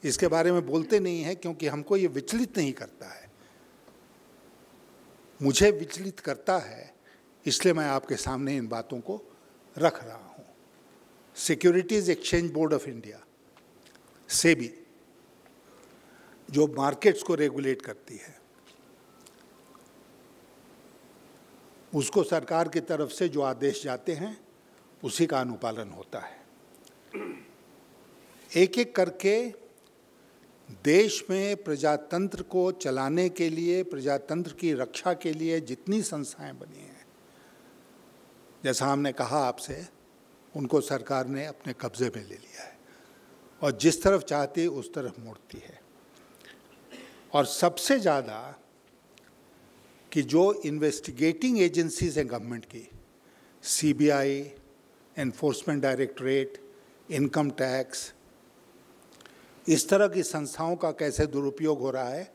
इसके बारे में बोलते नहीं हैं क्योंकि हमको ये विचलित नहीं करता है। मुझे विचलित करता है, इसलिए मैं आपके सामने इन बातों को रख रहा हूँ। Securities exchange board of India, SEBI, जो मार्केट्स को रेगुलेट करती है, उसको सरकार की तरफ से जो आदेश जाते हैं उसी का अनुपालन होता है। एक एक करके देश में प्रजातंत्र को चलाने के लिए, प्रजातंत्र की रक्षा के लिए जितनी संस्थाएं बनी हैं, जैसा हमने कहा आपसे, उनको सरकार ने अपने कब्जे में ले लिया है और जिस तरफ चाहती है उस तरफ मोड़ती है। और सबसे ज़्यादा कि जो इन्वेस्टिगेटिंग एजेंसीज हैं गवर्नमेंट की, CBI, enforcement directorate, income tax, इस तरह की संस्थाओं का कैसे दुरुपयोग हो रहा है,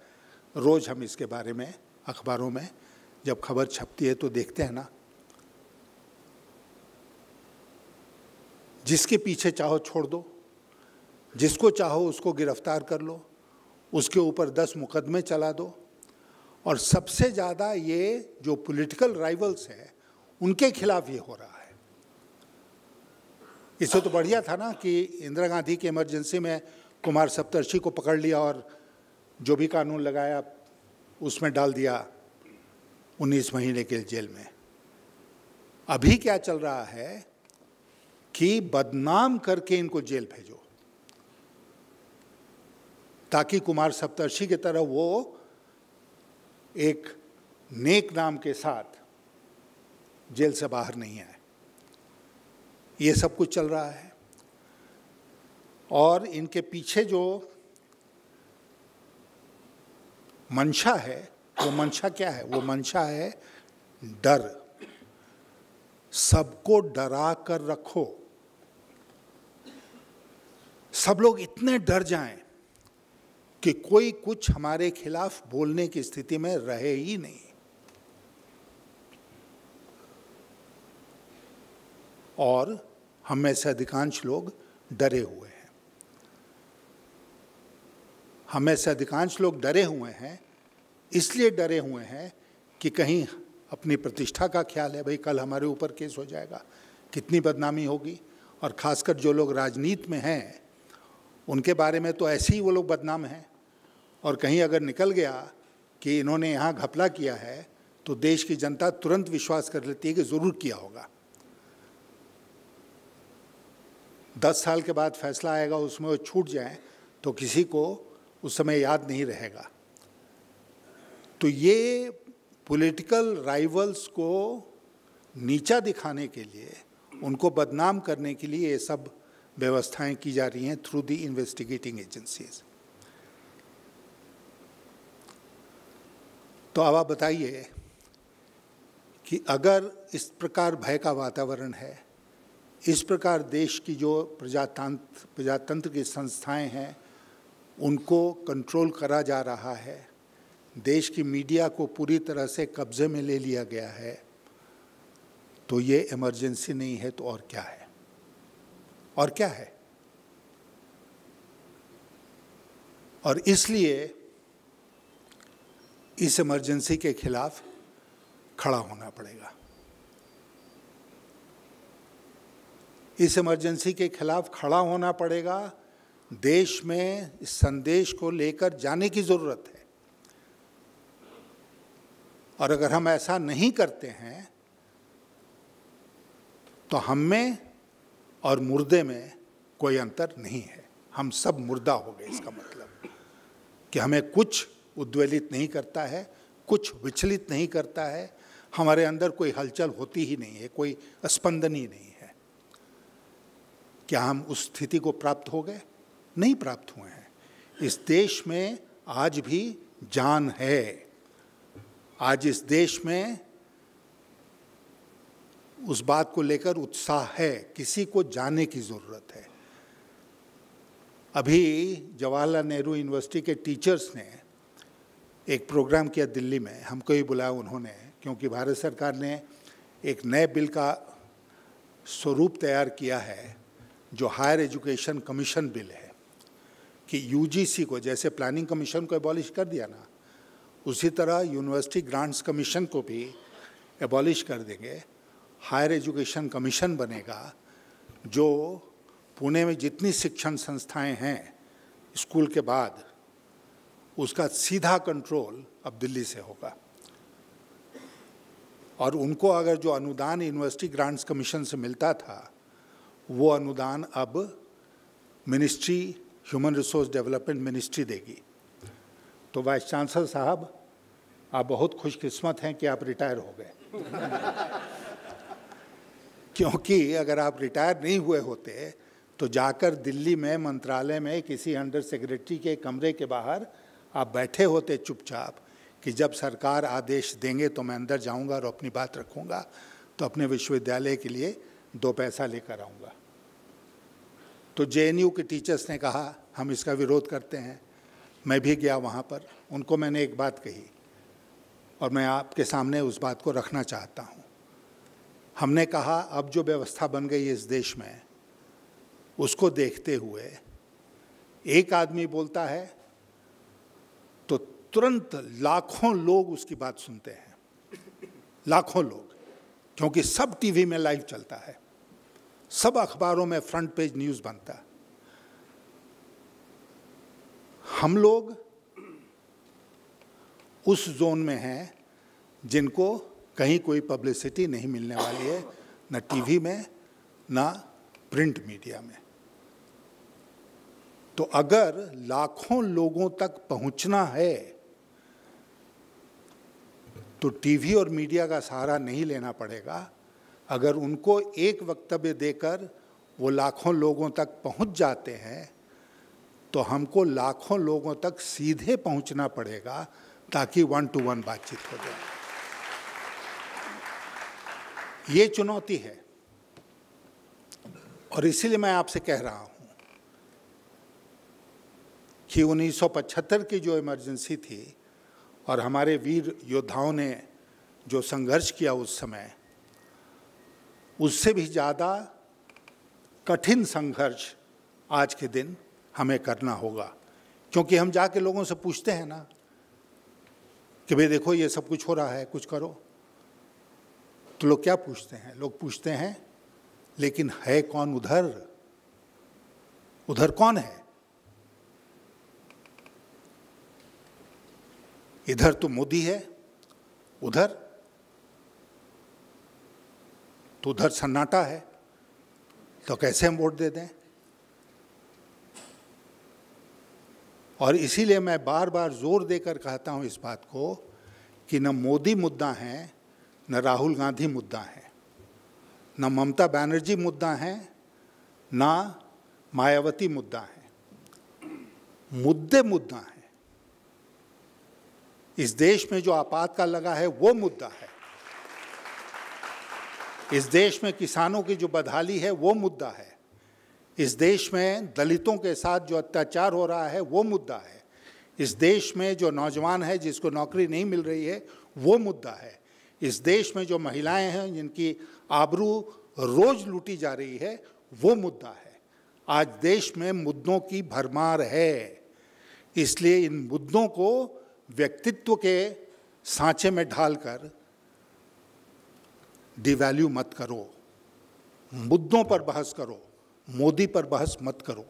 रोज़ हम इसके बारे में अखबारों में जब खबर छपती है तो देखते हैं ना। जिसके पीछे चाहो छोड़ दो, जिसको चाहो उसको गिरफ्तार कर लो, उसके ऊपर 10 मुकदमे चला दो और सबसे ज़्यादा ये जो पॉलिटिकल राइवल्स हैं उनके खिलाफ ये हो रहा है। इससे तो बढ़िया था ना कि इंदिरा गांधी की इमरजेंसी में कुमार सप्तर्षि को पकड़ लिया और जो भी कानून लगाया उसमें डाल दिया 19 महीने के जेल में। अभी क्या चल रहा है कि बदनाम करके इनको जेल भेजो ताकि कुमार सप्तर्षि की तरह वो एक नेक नाम के साथ जेल से बाहर नहीं आए। ये सब कुछ चल रहा है और इनके पीछे जो मंशा है, वो मंशा क्या है? वो मंशा है डर। सबको डरा कर रखो, सब लोग इतने डर जाएं कि कोई कुछ हमारे खिलाफ बोलने की स्थिति में रहे ही नहीं। और हम में से अधिकांश लोग डरे हुए हैं। हम में से अधिकांश लोग डरे हुए हैं, इसलिए डरे हुए हैं कि कहीं अपनी प्रतिष्ठा का ख्याल है, भाई कल हमारे ऊपर केस हो जाएगा, कितनी बदनामी होगी। और खासकर जो लोग राजनीति में हैं उनके बारे में तो ऐसे ही वो लोग बदनाम हैं। और कहीं अगर निकल गया कि इन्होंने यहाँ घपला किया है तो देश की जनता तुरंत विश्वास कर लेती है कि ज़रूर किया होगा। 10 साल के बाद फैसला आएगा, उसमें वो छूट जाए तो किसी को उस समय याद नहीं रहेगा। तो ये पॉलिटिकल राइवल्स को नीचा दिखाने के लिए, उनको बदनाम करने के लिए ये सब व्यवस्थाएं की जा रही हैं थ्रू द इन्वेस्टिगेटिंग एजेंसीज। तो अब आप बताइए कि अगर इस प्रकार भय का वातावरण है, इस प्रकार देश की जो प्रजातंत्र की संस्थाएं हैं उनको कंट्रोल करा जा रहा है, देश की मीडिया को पूरी तरह से कब्जे में ले लिया गया है, तो ये इमरजेंसी नहीं है तो और क्या है? और क्या है? और इसलिए इस इमरजेंसी के खिलाफ खड़ा होना पड़ेगा। इस इमरजेंसी के खिलाफ खड़ा होना पड़ेगा। देश में इस संदेश को लेकर जाने की जरूरत है, और अगर हम ऐसा नहीं करते हैं तो हम में और मुर्दे में कोई अंतर नहीं है। हम सब मुर्दा हो गए। इसका मतलब कि हमें कुछ उद्वेलित नहीं करता है, कुछ विचलित नहीं करता है, हमारे अंदर कोई हलचल होती ही नहीं है, कोई स्पंदन ही नहीं है। क्या हम उस स्थिति को प्राप्त हो गए? नहीं प्राप्त हुए हैं। इस देश में आज भी जान है। आज इस देश में उस बात को लेकर उत्साह है। किसी को जानने की जरूरत है। अभी जवाहरलाल नेहरू यूनिवर्सिटी के टीचर्स ने एक प्रोग्राम किया दिल्ली में, हमको ही बुलाया उन्होंने, क्योंकि भारत सरकार ने एक नए बिल का स्वरूप तैयार किया है जो हायर एजुकेशन कमीशन बिल है, कि यूजीसी को जैसे प्लानिंग कमीशन को एबॉलिश कर दिया ना, उसी तरह यूनिवर्सिटी ग्रांट्स कमीशन को भी एबॉलिश कर देंगे। हायर एजुकेशन कमीशन बनेगा, जो पुणे में जितनी शिक्षण संस्थाएं हैं स्कूल के बाद, उसका सीधा कंट्रोल अब दिल्ली से होगा। और उनको अगर जो अनुदान यूनिवर्सिटी ग्रांट्स कमीशन से मिलता था, वो अनुदान अब ministry, human resource development ministry देगी। तो वाइस चांसलर साहब, आप बहुत खुशकिस्मत हैं कि आप रिटायर हो गए क्योंकि अगर आप रिटायर नहीं हुए होते तो जाकर दिल्ली में मंत्रालय में किसी अंडर सेक्रेटरी के कमरे के बाहर आप बैठे होते चुपचाप कि जब सरकार आदेश देंगे तो मैं अंदर जाऊंगा और अपनी बात रखूंगा, तो अपने विश्वविद्यालय के लिए 2 पैसा लेकर आऊंगा। तो जेएनयू के टीचर्स ने कहा हम इसका विरोध करते हैं। मैं भी गया वहाँ पर, उनको मैंने एक बात कही और मैं आपके सामने उस बात को रखना चाहता हूँ। हमने कहा अब जो व्यवस्था बन गई है इस देश में, उसको देखते हुए एक आदमी बोलता है तो तुरंत लाखों लोग उसकी बात सुनते हैं, लाखों लोग, क्योंकि सब टीवी में लाइव चलता है, सब अखबारों में फ्रंट पेज न्यूज़ बनता है। हम लोग उस जोन में हैं जिनको कहीं कोई पब्लिसिटी नहीं मिलने वाली है, न टीवी में न प्रिंट मीडिया में। तो अगर लाखों लोगों तक पहुंचना है तो टीवी और मीडिया का सहारा नहीं लेना पड़ेगा। अगर उनको एक वक्तव्य देकर वो लाखों लोगों तक पहुंच जाते हैं तो हमको लाखों लोगों तक सीधे पहुंचना पड़ेगा ताकि 1-to-1 बातचीत हो जाए। ये चुनौती है और इसीलिए मैं आपसे कह रहा हूं कि 1975 की जो इमरजेंसी थी और हमारे वीर योद्धाओं ने जो संघर्ष किया उस समय, उससे भी ज़्यादा कठिन संघर्ष आज के दिन हमें करना होगा। क्योंकि हम जाके लोगों से पूछते हैं ना कि भाई देखो ये सब कुछ हो रहा है, कुछ करो। तो लोग क्या पूछते हैं? लोग पूछते हैं लेकिन है कौन उधर? उधर कौन है? इधर तो मोदी है, उधर तो उधर सन्नाटा है, तो कैसे हम वोट दे दें? और इसीलिए मैं बार बार जोर देकर कहता हूँ इस बात को कि न मोदी मुद्दा है, न राहुल गांधी मुद्दा है, न ममता बनर्जी मुद्दा है, न मायावती मुद्दा है। मुद्दे मुद्दा है। इस देश में जो आपातकाल लगा है वो मुद्दा है। इस देश में किसानों की जो बदहाली है वो मुद्दा है। इस देश में दलितों के साथ जो अत्याचार हो रहा है वो मुद्दा है। इस देश में जो नौजवान है जिसको नौकरी नहीं मिल रही है वो मुद्दा है। इस देश में जो महिलाएं हैं जिनकी आबरू रोज लूटी जा रही है वो मुद्दा है। आज देश में मुद्दों की भरमार है, इसलिए इन मुद्दों को व्यक्तित्व के सांचे में ढालकर डिवैल्यू मत करो। मुद्दों पर बहस करो, मोदी पर बहस मत करो।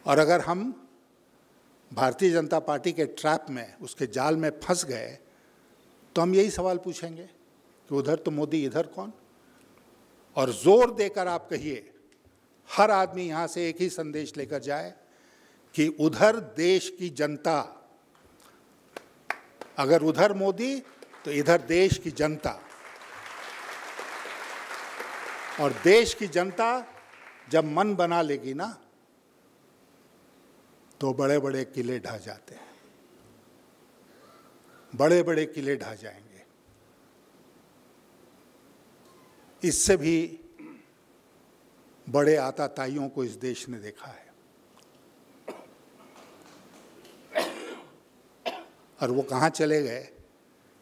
और अगर हम भारतीय जनता पार्टी के ट्रैप में, उसके जाल में फंस गए तो हम यही सवाल पूछेंगे कि उधर तो मोदी, इधर कौन। और जोर देकर आप कहिए, हर आदमी यहाँ से एक ही संदेश लेकर जाए कि उधर देश की जनता, अगर उधर मोदी तो इधर देश की जनता। और देश की जनता जब मन बना लेगी ना तो बड़े बड़े किले ढह जाते हैं, बड़े बड़े किले ढह जाएंगे। इससे भी बड़े आताताइयों को इस देश ने देखा है, और वो कहाँ चले गए,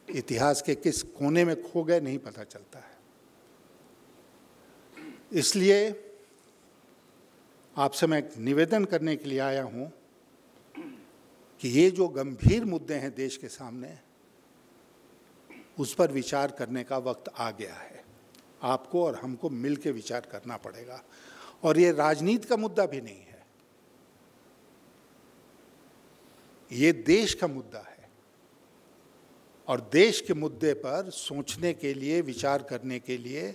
इतिहास के किस कोने में खो गए, नहीं पता चलता है। इसलिए आपसे मैं निवेदन करने के लिए आया हूँ कि ये जो गंभीर मुद्दे हैं देश के सामने, उस पर विचार करने का वक्त आ गया है। आपको और हमको मिल के विचार करना पड़ेगा। और ये राजनीति का मुद्दा भी नहीं है, ये देश का मुद्दा है। और देश के मुद्दे पर सोचने के लिए, विचार करने के लिए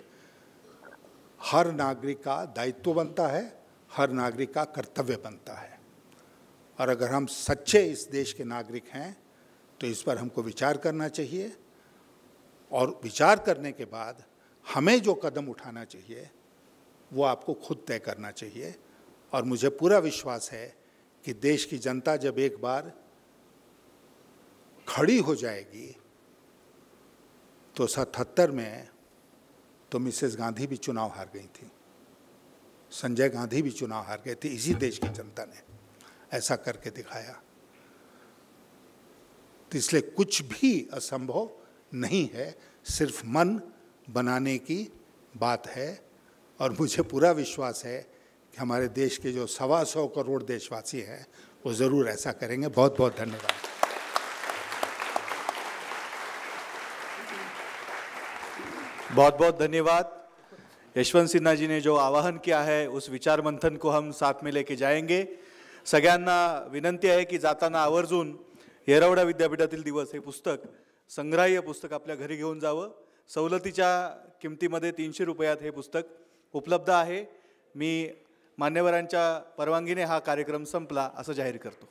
हर नागरिक का दायित्व बनता है, हर नागरिक का कर्तव्य बनता है। और अगर हम सच्चे इस देश के नागरिक हैं तो इस पर हमको विचार करना चाहिए। और विचार करने के बाद हमें जो कदम उठाना चाहिए वो आपको खुद तय करना चाहिए। और मुझे पूरा विश्वास है कि देश की जनता जब एक बार खड़ी हो जाएगी तो 77 में तो मिसेस गांधी भी चुनाव हार गई थी, संजय गांधी भी चुनाव हार गए थे। इसी देश की जनता ने ऐसा करके दिखाया। तो इसलिए कुछ भी असंभव नहीं है, सिर्फ मन बनाने की बात है। और मुझे पूरा विश्वास है कि हमारे देश के जो 125 करोड़ देशवासी हैं वो ज़रूर ऐसा करेंगे। बहुत बहुत धन्यवाद। बहुत बहुत धन्यवाद। यशवंत सिन्हा जी ने जो आवाहन किया है उस विचार मंथन को हम साथ में लेके जाएंगे। सगळ्यांना विनंती आहे की जाताना आवर्जून येरवडा विद्यापीठातील दिवस हे पुस्तक, संग्राह्य पुस्तक आपल्या घरी घेऊन जावं। सवलतीच्या किमतीमध्ये 300 रुपयात हे पुस्तक उपलब्ध आहे। मी मान्यवरांच्या परवानगीने हा कार्यक्रम संपला असं जाहीर करतो।